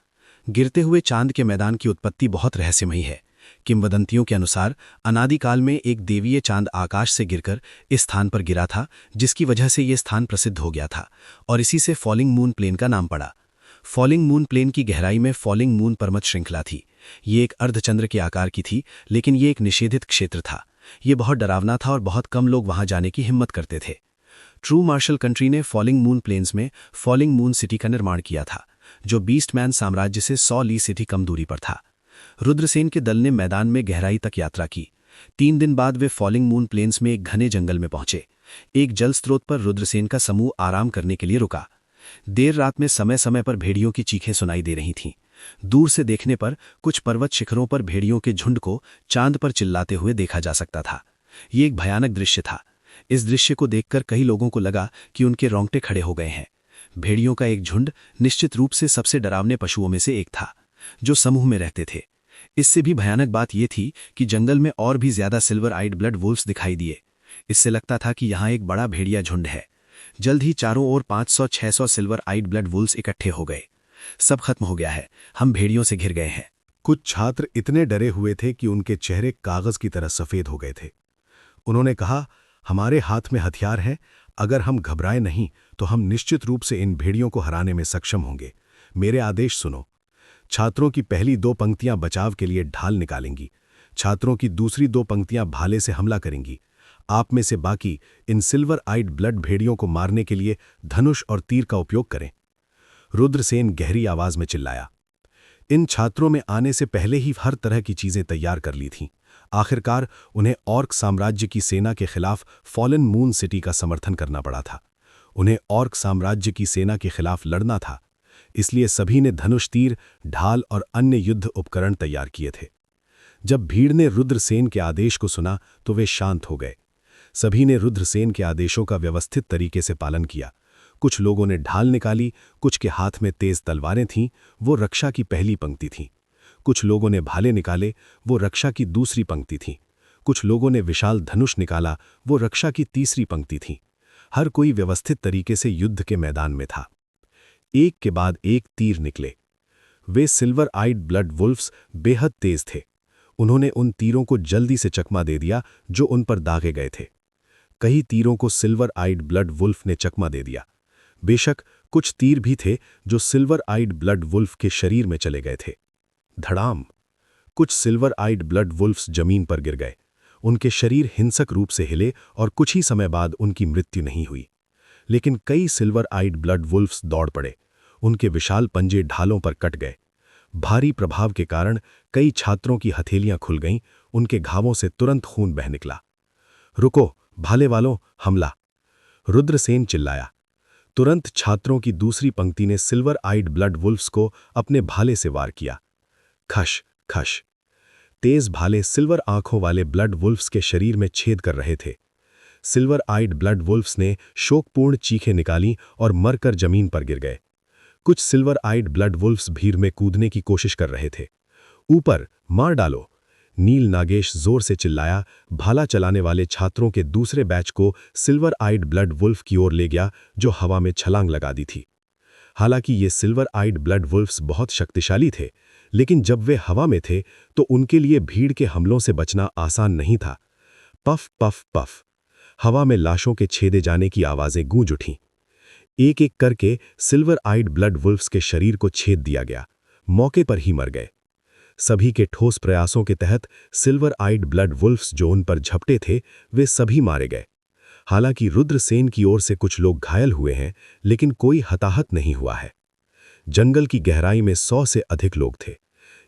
Speaker 1: गिरते हुए चांद के मैदान की उत्पत्ति बहुत रहस्यमयी है। किंवदंतियों के अनुसार अनादिकाल में एक देवीय चांद आकाश से गिरकर इस स्थान पर गिरा था, जिसकी वजह से ये स्थान प्रसिद्ध हो गया था और इसी से फॉलिंग मून प्लेन का नाम पड़ा। फॉलिंग मून प्लेन की गहराई में फॉलिंग मून पर्वत श्रृंखला थी। ये एक अर्धचंद्र के आकार की थी, लेकिन ये एक निषेधित क्षेत्र था। ये बहुत डरावना था और बहुत कम लोग वहां जाने की हिम्मत करते थे। ट्रू मार्शल कंट्री ने फॉलिंग मून प्लेन्स में फॉलिंग मून सिटी का निर्माण किया था, जो बीस्टमैन साम्राज्य से 100 ली सिटी कम दूरी पर था। रुद्रसेन के दल ने मैदान में गहराई तक यात्रा की। 3 दिन बाद वे फॉलिंग मून प्लेन्स में एक घने जंगल में पहुंचे। एक जल स्रोत पर रुद्रसेन का समूह आराम करने के लिए रुका। देर रात में समय समय पर भेड़ियों की चीखें सुनाई दे रही थीं। दूर से देखने पर कुछ पर्वत शिखरों पर भेड़ियों के झुंड को चांद पर चिल्लाते हुए देखा जा सकता था। ये एक भयानक दृश्य था। इस दृश्य को देखकर कई लोगों को लगा कि उनके रोंगटे खड़े हो गए हैं। भेड़ियों का एक झुंड निश्चित रूप से सबसे डरावने पशुओं में से एक था, जो समूह में रहते थे। इससे भी भयानक बात यह थी कि जंगल में और भी ज्यादा सिल्वर आइड ब्लड वुल्फ्स दिखाई दिए। इससे लगता था कि यहाँ एक बड़ा भेड़िया झुंड है। जल्द ही चारों ओर 500-600 सिल्वर आइड ब्लड वुल्फ्स इकट्ठे हो गए। सब खत्म हो गया है, हम भेड़ियों से घिर गए हैं।
Speaker 3: कुछ छात्र इतने डरे हुए थे कि उनके चेहरे कागज की तरह सफेद हो गए थे। उन्होंने कहा, हमारे हाथ में हथियार है, अगर हम घबराए नहीं तो हम निश्चित रूप से इन भेड़ियों को हराने में सक्षम होंगे। मेरे आदेश सुनो। छात्रों की पहली 2 पंक्तियां बचाव के लिए ढाल निकालेंगी, छात्रों की दूसरी 2 पंक्तियां भाले से हमला करेंगी। आप में से बाकी इन सिल्वर आइड ब्लड भेड़ियों को मारने के लिए धनुष और तीर का उपयोग करें।
Speaker 1: रुद्रसेन गहरी आवाज में चिल्लाया। इन छात्रों में आने से पहले ही हर तरह की चीजें तैयार कर ली थीं। आखिरकार उन्हें ऑर्क साम्राज्य की सेना के खिलाफ फॉलन मून सिटी का समर्थन करना पड़ा था। उन्हें ऑर्क साम्राज्य की सेना के खिलाफ लड़ना था, इसलिए सभी ने धनुष, तीर, ढाल और अन्य युद्ध उपकरण तैयार किए थे। जब भीड़ ने रुद्रसेन के आदेश को सुना तो वे शांत हो गए। सभी ने रुद्रसेन के आदेशों का व्यवस्थित तरीके से पालन किया। कुछ लोगों ने ढाल निकाली, कुछ के हाथ में तेज तलवारें थीं, वो रक्षा की पहली पंक्ति थीं। कुछ लोगों ने भाले निकाले, वो रक्षा की दूसरी पंक्ति थीं। कुछ लोगों ने विशाल धनुष निकाला, वो रक्षा की तीसरी पंक्ति थीं। हर कोई व्यवस्थित तरीके से युद्ध के मैदान में था। एक के बाद एक तीर निकले। वे सिल्वर आइड ब्लड वुल्फ्स बेहद तेज थे। उन्होंने उन तीरों को जल्दी से चकमा दे दिया जो उन पर दागे गए थे। कई तीरों को सिल्वर आइड ब्लड वुल्फ ने चकमा दे दिया। बेशक कुछ तीर भी थे जो सिल्वर आइड ब्लड वुल्फ के शरीर में चले गए थे। धड़ाम! कुछ सिल्वर आइड ब्लड वुल्फ्स जमीन पर गिर गए। उनके शरीर हिंसक रूप से हिले और कुछ ही समय बाद उनकी मृत्यु नहीं हुई। लेकिन कई सिल्वर आइड ब्लड वुल्फ्स दौड़ पड़े। उनके विशाल पंजे ढालों पर कट गए। भारी प्रभाव के कारण कई छात्रों की हथेलियां खुल गईं। उनके घावों से तुरंत खून बह निकला। रुको भाले वालों, हमला! रुद्रसेन चिल्लाया। तुरंत छात्रों की दूसरी पंक्ति ने सिल्वर आइड ब्लड वुल्फ्स को अपने भाले से वार किया। खश खश! तेज भाले सिल्वर आंखों वाले ब्लड वुल्फ्स के शरीर में छेद कर रहे थे। सिल्वर आइड ब्लड वुल्फ्स ने शोकपूर्ण चीखें निकाली और मरकर जमीन पर गिर गए। कुछ सिल्वर आइड ब्लड वुल्फ्स भीड़ में कूदने की कोशिश कर रहे थे। ऊपर, मार डालो! नील नागेश जोर से चिल्लाया। भाला चलाने वाले छात्रों के दूसरे बैच को सिल्वर आइड ब्लड वुल्फ की ओर ले गया, जो हवा में छलांग लगा दी थी। हालांकि ये सिल्वर आइड ब्लड वुल्फ्स बहुत शक्तिशाली थे, लेकिन जब वे हवा में थे तो उनके लिए भीड़ के हमलों से बचना आसान नहीं था। Puff puff puff! हवा में लाशों के छेदे जाने की आवाजें गूंज उठीं। एक एक करके सिल्वर आइड ब्लड वुल्फ्स के शरीर को छेद दिया गया। मौके पर ही मर गए। सभी के ठोस प्रयासों के तहत सिल्वर आइड ब्लड वुल्फ्स जो उन पर झपटे थे, वे सभी मारे गए। हालांकि रुद्रसेन की ओर से कुछ लोग घायल हुए हैं, लेकिन कोई हताहत नहीं हुआ है। जंगल की गहराई में 100 से अधिक लोग थे।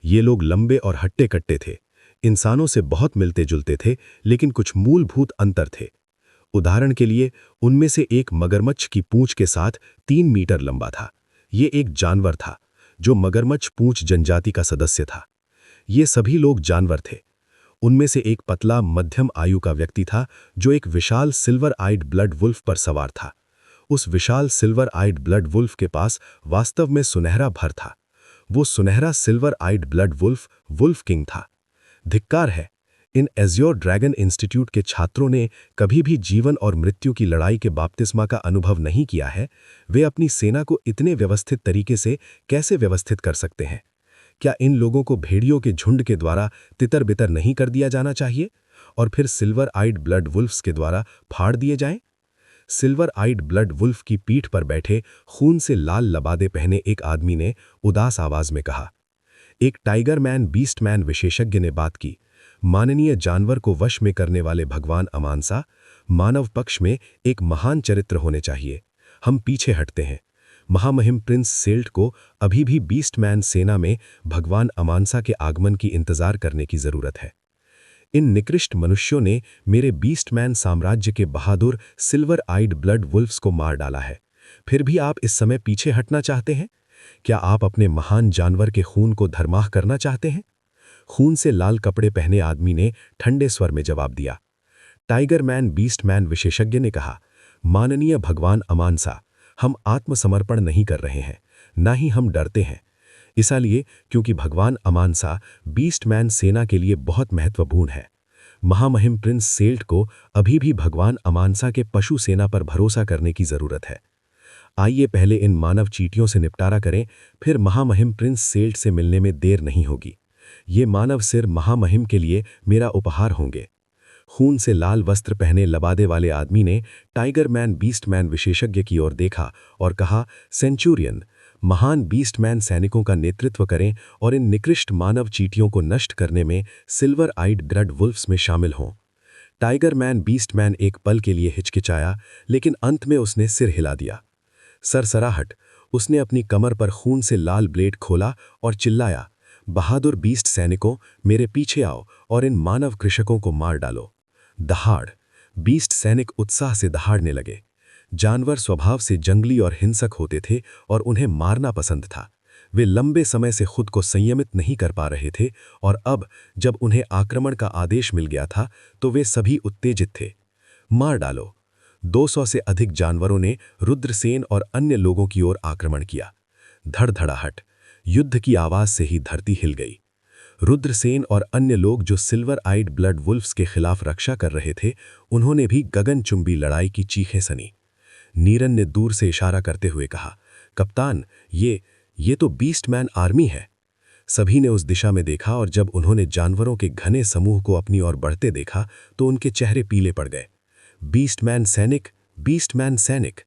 Speaker 1: ये लोग लंबे और हट्टे-कट्टे थे। इंसानों से बहुत मिलते जुलते थे, लेकिन कुछ मूलभूत अंतर थे। उदाहरण के लिए, उनमें से एक मगरमच्छ की पूंछ के साथ 3 मीटर लंबा था। ये एक जानवर था, जो मगरमच्छ पूंछ जनजाति का सदस्य था। ये सभी लोग जानवर थे। उनमें से एक पतला मध्यम आयु का व्यक्ति था, जो एक विशाल सिल्वर आइड ब्लड वुल्फ पर सवार था। उस विशाल सिल्वर आइड ब्लड वुल्फ के पास वास्तव में सुनहरा भर था। वो सुनहरा सिल्वर आइड ब्लड वुल्फ वुल्फ किंग था। धिक्कार है, इन एज़्योर ड्रैगन इंस्टीट्यूट के छात्रों ने कभी भी जीवन और मृत्यु की लड़ाई के बपतिस्मा का अनुभव नहीं किया है। वे अपनी सेना को इतने व्यवस्थित तरीके से कैसे व्यवस्थित कर सकते हैं? क्या इन लोगों को भेड़ियों के झुंड के द्वारा तितर बितर नहीं कर दिया जाना चाहिए और फिर सिल्वर आइड ब्लड वुल्फ्स के द्वारा फाड़ दिए जाएं? सिल्वर आइड ब्लड वुल्फ की पीठ पर बैठे खून से लाल लबादे पहने एक आदमी ने उदास आवाज में कहा। एक टाइगर मैन बीस्ट मैन विशेषज्ञ ने बात की। माननीय जानवर को वश में करने वाले भगवान अमानसा, मानव पक्ष में एक महान चरित्र होने चाहिए। हम पीछे हटते हैं। महामहिम प्रिंस सेल्ट को अभी भी बीस्ट मैन सेना में भगवान अमानसा के आगमन की इंतजार करने की जरूरत है। इन निकृष्ट मनुष्यों ने मेरे बीस्ट मैन साम्राज्य के बहादुर सिल्वर आइड ब्लड वुल्फ्स को मार डाला है। फिर भी आप इस समय पीछे हटना चाहते हैं? क्या आप अपने महान जानवर के खून को धर्माह करना चाहते हैं? खून से लाल कपड़े पहने आदमी ने ठंडे स्वर में जवाब दिया। टाइगर मैन बीस्ट मैन विशेषज्ञ ने कहा, माननीय भगवान अमानसा, हम आत्मसमर्पण नहीं कर रहे हैं, ना ही हम डरते हैं। इसलिए क्योंकि भगवान अमानसा बीस्ट मैन सेना के लिए बहुत महत्वपूर्ण है। महामहिम प्रिंस सेल्ट को अभी भी भगवान अमानसा के पशु सेना पर भरोसा करने की जरूरत है। आइए पहले इन मानव चींटियों से निपटारा करें, फिर महामहिम प्रिंस सेल्ट से मिलने में देर नहीं होगी। ये मानव सिर महामहिम के लिए मेरा उपहार होंगे। खून से लाल वस्त्र पहने लबादे वाले आदमी ने टाइगर मैन बीस्ट मैन विशेषज्ञ की ओर देखा और कहा, सेंचुरियन, महान बीस्ट मैन सैनिकों का नेतृत्व करें और इन निकृष्ट मानव चींटियों को नष्ट करने में सिल्वर आइड ब्लड वुल्फ्स में शामिल हों। टाइगर मैन बीस्ट मैन एक पल के लिए हिचकिचाया, लेकिन अंत में उसने सिर हिला दिया। सरसराहट,
Speaker 2: उसने अपनी कमर पर खून से लाल ब्लेड खोला और चिल्लाया, बहादुर बीस्ट सैनिकों, मेरे पीछे आओ और इन मानव कृषकों को मार डालो। दहाड़। बीस्ट सैनिक उत्साह से दहाड़ने लगे। जानवर स्वभाव से जंगली और हिंसक होते थे और उन्हें मारना पसंद था। वे लंबे समय से खुद को संयमित नहीं कर पा रहे थे और अब जब उन्हें आक्रमण का आदेश मिल गया था तो वे सभी उत्तेजित थे। मार डालो। 200 से अधिक जानवरों ने रुद्रसेन और अन्य लोगों की ओर आक्रमण किया। धड़धड़ाहट। युद्ध की आवाज से ही धरती हिल गई। रुद्रसेन और अन्य लोग जो सिल्वर आइड ब्लड वुल्फ्स के खिलाफ रक्षा कर रहे थे, उन्होंने भी गगनचुंबी लड़ाई की चीखें सुनी। नीरन ने दूर से इशारा करते हुए कहा, कप्तान, ये तो बीस्टमैन आर्मी है। सभी ने उस दिशा में देखा और जब उन्होंने जानवरों के घने समूह को अपनी ओर बढ़ते देखा तो उनके चेहरे पीले पड़ गए। बीस्टमैन सैनिक, बीस्टमैन सैनिक।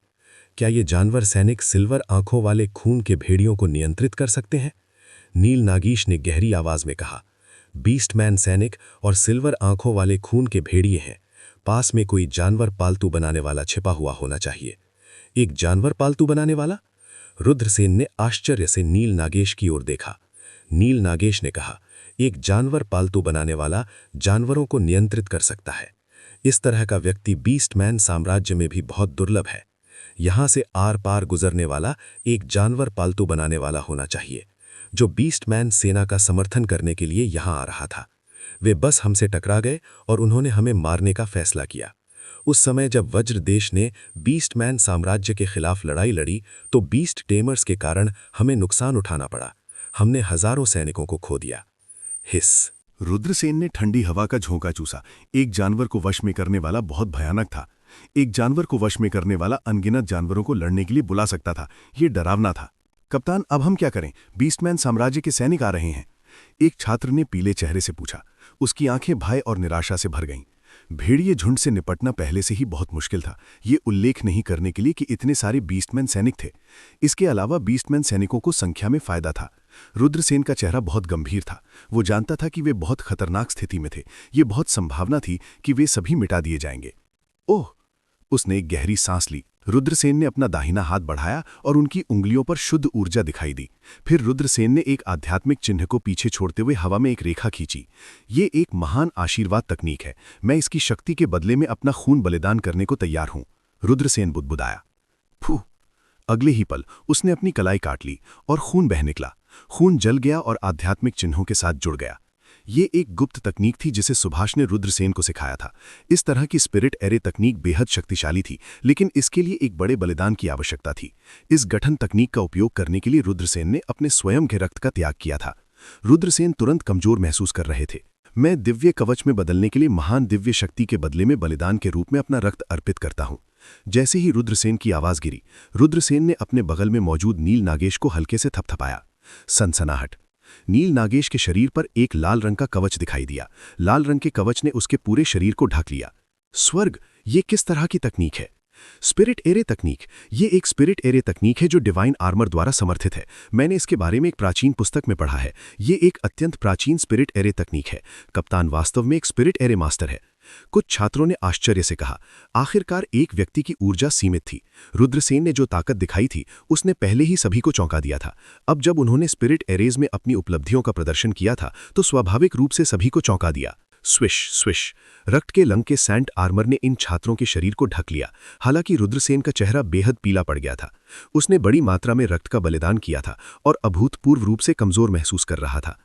Speaker 2: क्या ये जानवर सैनिक सिल्वर आंखों वाले खून के भेड़ियों को नियंत्रित कर सकते हैं? नील नागेश ने गहरी आवाज में कहा, बीस्टमैन सैनिक और सिल्वर आंखों वाले खून के भेड़िए हैं। पास में कोई जानवर पालतू बनाने वाला छिपा हुआ होना चाहिए। एक जानवर पालतू बनाने वाला? रुद्रसेन ने आश्चर्य से नील नागेश की ओर देखा। नील नागेश ने कहा, एक जानवर पालतू बनाने वाला जानवरों को नियंत्रित कर सकता है। इस तरह का व्यक्ति बीस्टमैन साम्राज्य में भी बहुत दुर्लभ है। यहां से आर पार गुजरने वाला एक जानवर पालतू बनाने वाला होना चाहिए, जो बीस्टमैन सेना का समर्थन करने के लिए यहां आ रहा था। वे बस हमसे टकरा गए और उन्होंने हमें मारने का फैसला किया। उस समय जब वज्र देश ने बीस्टमैन साम्राज्य के खिलाफ लड़ाई लड़ी तो बीस्ट टेमर्स के कारण हमें नुकसान उठाना पड़ा। हमने हजारों सैनिकों को खो दिया। हिस।
Speaker 3: रुद्रसेन ने ठंडी हवा का झोंका चूसा। एक जानवर को वश में करने वाला बहुत भयानक था। एक जानवर को वश में करने वाला अनगिनत जानवरों को लड़ने के लिए बुला सकता था। ये डरावना था। कप्तान, अब हम क्या करें? बीस्टमैन साम्राज्य के सैनिक आ रहे हैं। एक छात्र ने पीले चेहरे से पूछा। उसकी आंखें भय और निराशा से भर गईं। भेड़िए झुंड से निपटना पहले से ही बहुत मुश्किल था, ये उल्लेख नहीं करने के लिए कि इतने सारे बीस्टमैन सैनिक थे। इसके अलावा बीस्टमैन सैनिकों को संख्या में फायदा था। रुद्रसेन का चेहरा बहुत गंभीर था। वो जानता था कि वे बहुत खतरनाक स्थिति में थे। ये बहुत संभावना थी कि वे सभी मिटा दिए जाएंगे। ओह! उसने एक गहरी सांस ली। रुद्रसेन ने अपना दाहिना हाथ बढ़ाया और उनकी उंगलियों पर शुद्ध ऊर्जा दिखाई दी। फिर रुद्रसेन ने एक आध्यात्मिक चिन्ह को पीछे छोड़ते हुए हवा में एक रेखा खींची। ये एक महान आशीर्वाद तकनीक है। मैं इसकी शक्ति के बदले में अपना खून बलिदान करने को तैयार हूं। रुद्रसेन बुदबुदाया। फू! अगले ही पल उसने अपनी कलाई काट ली और खून बह निकला। खून जल गया और आध्यात्मिक चिन्हों के साथ जुड़ गया। ये एक गुप्त तकनीक थी जिसे सुभाष ने रुद्रसेन को सिखाया था। इस तरह की स्पिरिट एरे तकनीक बेहद शक्तिशाली थी, लेकिन इसके लिए एक बड़े बलिदान की आवश्यकता थी। इस गठन तकनीक का उपयोग करने के लिए रुद्रसेन ने अपने स्वयं के रक्त का त्याग किया था। रुद्रसेन तुरंत कमजोर महसूस कर रहे थे। मैं दिव्य कवच में बदलने के लिए महान दिव्य शक्ति के बदले में बलिदान के रूप में अपना रक्त अर्पित करता हूं। जैसे ही रुद्रसेन की आवाज गिरी, रुद्रसेन ने अपने बगल में मौजूद नील नागेश को हल्के से थपथपाया। सनसनाहट। नील नागेश के शरीर पर एक लाल रंग का कवच दिखाई दिया। लाल रंग के कवच ने उसके पूरे शरीर को ढक लिया। स्वर्ग! ये किस तरह की तकनीक है? स्पिरिट एरे तकनीक। ये एक स्पिरिट एरे तकनीक है जो डिवाइन आर्मर द्वारा समर्थित है। मैंने इसके बारे में एक प्राचीन पुस्तक में पढ़ा है। ये एक अत्यंत प्राचीन स्पिरिट एरे तकनीक है। कप्तान वास्तव में एक स्पिरिट एरे मास्टर है। कुछ छात्रों ने आश्चर्य से कहा। आखिरकार एक व्यक्ति की ऊर्जा सीमित थी। रुद्रसेन ने जो ताकत दिखाई थी उसने पहले ही सभी को चौंका दिया था। अब जब उन्होंने स्पिरिट एरेज में अपनी उपलब्धियों का प्रदर्शन किया था तो स्वाभाविक रूप से सभी को चौंका दिया। Swish swish. रक्त के लंग के सैंट आर्मर ने इन छात्रों के शरीर को ढक लिया। हालांकि रुद्रसेन का चेहरा बेहद पीला पड़ गया था। उसने बड़ी मात्रा में रक्त का बलिदान किया था और अभूतपूर्व रूप से कमजोर महसूस कर रहा था।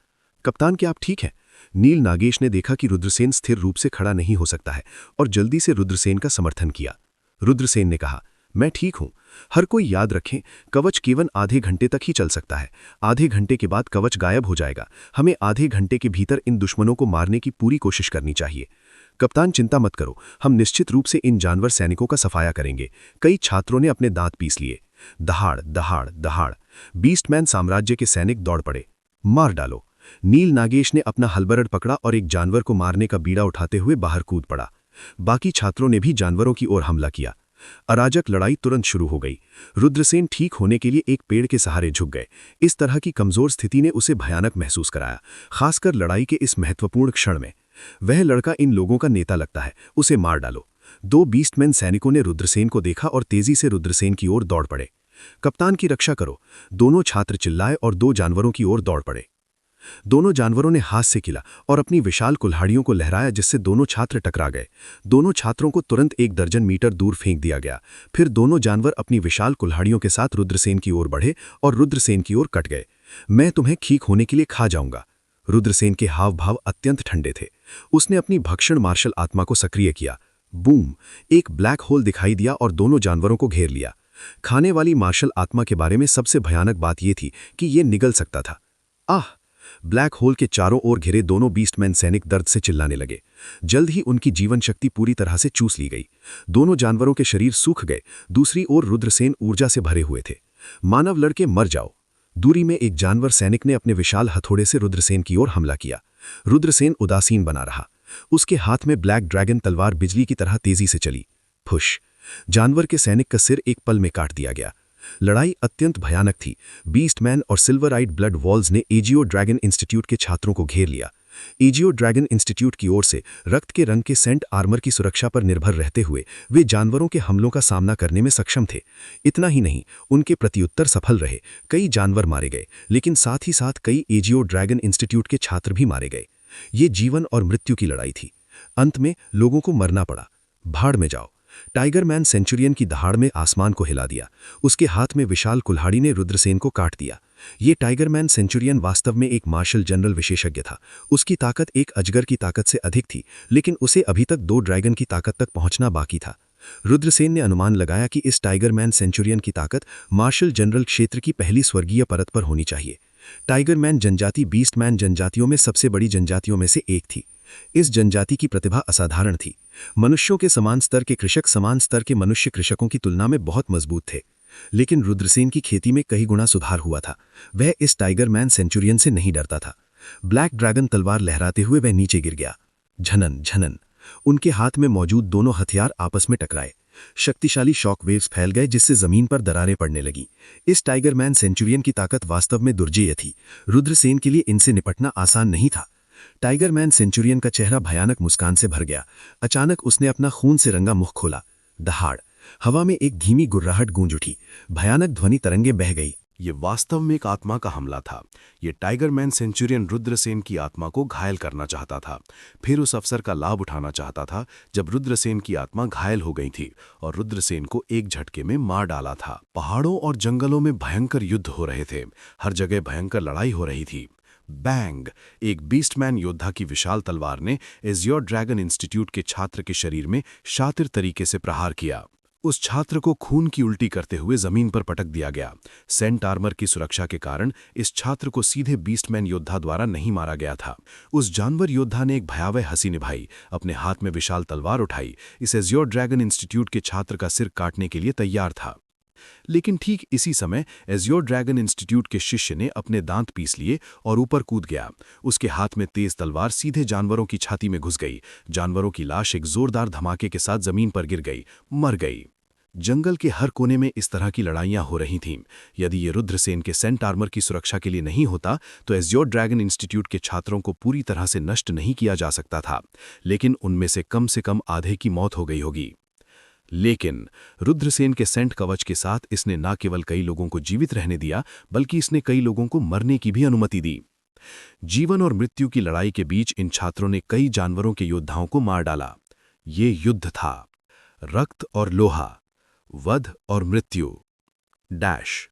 Speaker 3: कप्तान, क्या आप ठीक हैं? नील नागेश ने देखा कि रुद्रसेन स्थिर रूप से खड़ा नहीं हो सकता है और जल्दी से रुद्रसेन का समर्थन किया। रुद्रसेन ने कहा, मैं ठीक हूं। हर कोई याद रखें, कवच केवल आधे घंटे तक ही चल सकता है। आधे घंटे के बाद कवच गायब हो जाएगा। हमें आधे घंटे के भीतर इन दुश्मनों को मारने की पूरी कोशिश करनी चाहिए। कप्तान, चिंता मत करो, हम निश्चित रूप से इन जानवर सैनिकों का सफाया करेंगे। कई छात्रों ने अपने दांत पीस लिए। दहाड़ दहाड़ दहाड़। बीस्टमैन साम्राज्य के सैनिक दौड़ पड़े। मार डालो। नील नागेश ने अपना हलबरड पकड़ा और एक जानवर को मारने का बीड़ा उठाते हुए बाहर कूद पड़ा। बाकी छात्रों ने भी जानवरों की ओर हमला किया। अराजक लड़ाई तुरंत शुरू हो गई। रुद्रसेन ठीक होने के लिए एक पेड़ के सहारे झुक गए। इस तरह की कमजोर स्थिति ने उसे भयानक महसूस कराया, खासकर लड़ाई के इस महत्वपूर्ण क्षण में। वह लड़का इन लोगों का नेता लगता है, उसे मार डालो। दो बीस्टमैन सैनिकों ने रुद्रसेन को देखा और तेजी से रुद्रसेन की ओर दौड़ पड़े।
Speaker 2: कप्तान की रक्षा करो। दोनों छात्र चिल्लाए और दो जानवरों की ओर दौड़ पड़े। दोनों जानवरों ने हाथ से किला और अपनी विशाल कुल्हाड़ियों को लहराया, जिससे दोनों छात्र टकरा गए। दोनों छात्रों को तुरंत 1 दर्जन मीटर दूर फेंक दिया गया। फिर दोनों जानवर अपनी विशाल कुल्हाड़ियों के साथ रुद्रसेन की ओर बढ़े और रुद्रसेन की ओर कट गए। मैं तुम्हें ठीक होने के लिए खा जाऊंगा। रुद्रसेन के हाव भाव अत्यंत ठंडे थे। उसने अपनी भक्षण मार्शल आत्मा को सक्रिय किया। बूम! एक ब्लैक होल दिखाई दिया और दोनों जानवरों को घेर लिया। खाने वाली मार्शल आत्मा के बारे में सबसे भयानक बात यह थी कि यह निगल सकता था। आह! ब्लैक होल के चारों ओर घिरे दोनों बीस्टमैन सैनिक दर्द से चिल्लाने लगे। जल्द ही उनकी जीवन शक्ति पूरी तरह से चूस ली गई। दोनों जानवरों के शरीर सूख गए। दूसरी ओर रुद्रसेन ऊर्जा से भरे हुए थे। मानव लड़के मर जाओ। दूरी में एक जानवर सैनिक ने अपने विशाल हथौड़े से रुद्रसेन की ओर हमला किया। रुद्रसेन उदासीन बना रहा। उसके हाथ में ब्लैक ड्रैगन तलवार बिजली की तरह तेजी से चली। फुश! जानवर के सैनिक का सिर एक पल में काट दिया गया। लड़ाई अत्यंत भयानक थी। बीस्टमैन और सिल्वर आइड ब्लड वॉल्स ने एजियो ड्रैगन इंस्टीट्यूट के छात्रों को घेर लिया। एजियो ड्रैगन इंस्टीट्यूट की ओर से रक्त के रंग के सेंट आर्मर की सुरक्षा पर निर्भर रहते हुए वे जानवरों के हमलों का सामना करने में सक्षम थे। इतना ही नहीं, उनके प्रत्युत्तर सफल रहे। कई जानवर मारे गए, लेकिन साथ ही साथ कई एजियो ड्रैगन इंस्टीट्यूट के छात्र भी मारे गए। ये जीवन और मृत्यु की लड़ाई थी। अंत में लोगों को मरना पड़ा। भाड़ में जाओ! टाइगर मैन सेंचुरियन की दहाड़ में आसमान को हिला दिया। उसके हाथ में विशाल कुल्हाड़ी ने रुद्रसेन को काट दिया। ये टाइगर मैन सेंचुरियन वास्तव में एक मार्शल जनरल विशेषज्ञ था। उसकी ताकत एक अजगर की ताकत से अधिक थी, लेकिन उसे अभी तक 2 ड्रैगन की ताकत तक पहुंचना बाकी था। रुद्रसेन ने अनुमान लगाया कि इस टाइगर मैन सेंचुरियन की ताकत मार्शल जनरल क्षेत्र की पहली स्वर्गीय परत पर होनी चाहिए। टाइगर मैन जनजाति बीस्टमैन जनजातियों में सबसे बड़ी जनजातियों में से एक थी। इस जनजाति की प्रतिभा असाधारण थी। मनुष्यों के समान स्तर के कृषक समान स्तर के मनुष्य कृषकों की तुलना में बहुत मजबूत थे। लेकिन रुद्रसेन की खेती में कई गुना सुधार हुआ था। वह इस टाइगर मैन सेंचुरियन से नहीं डरता था। ब्लैक ड्रैगन तलवार लहराते हुए वह नीचे गिर गया। झनन झनन! उनके हाथ में मौजूद दोनों हथियार आपस में टकराए। शक्तिशाली शॉक वेव्स फैल गए, जिससे जमीन पर दरारें पड़ने लगी। इस टाइगर मैन सेंचुरियन की ताकत वास्तव में दुर्जेय थी। रुद्रसेन के लिए इनसे निपटना आसान नहीं था। टाइगर मैन सेंचुरियन का चेहरा भयानक मुस्कान से भर गया। अचानक उसने अपना खून से रंगा मुख खोला। दहाड़! हवा में एक धीमी गुर्राहट गूंज उठी। भयानक ध्वनि तरंगे बह गई।
Speaker 3: ये वास्तव में एक आत्मा का हमला था। ये टाइगर मैन सेंचुरियन रुद्रसेन की आत्मा को घायल करना चाहता था, फिर उस अवसर का लाभ उठाना चाहता था जब रुद्रसेन की आत्मा घायल हो गई थी और रुद्रसेन को एक झटके में मार डाला था। पहाड़ों और जंगलों में भयंकर युद्ध हो रहे थे। हर जगह भयंकर लड़ाई हो रही थी। बैंग! एक बीस्टमैन योद्धा की विशाल तलवार ने एजियो ड्रैगन इंस्टीट्यूट के छात्र के शरीर में शातिर तरीके से प्रहार किया। उस छात्र को खून की उल्टी करते हुए जमीन पर पटक दिया गया। सेंट आर्मर की सुरक्षा के कारण इस छात्र को सीधे बीस्टमैन योद्धा द्वारा नहीं मारा गया था। उस जानवर योद्धा ने एक भयावह हंसी निभाई, अपने हाथ में विशाल तलवार उठाई। इस एजियो ड्रैगन इंस्टीट्यूट के छात्र का सिर काटने के लिए तैयार था। लेकिन ठीक इसी समय एजियो ड्रैगन इंस्टीट्यूट के शिष्य ने अपने दांत पीस लिए और ऊपर कूद गया। उसके हाथ में तेज तलवार सीधे जानवरों की छाती में घुस गई। जानवरों की लाश एक जोरदार धमाके के साथ जमीन पर गिर गई, मर गई। जंगल के हर कोने में इस तरह की लड़ाइयां हो रही थीं। यदि ये रुद्रसेन के सेंट आर्मर की सुरक्षा के लिए नहीं होता तो एजियो ड्रैगन इंस्टीट्यूट के छात्रों को पूरी तरह से नष्ट नहीं किया जा सकता था, लेकिन उनमें से कम आधे की मौत हो गई होगी। लेकिन रुद्रसेन के सेंट कवच के साथ इसने न केवल कई लोगों को जीवित रहने दिया, बल्कि इसने कई लोगों को मरने की भी अनुमति दी। जीवन और मृत्यु की लड़ाई के बीच इन छात्रों ने कई जानवरों के योद्धाओं को मार डाला। ये युद्ध था रक्त और लोहा, वध और मृत्यु। डैश!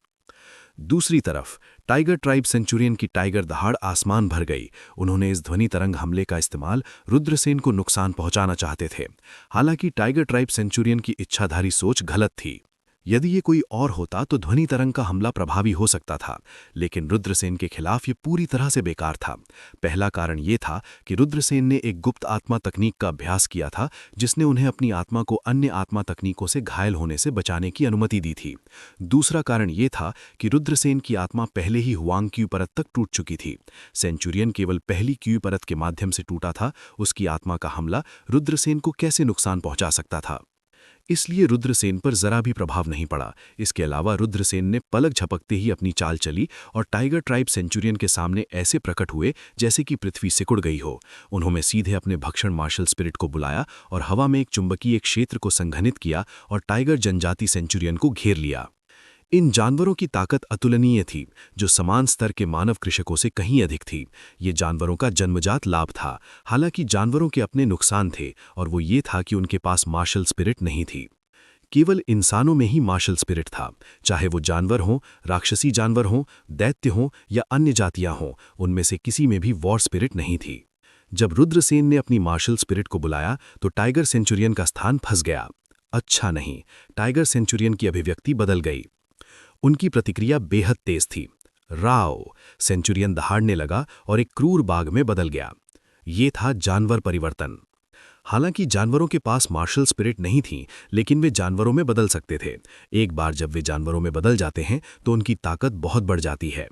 Speaker 3: दूसरी तरफ टाइगर ट्राइब सेंचुरियन की टाइगर दहाड़ आसमान भर गई। उन्होंने इस ध्वनि तरंग हमले का इस्तेमाल रुद्रसेन को नुकसान पहुंचाना चाहते थे। हालांकि टाइगर ट्राइब सेंचुरियन की इच्छाधारी सोच गलत थी। यदि ये कोई और होता तो ध्वनि तरंग का हमला प्रभावी हो सकता था, लेकिन रुद्रसेन के खिलाफ ये पूरी तरह से बेकार था। पहला कारण ये था कि रुद्रसेन ने एक गुप्त आत्मा तकनीक का अभ्यास किया था, जिसने उन्हें अपनी आत्मा को अन्य आत्मा तकनीकों से घायल होने से बचाने की अनुमति दी थी। दूसरा कारण ये था कि रुद्रसेन की आत्मा पहले ही हुआंग क्यू परत तक टूट चुकी थी। सेंचुरियन केवल पहली क्यू परत के माध्यम से टूटा था। उसकी आत्मा का हमला रुद्रसेन को कैसे नुकसान पहुंचा सकता था? इसलिए रुद्रसेन पर जरा भी प्रभाव नहीं पड़ा। इसके अलावा रुद्रसेन ने पलक झपकते ही अपनी चाल चली और टाइगर ट्राइब सेंचुरियन के सामने ऐसे प्रकट हुए जैसे कि पृथ्वी सिकुड़ गई हो। उन्होंने सीधे अपने भक्षण मार्शल स्पिरिट को बुलाया और हवा में एक चुंबकीय क्षेत्र को संघनित किया और टाइगर जनजाति सेंचुरियन को घेर लिया। इन जानवरों की ताकत अतुलनीय थी, जो समान स्तर के मानव कृषकों से कहीं अधिक थी। ये जानवरों का जन्मजात लाभ था। हालांकि जानवरों के अपने नुकसान थे, और वो ये था कि उनके पास मार्शल स्पिरिट नहीं थी। केवल इंसानों में ही मार्शल स्पिरिट था। चाहे वो जानवर हों, राक्षसी जानवर हों, दैत्य हों या अन्य जातियां हों, उनमें से किसी में भी वॉर स्पिरिट नहीं थी। जब रुद्रसेन ने अपनी मार्शल स्पिरिट को बुलाया तो टाइगर सेंचुरियन का स्थान फंस गया। अच्छा नहीं, टाइगर सेंचुरियन की अभिव्यक्ति बदल गई। उनकी प्रतिक्रिया बेहद तेज थी। राव! सेंचुरियन दहाड़ने लगा और एक क्रूर बाघ में बदल गया। ये था जानवर परिवर्तन। हालांकि जानवरों के पास मार्शल स्पिरिट नहीं थी, लेकिन वे जानवरों में बदल सकते थे। एक बार जब वे जानवरों में बदल जाते हैं तो उनकी ताकत बहुत बढ़ जाती है।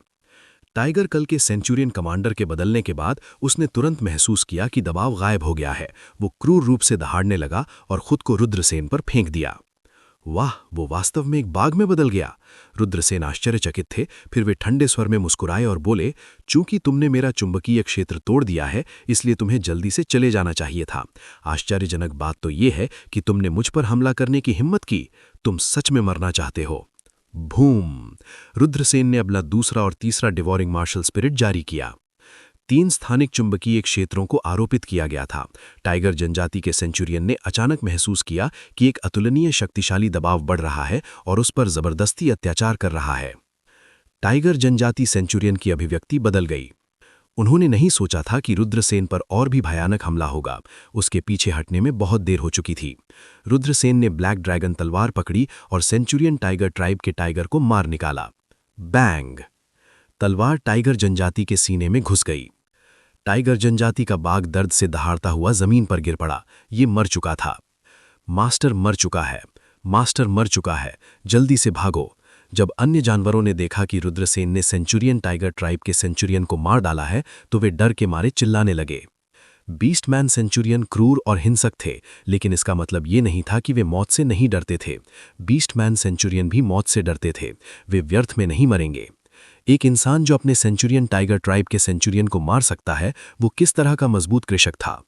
Speaker 3: टाइगर कल के सेंचुरियन कमांडर के बदलने के बाद उसने तुरंत महसूस किया कि दबाव गायब हो गया है। वो क्रूर रूप से दहाड़ने लगा और खुद को रुद्रसेन पर फेंक दिया। वाह! वो वास्तव में एक बाघ में बदल गया। रुद्रसेन आश्चर्यचकित थे। फिर वे ठंडे स्वर में मुस्कुराए और बोले, चूंकि तुमने मेरा चुंबकीय क्षेत्र तोड़ दिया है, इसलिए तुम्हें जल्दी से चले जाना चाहिए था। आश्चर्यजनक बात तो ये है कि तुमने मुझ पर हमला करने की हिम्मत की। तुम सच में मरना चाहते हो। भूम! रुद्रसेन ने अपना दूसरा और तीसरा डिवोरिंग मार्शल स्पिरिट जारी किया। 3 स्थानिक चुंबकीय क्षेत्रों को आरोपित किया गया था। टाइगर जनजाति के सेंचुरियन ने अचानक महसूस किया कि एक अतुलनीय शक्तिशाली दबाव बढ़ रहा है और उस पर जबरदस्ती अत्याचार कर रहा है। टाइगर जनजाति सेंचुरियन की अभिव्यक्ति बदल गई। उन्होंने नहीं सोचा था कि रुद्रसेन पर और भी भयानक हमला होगा। उसके पीछे हटने में बहुत देर हो चुकी थी। रुद्रसेन ने ब्लैक ड्रैगन तलवार पकड़ी और सेंचुरियन टाइगर ट्राइब के टाइगर को मार निकाला। बैंग! तलवार टाइगर जनजाति के सीने में घुस गई। टाइगर जनजाति का बाघ दर्द से दहाड़ता हुआ जमीन पर गिर पड़ा। ये मर चुका था। मास्टर मर चुका है। मास्टर मर चुका है। जल्दी से भागो! जब अन्य जानवरों ने देखा कि रुद्रसेन ने सेंचुरियन टाइगर ट्राइब के सेंचुरियन को मार डाला है, तो वे डर के मारे चिल्लाने लगे। बीस्टमैन सेंचुरियन क्रूर और हिंसक थे, लेकिन इसका मतलब ये नहीं था कि वे मौत से नहीं डरते थे। बीस्टमैन सेंचुरियन भी मौत से डरते थे। वे व्यर्थ में नहीं मरेंगे। एक इंसान जो अपने सेंचुरियन टाइगर ट्राइब के सेंचुरियन को मार सकता है, वो किस तरह का मजबूत कृषक था।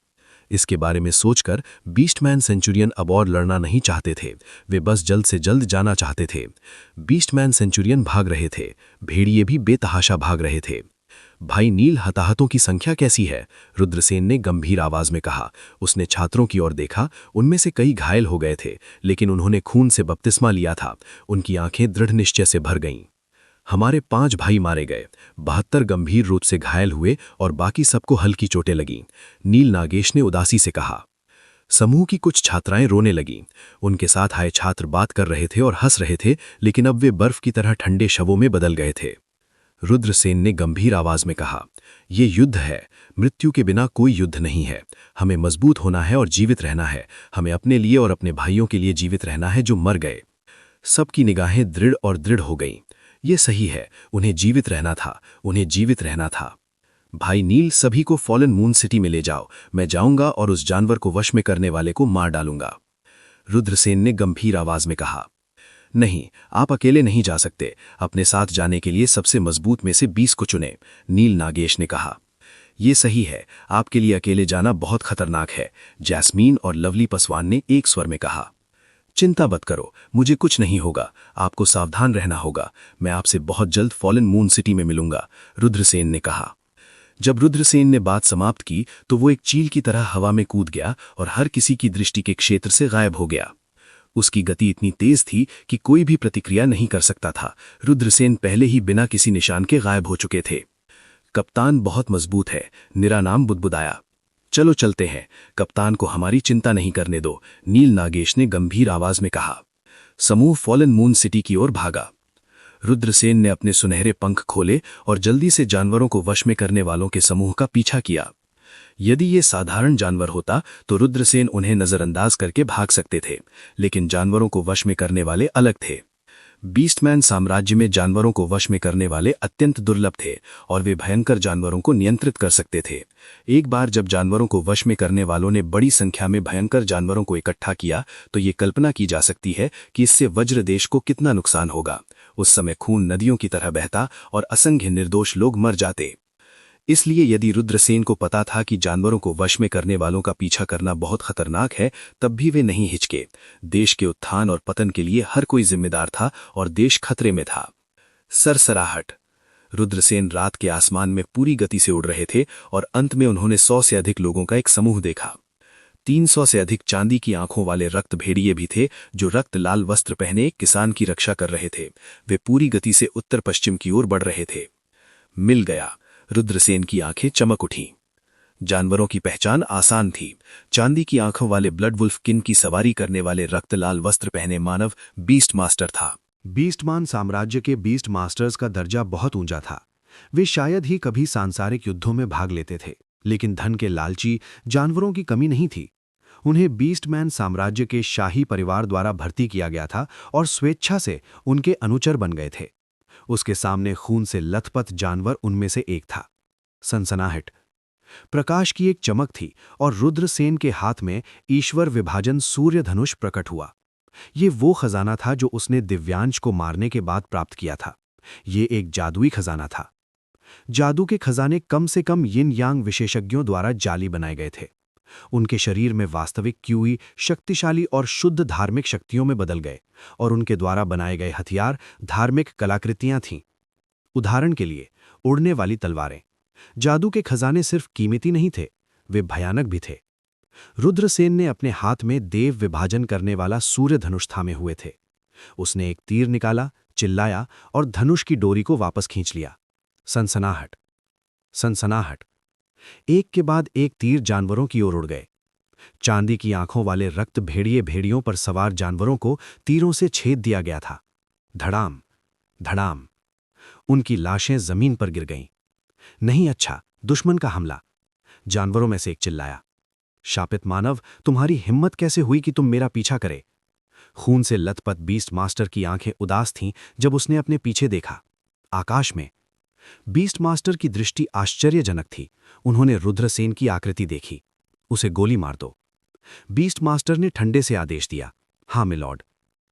Speaker 3: इसके बारे में सोचकर बीस्टमैन सेंचुरियन अब और लड़ना नहीं चाहते थे। वे बस जल्द से जल्द जाना चाहते थे। बीस्टमैन सेंचुरियन भाग रहे थे। भेड़िए भी बेतहाशा भाग रहे थे। भाई नील, हताहतों की संख्या कैसी है? रुद्रसेन ने गंभीर आवाज में कहा। उसने छात्रों की ओर देखा। उनमें से कई घायल हो गए थे, लेकिन उन्होंने खून से बपतिस्मा लिया था। उनकी आंखें दृढ़ निश्चय से भर गईं। हमारे 5 भाई मारे गए, 72 गंभीर रूप से घायल हुए और बाकी सबको हल्की चोटें लगीं। नील नागेश ने उदासी से कहा। समूह की कुछ छात्राएं रोने लगीं। उनके साथ आए छात्र बात कर रहे थे और हंस रहे थे, लेकिन अब वे बर्फ की तरह ठंडे शवों में बदल गए थे। रुद्रसेन ने गंभीर आवाज में कहा, ये युद्ध है। मृत्यु के बिना कोई युद्ध नहीं है। हमें मजबूत होना है और जीवित रहना है। हमें अपने लिए और अपने भाइयों के लिए जीवित रहना है जो मर गए। सबकी निगाहें दृढ़ और दृढ़ हो गईं। ये सही है, उन्हें जीवित रहना था। उन्हें जीवित रहना था। भाई नील, सभी को फॉलन मून सिटी में ले जाओ। मैं जाऊंगा और उस जानवर को वश में करने वाले को मार डालूंगा। रुद्रसेन ने गंभीर आवाज में कहा। नहीं, आप अकेले नहीं जा सकते। अपने साथ जाने के लिए सबसे मजबूत में से 20 को चुने। नील नागेश ने कहा। ये सही है, आपके लिए अकेले जाना बहुत खतरनाक है। जैस्मीन और लवली पसवान ने एक स्वर में कहा। चिंता मत करो, मुझे कुछ नहीं होगा। आपको सावधान रहना होगा। मैं आपसे बहुत जल्द फॉलन मून सिटी में मिलूंगा, रुद्रसेन ने कहा। जब रुद्रसेन ने बात समाप्त की तो वो एक चील की तरह हवा में कूद गया और हर किसी की दृष्टि के क्षेत्र से गायब हो गया। उसकी गति इतनी तेज थी कि कोई भी प्रतिक्रिया नहीं कर सकता था। रुद्रसेन पहले ही बिना किसी निशान के गायब हो चुके थे। कप्तान बहुत मजबूत है, निरानाम बुदबुदाया। चलो चलते हैं, कप्तान को हमारी चिंता नहीं करने दो, नील नागेश ने गंभीर आवाज में कहा। समूह फॉलन मून सिटी की ओर भागा। रुद्रसेन ने अपने सुनहरे पंख खोले और जल्दी से जानवरों को वश में करने वालों के समूह का पीछा किया। यदि ये साधारण जानवर होता तो रुद्रसेन उन्हें नजरअंदाज करके भाग सकते थे, लेकिन जानवरों को वश में करने वाले अलग थे। बीस्टमैन साम्राज्य में जानवरों को वश में करने वाले अत्यंत दुर्लभ थे और वे भयंकर जानवरों को नियंत्रित कर सकते थे। एक बार जब जानवरों को वश में करने वालों ने बड़ी संख्या में भयंकर जानवरों को इकट्ठा किया तो ये कल्पना की जा सकती है कि इससे वज्र देश को कितना नुकसान होगा। उस समय खून नदियों की तरह बहता और असंख्य निर्दोष लोग मर जाते।
Speaker 2: इसलिए यदि रुद्रसेन को पता था कि जानवरों को वश में करने वालों का पीछा करना बहुत खतरनाक है, तब भी वे नहीं हिचके। देश के उत्थान और पतन के लिए हर कोई जिम्मेदार था और देश खतरे में था। सरसराहट। रुद्रसेन रात के आसमान में पूरी गति से उड़ रहे थे और अंत में उन्होंने 100 से अधिक लोगों का एक समूह देखा। 300 से अधिक चांदी की आंखों वाले रक्त भेड़िए भी थे, जो रक्त लाल वस्त्र पहने एक किसान की रक्षा कर रहे थे। वे पूरी गति से उत्तर पश्चिम की ओर बढ़ रहे थे। मिल गया। रुद्रसेन की आंखें चमक उठीं। जानवरों की पहचान आसान थी। चांदी की आंखों वाले ब्लड वुल्फ किन की सवारी करने वाले रक्त लाल वस्त्र पहने मानव बीस्ट मास्टर था।
Speaker 1: बीस्टमान साम्राज्य के बीस्ट मास्टर्स का दर्जा बहुत ऊंचा था। वे शायद ही कभी सांसारिक युद्धों में भाग लेते थे, लेकिन धन के लालची जानवरों की कमी नहीं थी। उन्हें बीस्टमैन साम्राज्य के शाही परिवार द्वारा भर्ती किया गया था और स्वेच्छा से उनके अनुचर बन गए थे। उसके सामने खून से लथपथ जानवर उनमें से एक था। सनसनाहट। प्रकाश की एक चमक थी और रुद्रसेन के हाथ में ईश्वर विभाजन सूर्य धनुष प्रकट हुआ। ये वो खजाना था जो उसने दिव्यांश को मारने के बाद प्राप्त किया था। ये एक जादुई खजाना था। जादू के खजाने कम से कम यिन यांग विशेषज्ञों द्वारा जाली बनाए गए थे। उनके शरीर में वास्तविक क्यूई शक्तिशाली और शुद्ध धार्मिक शक्तियों में बदल गए और उनके द्वारा बनाए गए हथियार धार्मिक कलाकृतियां थीं। उदाहरण के लिए उड़ने वाली तलवारें। जादू के खजाने सिर्फ कीमती नहीं थे, वे भयानक भी थे। रुद्रसेन ने अपने हाथ में देव विभाजन करने वाला सूर्य धनुष थामे हुए थे। उसने एक तीर निकाला, चिल्लाया और धनुष की डोरी को वापस खींच लिया। सनसनाहट। सनसनाहट। एक के बाद एक तीर जानवरों की ओर उड़ गए। चांदी की आंखों वाले रक्त भेड़ियों पर सवार जानवरों को तीरों से छेद दिया गया था। धड़ाम, धड़ाम। उनकी लाशें जमीन पर गिर गईं। नहीं अच्छा, दुश्मन का हमला। जानवरों में से एक चिल्लाया, शापित मानव, तुम्हारी हिम्मत कैसे हुई कि तुम मेरा पीछा करे? खून से लथपथ बीस्ट मास्टर की आंखें उदास थीं जब उसने अपने पीछे देखा। आकाश में बीस्ट मास्टर की दृष्टि आश्चर्यजनक थी। उन्होंने रुद्रसेन की आकृति देखी। उसे गोली मार दो। बीस्ट मास्टर ने ठंडे से आदेश दिया, हाँ मिलॉर्ड।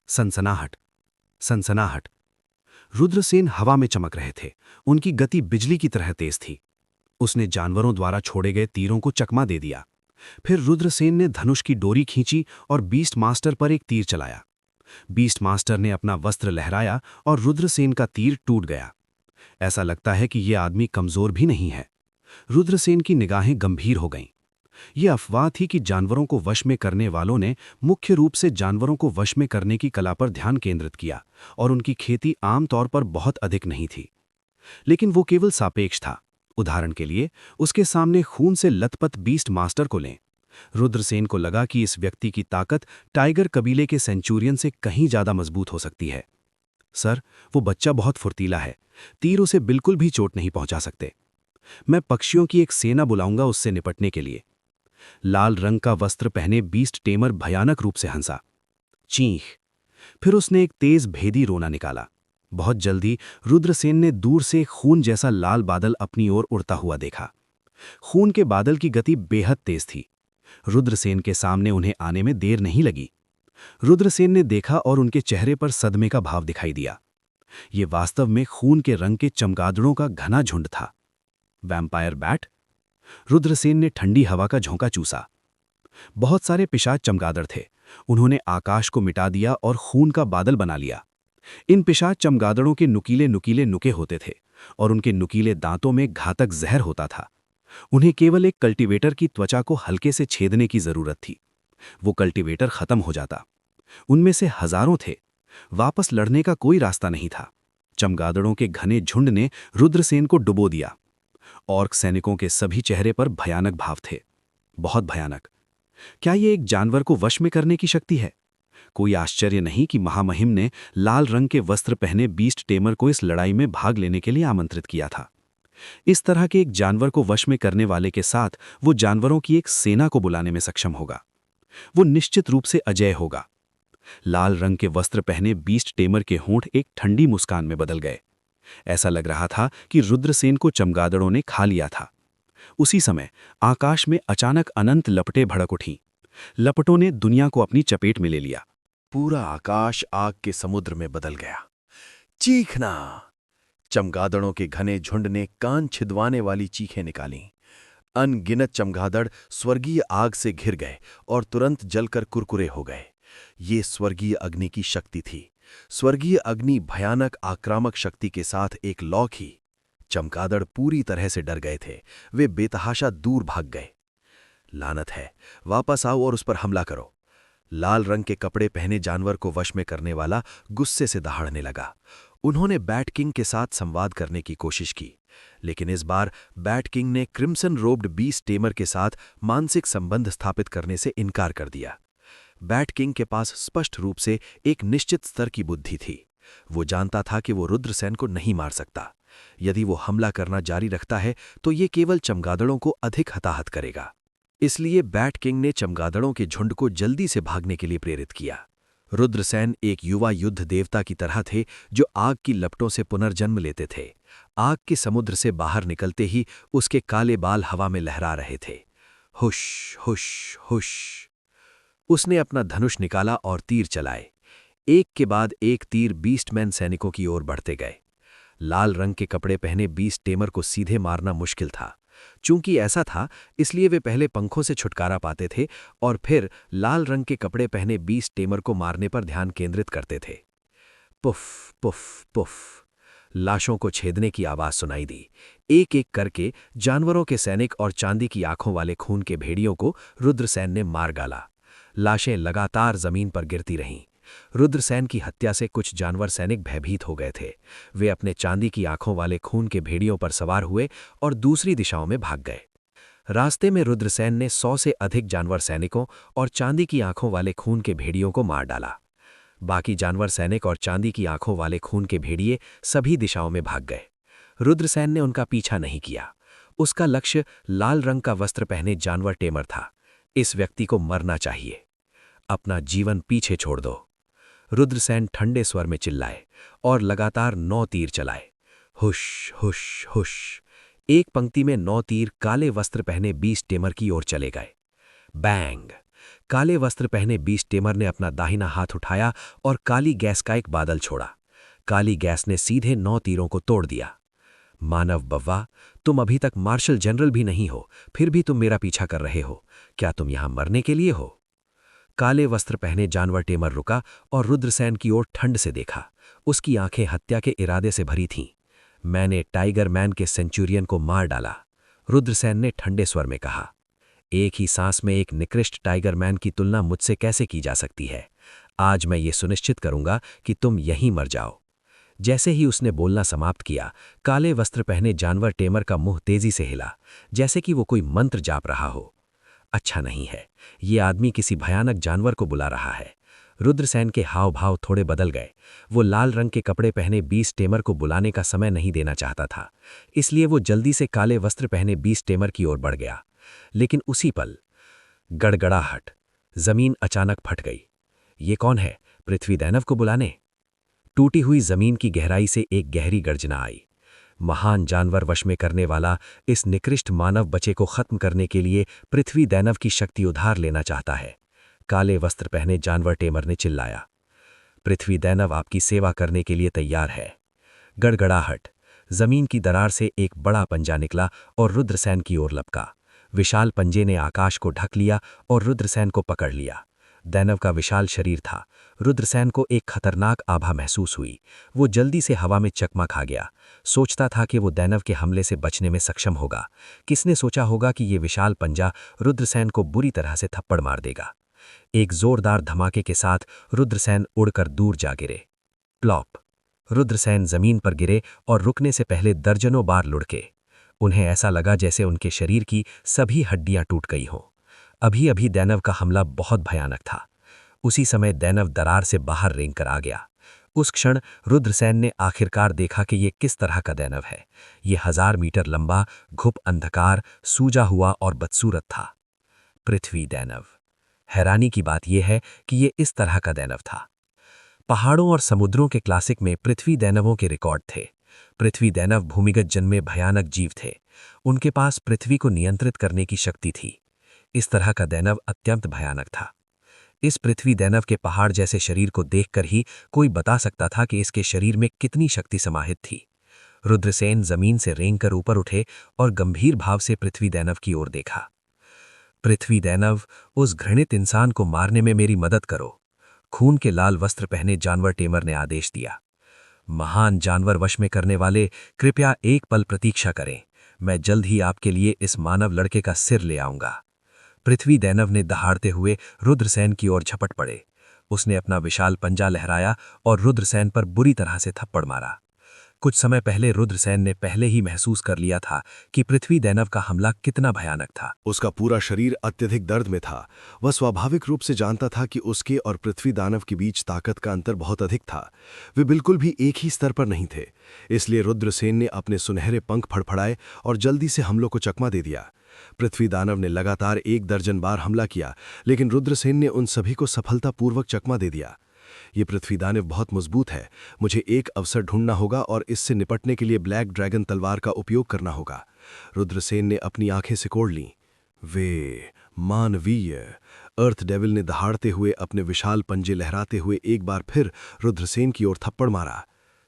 Speaker 1: सनसनाहट। सनसनाहट। रुद्रसेन हवा में चमक रहे थे। उनकी गति बिजली की तरह तेज थी। उसने जानवरों द्वारा छोड़े गए तीरों को चकमा दे दिया। फिर रुद्रसेन ने धनुष की डोरी खींची और बीस्ट मास्टर पर एक तीर चलाया। बीस्ट मास्टर ने अपना वस्त्र लहराया और रुद्रसेन का तीर टूट गया। ऐसा लगता है कि यह आदमी कमजोर भी नहीं है। रुद्रसेन की निगाहें गंभीर हो गईं। यह अफवाह थी कि जानवरों को वश में करने वालों ने मुख्य रूप से जानवरों को वश में करने की कला पर ध्यान केंद्रित किया और उनकी खेती आमतौर पर बहुत अधिक नहीं थी। लेकिन वो केवल सापेक्ष था। उदाहरण के लिए, उसके सामने खून से लथपथ बीस्ट मास्टर को लें। रुद्रसेन को लगा कि इस व्यक्ति की ताकत टाइगर कबीले के सेंचुरियन से कहीं ज्यादा मजबूत हो सकती है। सर, वो बच्चा बहुत फुर्तीला है। तीर उसे बिल्कुल भी चोट नहीं पहुंचा सकते। मैं पक्षियों की एक सेना बुलाऊंगा उससे निपटने के लिए। लाल रंग का वस्त्र पहने बीस्ट टेमर भयानक रूप से हंसा। चीख। फिर उसने एक तेज भेदी रोना निकाला। बहुत जल्दी रुद्रसेन ने दूर से खून जैसा लाल बादल अपनी ओर उड़ता हुआ देखा। खून के बादल की गति बेहद तेज थी। रुद्रसेन के सामने उन्हें आने में देर नहीं लगी। रुद्रसेन ने देखा और उनके चेहरे पर सदमे का भाव दिखाई दिया। ये वास्तव में खून के रंग के चमगादड़ों का घना झुंड था। Vampire bat. रुद्रसेन ने ठंडी हवा का झोंका चूसा। बहुत सारे पिशाच चमगादड़ थे। उन्होंने आकाश को मिटा दिया और खून का बादल बना लिया। इन पिशाच चमगादड़ों के नुकीले नुकीले नुके होते थे और उनके नुकीले दांतों में घातक जहर होता था। उन्हें केवल एक कल्टीवेटर की त्वचा को हल्के से छेदने की जरूरत थी। वो कल्टीवेटर खत्म हो जाता। उनमें से हजारों थे। वापस लड़ने का कोई रास्ता नहीं था। चमगादड़ों के घने झुंड ने रुद्रसेन को डुबो दिया। ऑर्क सैनिकों के सभी चेहरे पर भयानक भाव थे। बहुत भयानक। क्या ये एक जानवर को वश में करने की शक्ति है? कोई आश्चर्य नहीं कि महामहिम ने लाल रंग के वस्त्र पहने बीस्ट टेमर को इस लड़ाई में भाग लेने के लिए आमंत्रित किया था। इस तरह के एक जानवर को वश में करने वाले के साथ वो जानवरों की एक सेना को बुलाने में सक्षम होगा। वो निश्चित रूप से अजेय होगा। लाल रंग के वस्त्र पहने बीस्ट टेमर के होंठ एक ठंडी मुस्कान में बदल गए। ऐसा लग रहा था कि रुद्रसेन को चमगादड़ों ने खा लिया था। उसी समय आकाश में अचानक अनंत लपटें भड़क उठीं। लपटों ने दुनिया को अपनी चपेट में ले लिया।
Speaker 3: पूरा आकाश आग के समुद्र में बदल गया। चीखना,
Speaker 4: चमगादड़ों के घने झुंड ने कान छिदवाने वाली चीखें निकालीं। अनगिनत चमगादड़ स्वर्गीय आग से घिर गए और तुरंत जलकर कुरकुरे हो गए। ये स्वर्गीय अग्नि की शक्ति थी। स्वर्गीय अग्नि भयानक आक्रामक शक्ति के साथ एक लौ की। चमगादड़ पूरी तरह से डर गए थे। वे बेतहाशा दूर भाग गए। लानत है, वापस आओ और उस पर हमला करो। लाल रंग के कपड़े पहने जानवर को वश में करने वाला गुस्से से दहाड़ने लगा। उन्होंने बैट किंग के साथ संवाद करने की कोशिश की, लेकिन इस बार बैट किंग ने क्रिम्सन रोब्ड बीस्ट टेमर के साथ मानसिक संबंध स्थापित करने से इनकार कर दिया। बैट किंग के पास स्पष्ट रूप से एक निश्चित स्तर की बुद्धि थी। वो जानता था कि वो रुद्रसेन को नहीं मार सकता। यदि वो हमला करना जारी रखता है तो ये केवल चमगादड़ों को अधिक हताहत करेगा। इसलिए बैट किंग ने चमगादड़ों के झुंड को जल्दी से भागने के लिए प्रेरित किया। रुद्रसेन एक युवा युद्ध देवता की तरह थे जो आग की लपटों से पुनर्जन्म लेते थे। आग के समुद्र से बाहर निकलते ही उसके काले बाल हवा में लहरा रहे थे। हुश हुश हुश। उसने अपना धनुष निकाला और तीर चलाए। एक के बाद एक तीर बीस्टमैन सैनिकों की ओर बढ़ते गए। लाल रंग के कपड़े पहने बीस्ट टेमर को सीधे मारना मुश्किल था। चूंकि ऐसा था, इसलिए वे पहले पंखों से छुटकारा पाते थे और फिर लाल रंग के कपड़े पहने बीस्ट टेमर को मारने पर ध्यान केंद्रित करते थे। Puff puff puff. लाशों को छेदने की आवाज सुनाई दी। एक एक करके जानवरों के सैनिक और चांदी की आंखों वाले खून के भेड़ियों को रुद्रसेन ने मार डाला। लाशें लगातार जमीन पर गिरती रहीं। रुद्रसेन की हत्या से कुछ जानवर सैनिक भयभीत हो गए थे। वे अपने चांदी की आंखों वाले खून के भेड़ियों पर सवार हुए और दूसरी दिशाओं में भाग गए। रास्ते में रुद्रसेन ने 100 से अधिक जानवर सैनिकों और चांदी की आंखों वाले खून के भेड़ियों को मार डाला। बाकी जानवर सैनिक और चांदी की आंखों वाले खून के भेड़िए सभी दिशाओं में भाग गए। रुद्रसेन ने उनका पीछा नहीं किया। उसका लक्ष्य लाल रंग का वस्त्र पहने जानवर टेमर था। इस व्यक्ति को मरना चाहिए। अपना जीवन पीछे छोड़ दो। रुद्रसेन ठंडे स्वर में चिल्लाए और लगातार 9 तीर चलाए। हुश हुश हुश। एक पंक्ति में 9 तीर काले वस्त्र पहने बीस्ट टेमर की ओर चले गए। बैंग। काले वस्त्र पहने बीस्ट टेमर ने अपना दाहिना हाथ उठाया और काली गैस का एक बादल छोड़ा। काली गैस ने सीधे 9 तीरों को तोड़ दिया। मानव बव्वा, तुम अभी तक मार्शल जनरल भी नहीं हो, फिर भी तुम मेरा पीछा कर रहे हो। क्या तुम यहां मरने के लिए हो? काले वस्त्र पहने जानवर टेमर रुका और रुद्रसेन की ओर ठंड से देखा। उसकी आंखें हत्या के इरादे से भरी थीं। मैंने टाइगर मैन के सेंचुरियन को मार डाला, रुद्रसेन ने ठंडे स्वर में कहा। एक ही सांस में एक निकृष्ट टाइगर मैन की तुलना मुझसे कैसे की जा सकती है? आज मैं ये सुनिश्चित करूंगा कि तुम यहीं मर जाओ। जैसे ही उसने बोलना समाप्त किया, काले वस्त्र पहने जानवर टेमर का मुंह तेजी से हिला, जैसे कि वो कोई मंत्र जाप रहा हो। अच्छा नहीं है, ये आदमी किसी भयानक जानवर को बुला रहा है। रुद्रसेन के हाव भाव थोड़े बदल गए। वो लाल रंग के कपड़े पहने बीस्ट टेमर को बुलाने का समय नहीं देना चाहता था, इसलिए वो जल्दी से काले वस्त्र पहने बीस्ट टेमर की ओर बढ़ गया। लेकिन उसी पल गड़गड़ाहट, जमीन अचानक फट गई। ये कौन है? पृथ्वी दैनव को बुलाने? टूटी हुई जमीन की गहराई से एक गहरी गर्जना आई। महान जानवर वश में करने वाला इस निकृष्ट मानव बच्चे को खत्म करने के लिए पृथ्वी दैनव की शक्ति उधार लेना चाहता है। काले वस्त्र पहने जानवर टेमर ने चिल्लाया। पृथ्वी दैनव आपकी सेवा करने के लिए तैयार है। गड़गड़ाहट, जमीन की दरार से एक बड़ा पंजा निकला और रुद्रसेन की ओर लपका। विशाल पंजे ने आकाश को ढक लिया और रुद्रसेन को पकड़ लिया। दैनव का विशाल शरीर था। रुद्रसेन को एक खतरनाक आभा महसूस हुई। वो जल्दी से हवा में चकमा खा गया। सोचता था कि वो दैनव के हमले से बचने में सक्षम होगा। किसने सोचा होगा कि ये विशाल पंजा रुद्रसेन को बुरी तरह से थप्पड़ मार देगा। एक जोरदार धमाके के साथ रुद्रसेन उड़कर दूर जा गिरे। प्लॉप। रुद्रसेन जमीन पर गिरे और रुकने से पहले दर्जनों बार लुढ़के। उन्हें ऐसा लगा जैसे उनके शरीर की सभी हड्डियां टूट गई हों। अभी अभी दैनव का हमला बहुत भयानक था। उसी समय दैनव दरार से बाहर रेंग कर आ गया। उस क्षण रुद्रसेन ने आखिरकार देखा कि ये किस तरह का दैनव है। ये 1000 मीटर लंबा, घुप अंधकार, सूजा हुआ और बदसूरत था। पृथ्वी दैनव। हैरानी की बात यह है कि ये इस तरह का दैनव था। पहाड़ों और समुद्रों के क्लासिक में पृथ्वी दैनवों के रिकॉर्ड थे। पृथ्वी दैनव भूमिगत जन्मे भयानक जीव थे। उनके पास पृथ्वी को नियंत्रित करने की शक्ति थी। इस तरह का दैनव अत्यंत भयानक था। इस पृथ्वी दैनव के पहाड़ जैसे शरीर को देखकर ही कोई बता सकता था कि इसके शरीर में कितनी शक्ति समाहित थी।
Speaker 2: रुद्रसेन जमीन से रेंगकर ऊपर उठे और गंभीर भाव से पृथ्वी दैनव की ओर देखा। पृथ्वी दैनव, उस घृणित इंसान को मारने में मेरी मदद करो। खून के लाल वस्त्र पहने जानवर टेमर ने आदेश दिया। महान जानवर वश में करने वाले, कृपया एक पल प्रतीक्षा करें। मैं जल्द ही आपके लिए इस मानव लड़के का सिर ले आऊंगा। पृथ्वी दैनव ने दहाड़ते हुए रुद्रसेन की ओर झपट पड़े। उसने अपना विशाल पंजा लहराया और रुद्रसेन पर बुरी तरह से थप्पड़ मारा। कुछ समय पहले रुद्रसेन ने पहले ही महसूस कर लिया था कि पृथ्वी दैनव का हमला कितना भयानक था।
Speaker 3: उसका पूरा शरीर अत्यधिक दर्द में था। वह स्वाभाविक रूप से जानता था कि उसके और पृथ्वी दानव के बीच ताकत का अंतर बहुत अधिक था। वे बिल्कुल भी एक ही स्तर पर नहीं थे। इसलिए रुद्रसेन ने अपने सुनहरे पंख फड़फड़ाए और जल्दी से हमलों को चकमा दे दिया। पृथ्वी दानव ने लगातार 1 दर्जन बार हमला किया, लेकिन रुद्रसेन ने उन सभी को सफलतापूर्वक चकमा दे दिया। ये पृथ्वी दानव बहुत मजबूत है। मुझे एक अवसर ढूंढना होगा और इससे निपटने के लिए ब्लैक ड्रैगन तलवार का उपयोग करना होगा। रुद्रसेन ने अपनी आंखें सिकोड़ लीं। वे मानवीय। अर्थ डेविल ने दहाड़ते हुए अपने विशाल पंजे लहराते हुए एक बार फिर रुद्रसेन की ओर थप्पड़ मारा।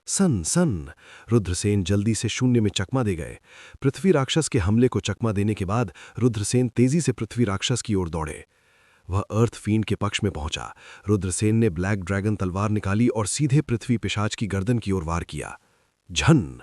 Speaker 3: सन सन। रुद्रसेन जल्दी से शून्य में चकमा दे गए। पृथ्वी राक्षस के हमले को चकमा देने के बाद रुद्रसेन तेजी से पृथ्वी राक्षस की ओर दौड़े। वह अर्थ फींड के पक्ष में पहुंचा। रुद्रसेन ने ब्लैक ड्रैगन तलवार निकाली और सीधे पृथ्वी पिशाच की गर्दन की ओर वार किया। झन।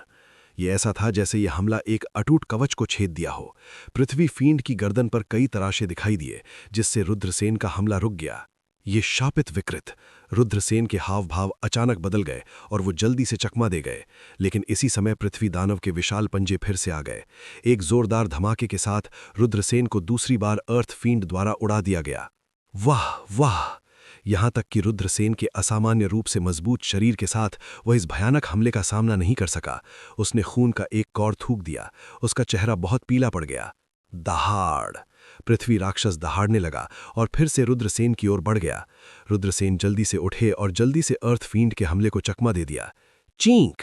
Speaker 3: ये ऐसा था जैसे यह हमला एक अटूट कवच को छेद दिया हो। पृथ्वी फींड की गर्दन पर कई तराशे दिखाई दिए, जिससे रुद्रसेन का हमला रुक गया। ये शापित विकृत। रुद्रसेन के हाव भाव अचानक बदल गए और वो जल्दी से चकमा दे गए, लेकिन इसी समय पृथ्वी दानव के विशाल पंजे फिर से आ गए। एक जोरदार धमाके के साथ रुद्रसेन को दूसरी बार अर्थ फींड द्वारा उड़ा दिया गया। वाह वाह। यहां तक कि रुद्रसेन के असामान्य रूप से मजबूत शरीर के साथ वह इस भयानक हमले का सामना नहीं कर सका। उसने खून का एक कौर थूक दिया। उसका चेहरा बहुत पीला पड़ गया। दहाड़। पृथ्वी राक्षस दहाड़ने लगा और फिर से रुद्रसेन की ओर बढ़ गया। रुद्रसेन जल्दी से उठे और जल्दी से अर्थ फींड के हमले को चकमा दे दिया। चींक।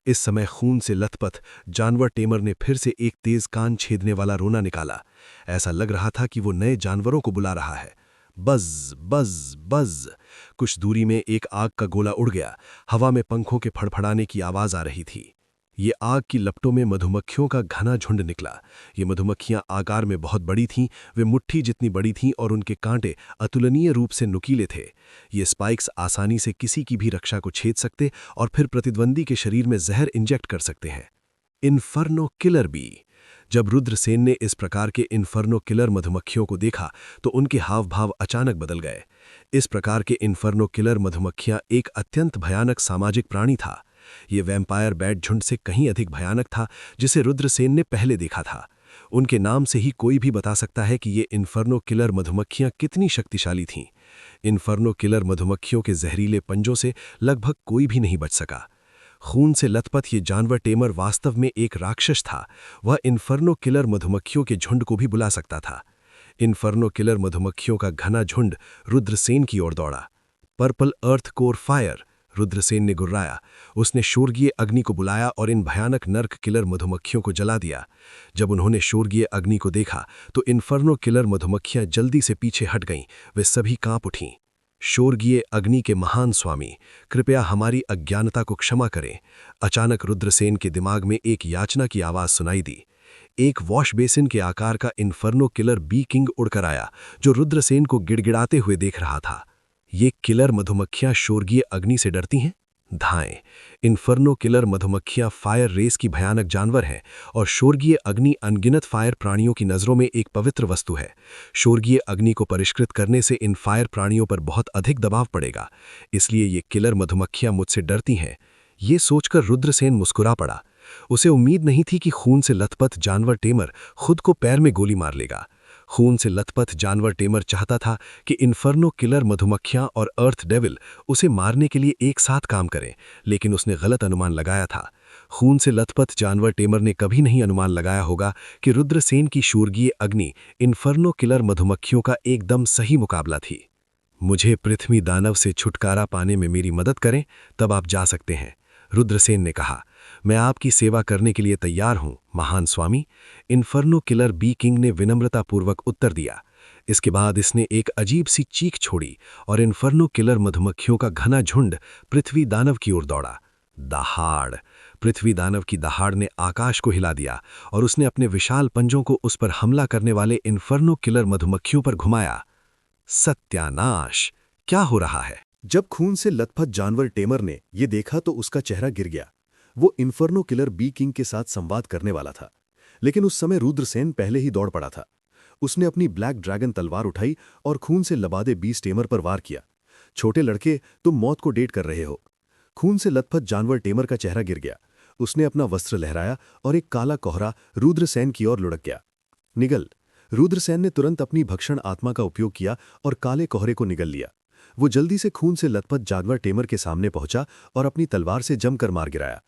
Speaker 3: इस समय खून से लथपथ जानवर टेमर ने फिर से एक तेज कान छेदने वाला रोना निकाला। ऐसा लग रहा था कि वो नए जानवरों को बुला रहा है। बज बज बज। कुछ दूरी में एक आग का गोला उड़ गया। हवा में पंखों के फड़फड़ाने की आवाज आ रही थी। ये आग की लपटों में मधुमक्खियों का घना झुंड निकला। ये मधुमक्खियां आकार में बहुत बड़ी थीं। वे मुट्ठी जितनी बड़ी थीं और उनके कांटे अतुलनीय रूप से नुकीले थे। ये स्पाइक्स आसानी से किसी की भी रक्षा को छेद सकते और फिर प्रतिद्वंदी के शरीर में जहर इंजेक्ट कर सकते हैं। Inferno killer bee. जब रुद्रसेन ने इस प्रकार के इन्फर्नो किलर मधुमक्खियों को देखा तो उनके हाव भाव अचानक बदल गए। इस प्रकार के इन्फर्नो किलर मधुमक्खियां एक अत्यंत भयानक सामाजिक प्राणी था। ये वैम्पायर बैट झुंड से कहीं अधिक भयानक था, जिसे रुद्रसेन ने पहले देखा था। उनके नाम से ही कोई भी बता सकता है कि ये इन्फर्नो किलर मधुमक्खियां कितनी शक्तिशाली थीं। इन्फर्नो किलर मधुमक्खियों के जहरीले पंजों से लगभग कोई भी नहीं बच सका। खून से लथपथ ये जानवर टेमर वास्तव में एक राक्षस था। वह इन्फर्नो किलर मधुमक्खियों के झुंड को भी बुला सकता था। इन्फर्नो किलर मधुमक्खियों का घना झुंड रुद्रसेन की ओर दौड़ा। Purple earth core fire. Rudrasen ने गुर्राया। उसने शोरगीय अग्नि को बुलाया और इन भयानक नर्क किलर मधुमक्खियों को जला दिया। जब उन्होंने शोरगीय अग्नि को देखा तो इन्फर्नो किलर मधुमक्खियां जल्दी से पीछे हट गईं। वे सभी कांप उठीं। शोरगीय अग्नि के महान स्वामी, कृपया हमारी अज्ञानता को क्षमा करें। अचानक रुद्रसेन के दिमाग में एक याचना की आवाज सुनाई दी। एक वॉश बेसिन के आकार का इन्फर्नो किलर बी किंग उड़कर आया, जो रुद्रसेन को गिड़गिड़ाते हुए देख रहा था। ये किलर मधुमक्खियां शोरगीय अग्नि से डरती हैं? धाएं। इन्फर्नो किलर मधुमक्खियां फायर रेस की भयानक जानवर हैं और शोरगीय अग्नि अनगिनत फायर प्राणियों की नज़रों में एक पवित्र वस्तु है। शोरगीय अग्नि को परिष्कृत करने से इन फायर प्राणियों पर बहुत अधिक दबाव पड़ेगा, इसलिए ये किलर मधुमक्खियां मुझसे डरती हैं। ये सोचकर रुद्रसेन मुस्कुरा पड़ा। उसे उम्मीद नहीं थी कि खून से लथपथ जानवर टेमर खुद को पैर में गोली मार लेगा। खून से लथपथ जानवर टेमर चाहता था कि इन्फर्नो किलर मधुमक्खियां और अर्थ डेविल उसे मारने के लिए एक साथ काम करें, लेकिन उसने गलत अनुमान लगाया था। खून से लथपथ जानवर टेमर ने कभी नहीं अनुमान लगाया होगा कि रुद्रसेन की शोरगीय अग्नि इन्फर्नो किलर मधुमक्खियों का एकदम सही मुकाबला थी। मुझे पृथ्वी दानव से छुटकारा पाने में मेरी मदद करें, तब आप जा सकते हैं, रुद्रसेन ने कहा। मैं आपकी सेवा करने के लिए तैयार हूं, महान स्वामी। इन्फर्नो किलर बी किंग ने विनम्रतापूर्वक उत्तर दिया। इसके बाद इसने एक अजीब सी चीख छोड़ी और इन्फर्नो किलर मधुमक्खियों का घना झुंड पृथ्वी दानव की ओर दौड़ा। दहाड़।
Speaker 2: पृथ्वी दानव की दहाड़ ने आकाश को हिला दिया और उसने अपने विशाल पंजों को उस पर हमला करने वाले इन्फर्नो किलर मधुमक्खियों पर घुमाया। सत्यानाश! क्या हो रहा है?
Speaker 3: जब खून से लथपथ जानवर टेमर ने ये देखा तो उसका चेहरा गिर गया। वो इन्फर्नो किलर बी किंग के साथ संवाद करने वाला था, लेकिन उस समय रुद्रसेन पहले ही दौड़ पड़ा था। उसने अपनी ब्लैक ड्रैगन तलवार उठाई और खून से लबादे बीस टेमर पर वार किया। छोटे लड़के, तुम मौत को डेट कर रहे हो। खून से लथपथ जानवर टेमर का चेहरा गिर गया। उसने अपना वस्त्र लहराया और एक काला कोहरा रुद्रसेन की ओर लुढ़क गया। निगल! रुद्रसेन ने तुरंत अपनी भक्षण आत्मा का उपयोग किया और काले कोहरे को निगल लिया। वो जल्दी से खून से लथपथ जानवर टेमर के सामने पहुंचा और अपनी तलवार से जमकर मार गिराया।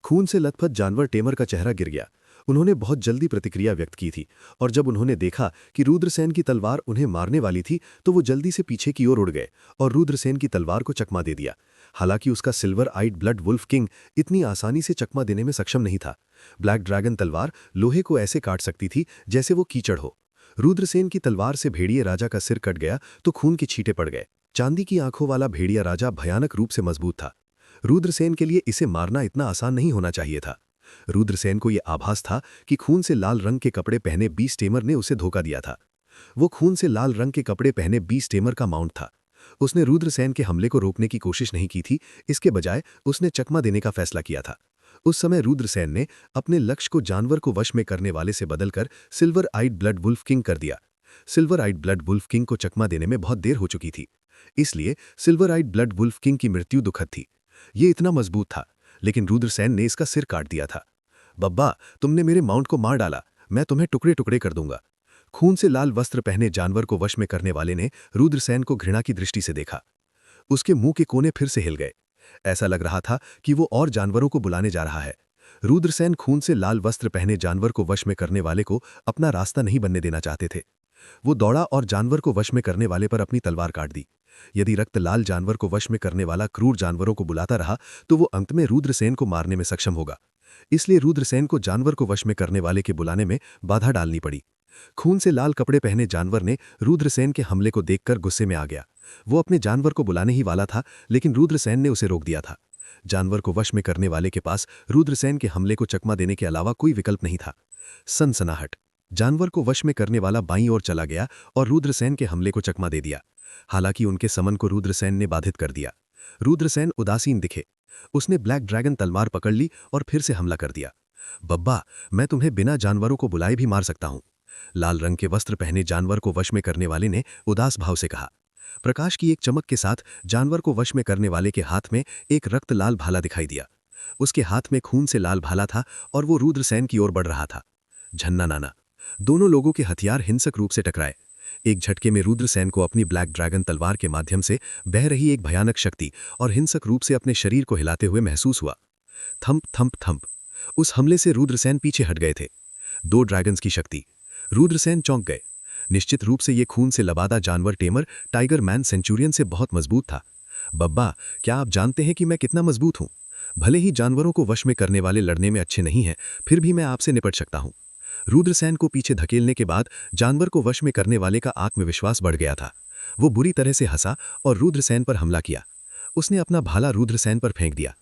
Speaker 3: खून से लथपथ जानवर टेमर का चेहरा गिर गया। उन्होंने बहुत जल्दी प्रतिक्रिया व्यक्त की थी और जब उन्होंने देखा कि रुद्रसेन की तलवार उन्हें मारने वाली थी तो वो जल्दी से पीछे की ओर उड़ गए और रुद्रसेन की तलवार को चकमा दे दिया। हालांकि उसका सिल्वर आइड ब्लड वुल्फ किंग इतनी आसानी से चकमा देने में सक्षम नहीं था। ब्लैक ड्रैगन तलवार लोहे को ऐसे काट सकती थी जैसे वो कीचड़ हो। रुद्रसेन की तलवार से भेड़िए राजा का सिर कट गया तो खून के छींटे पड़ गए। चांदी की आंखों वाला भेड़िया राजा भयानक रूप से मजबूत था। रुद्रसेन के लिए इसे मारना इतना आसान नहीं होना चाहिए था। रुद्रसेन को यह आभास था कि खून से लाल रंग के कपड़े पहने 20 टेमर ने उसे धोखा दिया था। वो खून से लाल रंग के कपड़े पहने 20 टेमर का माउंट था। उसने रुद्रसेन के हमले को रोकने की कोशिश नहीं की थी, इसके बजाय उसने चकमा देने का फैसला किया था। उस समय रुद्रसेन ने अपने लक्ष्य को जानवर को वश में करने वाले से बदलकर सिल्वर आइड ब्लड वुल्फ किंग कर दिया। सिल्वर आइड ब्लड वुल्फ किंग को चकमा देने में बहुत देर हो चुकी थी, इसलिए सिल्वर आइड ब्लड वुल्फ किंग की मृत्यु दुखद थी। ये इतना मजबूत था, लेकिन रुद्रसेन ने इसका सिर काट दिया था। बब्बा, तुमने मेरे माउंट को मार डाला, मैं तुम्हें टुकड़े टुकड़े कर दूंगा। खून से लाल वस्त्र पहने जानवर को वश में करने वाले ने रुद्रसेन को घृणा की दृष्टि से देखा। उसके मुंह के कोने फिर से हिल गए। ऐसा लग रहा था कि वो और जानवरों को बुलाने जा रहा है। रुद्रसेन खून से लाल वस्त्र पहने जानवर को वश में करने वाले को अपना रास्ता नहीं बनने देना चाहते थे। वो दौड़ा और जानवर को वश में करने वाले पर अपनी तलवार काट दी। यदि रक्त लाल जानवर को वश में करने वाला क्रूर जानवरों को बुलाता रहा तो वो अंत में रुद्रसेन को मारने में सक्षम होगा। इसलिए रुद्रसेन को जानवर को वश में करने वाले के बुलाने में बाधा डालनी पड़ी। खून से लाल कपड़े पहने जानवर ने रुद्रसेन के हमले को देखकर गुस्से में आ गया। वो अपने जानवर को बुलाने ही वाला था, लेकिन रुद्रसेन ने उसे रोक दिया था। जानवर को वश में करने वाले के पास रुद्रसेन के हमले को चकमा देने के अलावा कोई विकल्प नहीं था। सनसनाहट! जानवर को वश में करने वाला बाईं ओर चला गया और रुद्रसेन के हमले को चकमा दे दिया। हालांकि उनके समन को रुद्रसेन ने बाधित कर दिया। रुद्रसेन उदासीन दिखे। उसने ब्लैक ड्रैगन तलवार पकड़ ली और फिर से हमला कर दिया। बब्बा, मैं तुम्हें बिना जानवरों को बुलाए भी मार सकता हूं। लाल रंग के वस्त्र पहने जानवर को वश में करने वाले ने उदास भाव से कहा। प्रकाश की एक चमक के साथ जानवर को वश में करने वाले के हाथ में एक रक्त लाल भाला दिखाई दिया। उसके हाथ में खून से लाल भाला था और वो रुद्रसेन की ओर बढ़ रहा था। झन्ना नाना! दोनों लोगों के हथियार हिंसक रूप से टकराए। एक झटके में रुद्रसेन को अपनी ब्लैक ड्रैगन तलवार के माध्यम से बह रही एक भयानक शक्ति और हिंसक रूप से अपने शरीर को हिलाते हुए महसूस हुआ। Thump thump thump! उस हमले से रुद्रसेन पीछे हट गए थे। 2 ड्रैगन्स की शक्ति! रुद्रसेन चौंक गए। निश्चित रूप से ये खून से लबादा जानवर टेमर टाइगर मैन सेंचुरियन से बहुत मजबूत था। बब्बा, क्या आप जानते हैं कि मैं कितना मजबूत हूं? भले ही जानवरों को वश में करने वाले लड़ने में अच्छे नहीं हैं, फिर भी मैं आपसे निपट सकता हूं। रुद्रसेन को पीछे धकेलने के बाद जानवर को वश में करने वाले का आत्मविश्वास बढ़ गया था। वो बुरी तरह से हंसा और रुद्रसेन पर हमला किया। उसने अपना भाला रुद्रसेन पर फेंक दिया।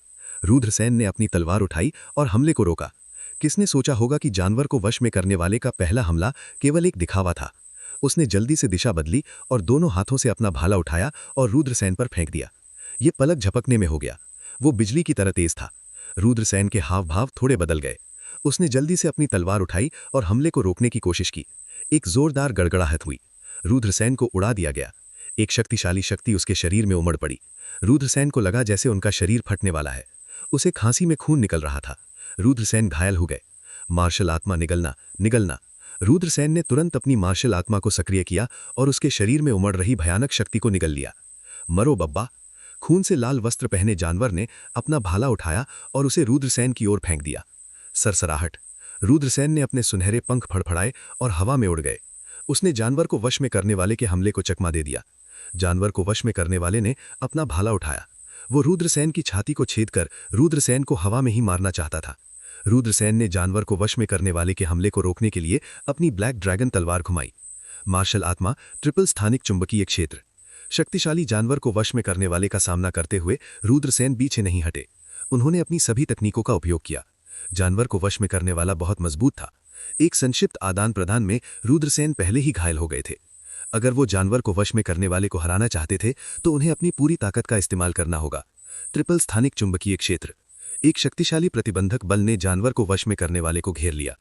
Speaker 3: रुद्रसेन ने अपनी तलवार उठाई और हमले को रोका। किसने सोचा होगा कि जानवर को वश में करने वाले का पहला हमला केवल एक दिखावा था। उसने जल्दी से दिशा बदली और दोनों हाथों से अपना भाला उठाया और रुद्रसेन पर फेंक दिया। ये पलक झपकने में हो गया। वो बिजली की तरह तेज था। रुद्रसेन के हाव भाव थोड़े बदल गए। उसने जल्दी से अपनी तलवार उठाई और हमले को रोकने की कोशिश की। एक जोरदार गड़गड़ाहट हुई। रुद्रसेन को उड़ा दिया गया। एक शक्तिशाली शक्ति उसके शरीर में उमड़ पड़ी। रुद्रसेन को लगा जैसे उनका शरीर फटने वाला है। उसे खांसी में खून निकल रहा था। रुद्रसेन घायल हो गए। मार्शल आत्मा निगलना निगलना! रुद्रसेन ने तुरंत अपनी मार्शल आत्मा को सक्रिय किया और उसके शरीर में उमड़ रही भयानक शक्ति को निगल लिया। मरो बब्बा! खून से लाल वस्त्र पहने जानवर ने अपना भाला उठाया और उसे रुद्रसेन की ओर फेंक दिया। सरसराहट! रुद्रसेन ने अपने सुनहरे पंख फड़फड़ाए और हवा में उड़ गए। उसने जानवर को वश में करने वाले के हमले को चकमा दे दिया। जानवर को वश में करने वाले ने अपना भाला उठाया। वो रुद्रसेन की छाती को छेदकर रुद्रसेन को हवा में ही मारना चाहता था। रुद्रसेन ने जानवर को वश में करने वाले के हमले को रोकने के लिए अपनी ब्लैक ड्रैगन तलवार घुमाई। मार्शल आत्मा ट्रिपल स्थानिक चुंबकीय क्षेत्र! शक्तिशाली जानवर को वश में करने वाले का सामना करते हुए रुद्रसेन पीछे नहीं हटे।
Speaker 2: उन्होंने अपनी सभी तकनीकों का उपयोग किया। जानवर को वश में करने वाला बहुत मजबूत था। एक संक्षिप्त आदान प्रदान में रुद्रसेन पहले ही घायल हो गए थे। अगर वो जानवर को वश में करने वाले को हराना चाहते थे तो उन्हें अपनी पूरी ताकत का इस्तेमाल करना होगा। ट्रिपल स्थानिक चुंबकीय क्षेत्र। एक शक्तिशाली प्रतिबंधक बल ने जानवर को वश में करने वाले को घेर लिया।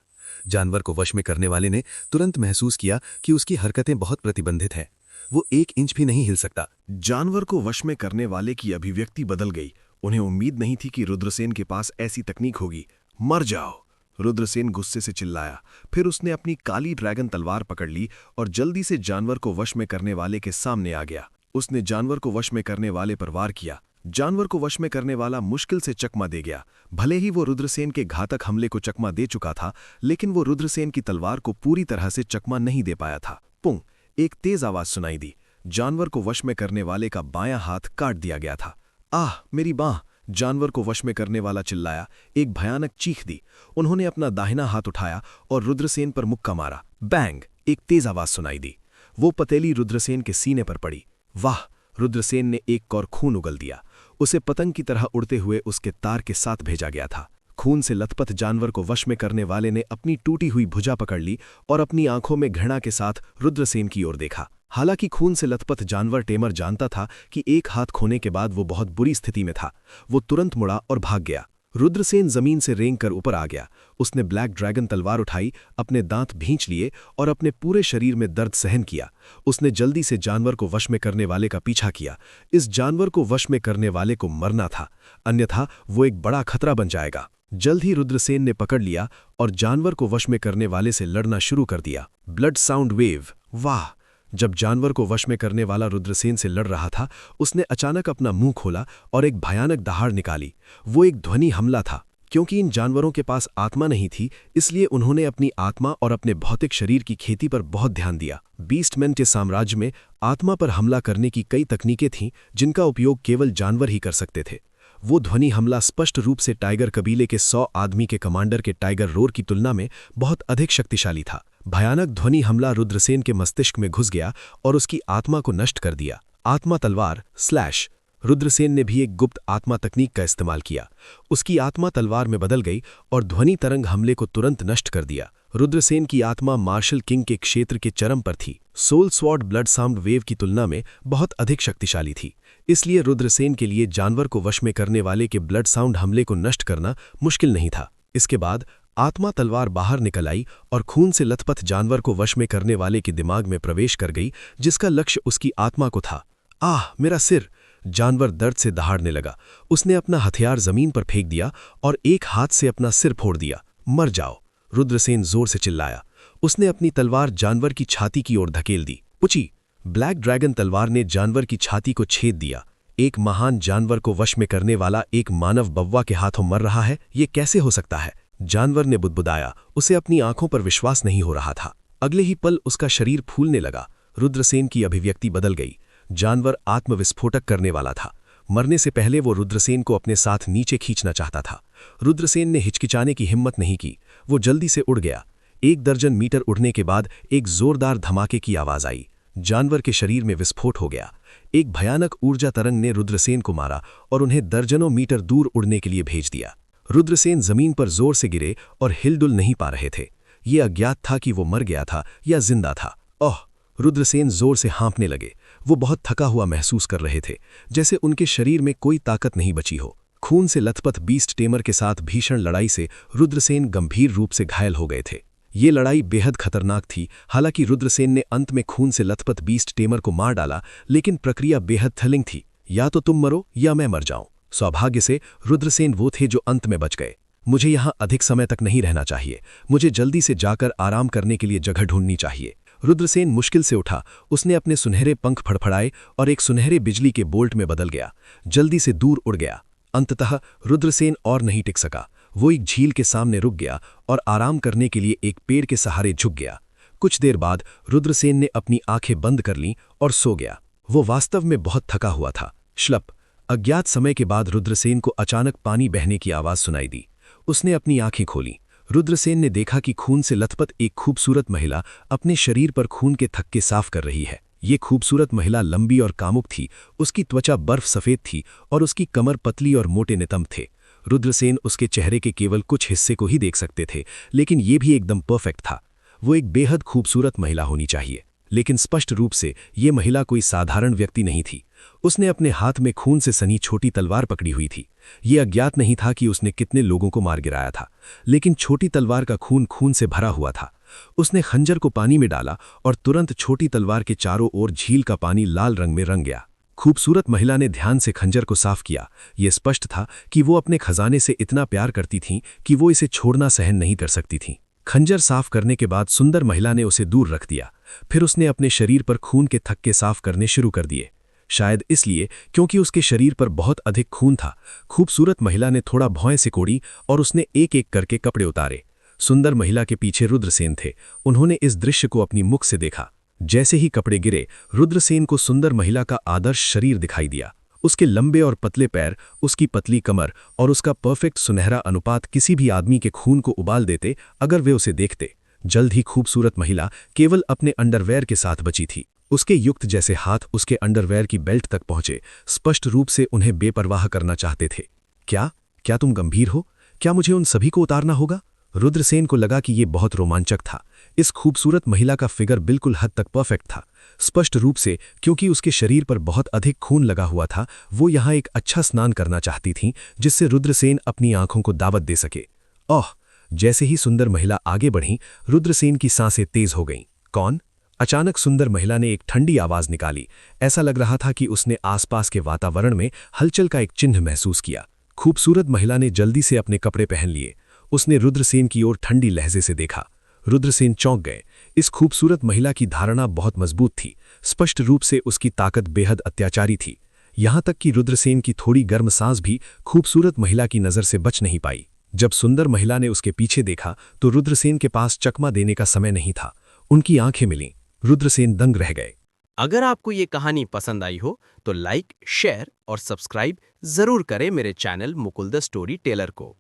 Speaker 2: जानवर को वश में करने वाले ने तुरंत महसूस किया कि उसकी हरकतें बहुत प्रतिबंधित हैं। वो 1 इंच भी नहीं हिल सकता।
Speaker 1: जानवर को वश में करने वाले की अभिव्यक्ति बदल गई। उन्हें उम्मीद नहीं थी कि रुद्रसेन के पास ऐसी तकनीक होगी। मर जाओ! रुद्रसेन गुस्से से चिल्लाया। फिर उसने अपनी काली ड्रैगन तलवार पकड़ ली और जल्दी से जानवर को वश में करने वाले के सामने आ गया। उसने जानवर को वश में करने वाले पर वार किया। जानवर को वश में करने वाला मुश्किल से चकमा दे गया। भले ही वो रुद्रसेन के घातक हमले को चकमा दे चुका था, लेकिन वो रुद्रसेन की तलवार को पूरी तरह से चकमा नहीं दे पाया था। पुंग! एक तेज आवाज सुनाई दी। जानवर को वश में करने वाले का बायां हाथ काट दिया गया था। आह, मेरी बांह! जानवर को वश में करने वाला चिल्लाया। एक भयानक चीख दी। उन्होंने अपना दाहिना हाथ उठाया और रुद्रसेन पर मुक्का मारा। बैंग! एक तेज आवाज सुनाई दी। वो पतेली रुद्रसेन के सीने पर पड़ी। वाह! रुद्रसेन ने एक कौर खून उगल दिया। उसे पतंग की तरह उड़ते हुए उसके तार के साथ भेजा गया था। खून से लथपथ जानवर को वश में करने वाले ने अपनी टूटी हुई भुजा पकड़ ली और अपनी आंखों में घृणा के साथ रुद्रसेन की ओर देखा। हालांकि खून से लथपथ जानवर टेमर जानता था कि एक हाथ खोने के बाद वो बहुत बुरी स्थिति में था। वो तुरंत मुड़ा और भाग गया। रुद्रसेन जमीन से रेंग कर ऊपर आ गया। उसने ब्लैक ड्रैगन तलवार उठाई, अपने दांत भींच लिए और अपने पूरे शरीर में दर्द सहन किया। उसने जल्दी से जानवर को वश में करने वाले का पीछा किया। इस जानवर को वश में करने वाले को मरना था, अन्यथा वो एक बड़ा खतरा बन जाएगा। जल्द ही रुद्रसेन ने पकड़ लिया और जानवर को वश में करने वाले से लड़ना शुरू कर दिया। Blood sound wave! वाह! जब जानवर को वश में करने वाला रुद्रसेन से लड़ रहा था, उसने अचानक अपना मुंह खोला और एक भयानक दहाड़ निकाली। वो एक ध्वनि हमला था। क्योंकि इन जानवरों के पास आत्मा नहीं थी, इसलिए उन्होंने अपनी आत्मा और अपने भौतिक शरीर की खेती पर बहुत ध्यान दिया। बीस्टमैन के साम्राज्य में आत्मा पर हमला करने की कई तकनीकें थीं, जिनका उपयोग केवल जानवर ही कर सकते थे। वो ध्वनि हमला स्पष्ट रूप से टाइगर कबीले के 100 आदमी के कमांडर के टाइगर रोर की तुलना में बहुत अधिक शक्तिशाली था। भयानक ध्वनि हमला रुद्रसेन के मस्तिष्क में घुस गया और उसकी आत्मा को नष्ट कर दिया। आत्मा तलवार / रुद्रसेन ने भी एक गुप्त आत्मा तकनीक का इस्तेमाल किया। उसकी आत्मा तलवार में बदल गई और ध्वनि तरंग हमले को तुरंत नष्ट कर दिया। रुद्रसेन की आत्मा मार्शल किंग के क्षेत्र के चरम पर थी। Soul sword blood sound wave की तुलना में बहुत अधिक शक्तिशाली थी। इसलिए रुद्रसेन के लिए जानवर को वश में करने वाले के ब्लड साउंड हमले को नष्ट करना मुश्किल नहीं था। इसके बाद आत्मा तलवार बाहर निकल आई और खून से लथपथ जानवर को वश में करने वाले के दिमाग में प्रवेश कर गई, जिसका लक्ष्य उसकी आत्मा को था। आह, मेरा सिर! जानवर दर्द से दहाड़ने लगा। उसने अपना हथियार जमीन पर फेंक दिया और एक हाथ से अपना सिर फोड़ दिया। मर जाओ! रुद्रसेन जोर से चिल्लाया। उसने अपनी तलवार जानवर की छाती की ओर धकेल दी। पुची! ब्लैक ड्रैगन तलवार ने जानवर की छाती को छेद दिया। एक महान जानवर को वश में करने वाला एक मानव बव्वा के हाथों मर रहा है, ये कैसे हो सकता है? जानवर ने बुदबुदाया। उसे अपनी आंखों पर विश्वास नहीं हो रहा था। अगले ही पल उसका शरीर फूलने लगा। रुद्रसेन की अभिव्यक्ति बदल गई। जानवर आत्मविस्फोटक करने वाला था। मरने से पहले वो रुद्रसेन को अपने साथ नीचे खींचना चाहता था। रुद्रसेन ने हिचकिचाने की हिम्मत नहीं की। वो जल्दी से उड़ गया। 1 दर्जन मीटर उड़ने के बाद एक जोरदार धमाके की आवाज आई। जानवर के शरीर में विस्फोट हो गया। एक भयानक ऊर्जा तरंग ने रुद्रसेन को मारा और उन्हें दर्जनों मीटर दूर उड़ने के लिए भेज दिया। रुद्रसेन जमीन पर जोर से गिरे और हिलडुल नहीं पा रहे थे। ये अज्ञात था कि वो मर गया था या जिंदा था। ओह! रुद्रसेन जोर से हाँफने लगे। वो बहुत थका हुआ महसूस कर रहे थे, जैसे उनके शरीर में कोई ताकत नहीं बची हो। खून से लथपथ बीस्ट टेमर के साथ भीषण लड़ाई से रुद्रसेन गंभीर रूप से घायल हो गए थे। ये लड़ाई बेहद खतरनाक थी। हालांकि रुद्रसेन ने अंत में खून से लथपथ बीस्ट टेमर को मार डाला, लेकिन प्रक्रिया बेहद थ्रिलिंग थी। या तो तुम मरो या मैं मर जाऊं। सौभाग्य से रुद्रसेन वो थे जो अंत में बच गए। मुझे यहाँ अधिक समय तक नहीं रहना चाहिए। मुझे जल्दी से जाकर आराम करने के लिए जगह ढूंढनी चाहिए। रुद्रसेन मुश्किल से उठा। उसने अपने सुनहरे पंख फड़फड़ाए और एक सुनहरे बिजली के बोल्ट में बदल गया। जल्दी से दूर उड़ गया। अंततः रुद्रसेन और नहीं टिक सका। वो एक झील के सामने रुक गया और आराम करने के लिए एक पेड़ के सहारे झुक गया। कुछ देर बाद रुद्रसेन ने अपनी आंखें बंद कर लीं और सो गया। वो वास्तव में बहुत थका हुआ था। श्लप! अज्ञात समय के बाद रुद्रसेन को अचानक पानी बहने की आवाज सुनाई दी। उसने अपनी आंखें खोलीं। रुद्रसेन ने देखा कि खून से लथपथ एक खूबसूरत महिला अपने शरीर पर खून के थक्के साफ कर रही है। ये खूबसूरत महिला लंबी और कामुक थी। उसकी त्वचा बर्फ सफेद थी और उसकी कमर पतली और मोटे नितंब थे।
Speaker 2: रुद्रसेन उसके चेहरे के केवल कुछ हिस्से को ही देख सकते थे, लेकिन ये भी एकदम परफेक्ट था। वो एक बेहद खूबसूरत महिला होनी चाहिए, लेकिन स्पष्ट रूप से ये महिला कोई साधारण व्यक्ति नहीं थी। उसने अपने हाथ में खून से सनी छोटी तलवार पकड़ी हुई थी। ये अज्ञात नहीं था कि उसने कितने लोगों को मार गिराया था, लेकिन छोटी तलवार का खून खून से भरा हुआ था। उसने खंजर को पानी में डाला और तुरंत छोटी तलवार के चारों ओर झील का पानी लाल रंग में रंग गया। खूबसूरत महिला ने ध्यान से खंजर को साफ किया। ये स्पष्ट था कि वो अपने खजाने से इतना प्यार करती थीं कि वो इसे छोड़ना सहन नहीं कर सकती थीं। खंजर साफ करने के बाद सुंदर महिला ने उसे दूर रख दिया। फिर उसने अपने शरीर पर खून के थक्के साफ करने शुरू कर दिए, शायद इसलिए क्योंकि उसके शरीर पर बहुत अधिक खून था। खूबसूरत महिला ने थोड़ा भौं सिकोड़ी और उसने एक एक करके कपड़े उतारे। सुंदर महिला के पीछे रुद्रसेन थे। उन्होंने इस दृश्य को अपनी मुख से देखा। जैसे ही कपड़े गिरे, रुद्रसेन को सुंदर महिला का आदर्श शरीर दिखाई दिया। उसके लंबे और पतले पैर, उसकी पतली कमर और उसका परफेक्ट सुनहरा अनुपात किसी भी आदमी के खून को उबाल देते अगर वे उसे देखते। जल्द ही खूबसूरत महिला केवल अपने अंडरवेयर के साथ बची थी। उसके युक्त जैसे हाथ उसके अंडरवेयर की बेल्ट तक पहुंचे, स्पष्ट रूप से उन्हें बेपरवाह करना चाहते थे। क्या तुम गंभीर हो? क्या मुझे उन सभी को उतारना होगा? रुद्रसेन को लगा कि ये बहुत रोमांचक था। इस खूबसूरत महिला का फिगर बिल्कुल हद तक परफेक्ट था, स्पष्ट रूप से क्योंकि उसके शरीर पर बहुत अधिक खून लगा हुआ था। वो यहाँ एक अच्छा स्नान करना चाहती थीं, जिससे रुद्रसेन अपनी आंखों को दावत दे सके। ओह! जैसे ही सुंदर महिला आगे बढ़ी, रुद्रसेन की सांसें तेज हो गईं। कौन? अचानक सुंदर महिला ने एक ठंडी आवाज निकाली। ऐसा लग रहा था कि उसने आसपास के वातावरण में हलचल का एक चिन्ह महसूस किया। खूबसूरत महिला ने जल्दी से अपने कपड़े पहन लिए। उसने रुद्रसेन की ओर ठंडी लहजे से देखा। रुद्रसेन चौंक गए। इस खूबसूरत महिला की धारणा बहुत मजबूत थी। स्पष्ट रूप से उसकी ताकत बेहद अत्याचारी थी। यहां तक कि रुद्रसेन की थोड़ी गर्म सांस भी खूबसूरत महिला की नजर से बच नहीं पाई। जब सुंदर महिला ने उसके पीछे देखा तो रुद्रसेन के पास चकमा देने का समय नहीं था। उनकी आंखें मिलीं। रुद्रसेन दंग रह गए।
Speaker 5: अगर आपको ये कहानी पसंद आई हो तो लाइक, शेयर और सब्सक्राइब जरूर करें मेरे channel Mukul the story teller को।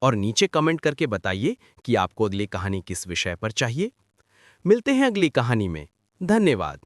Speaker 5: और नीचे कमेंट करके बताइए कि आपको अगली कहानी किस विषय पर चाहिए। मिलते हैं अगली कहानी में। धन्यवाद।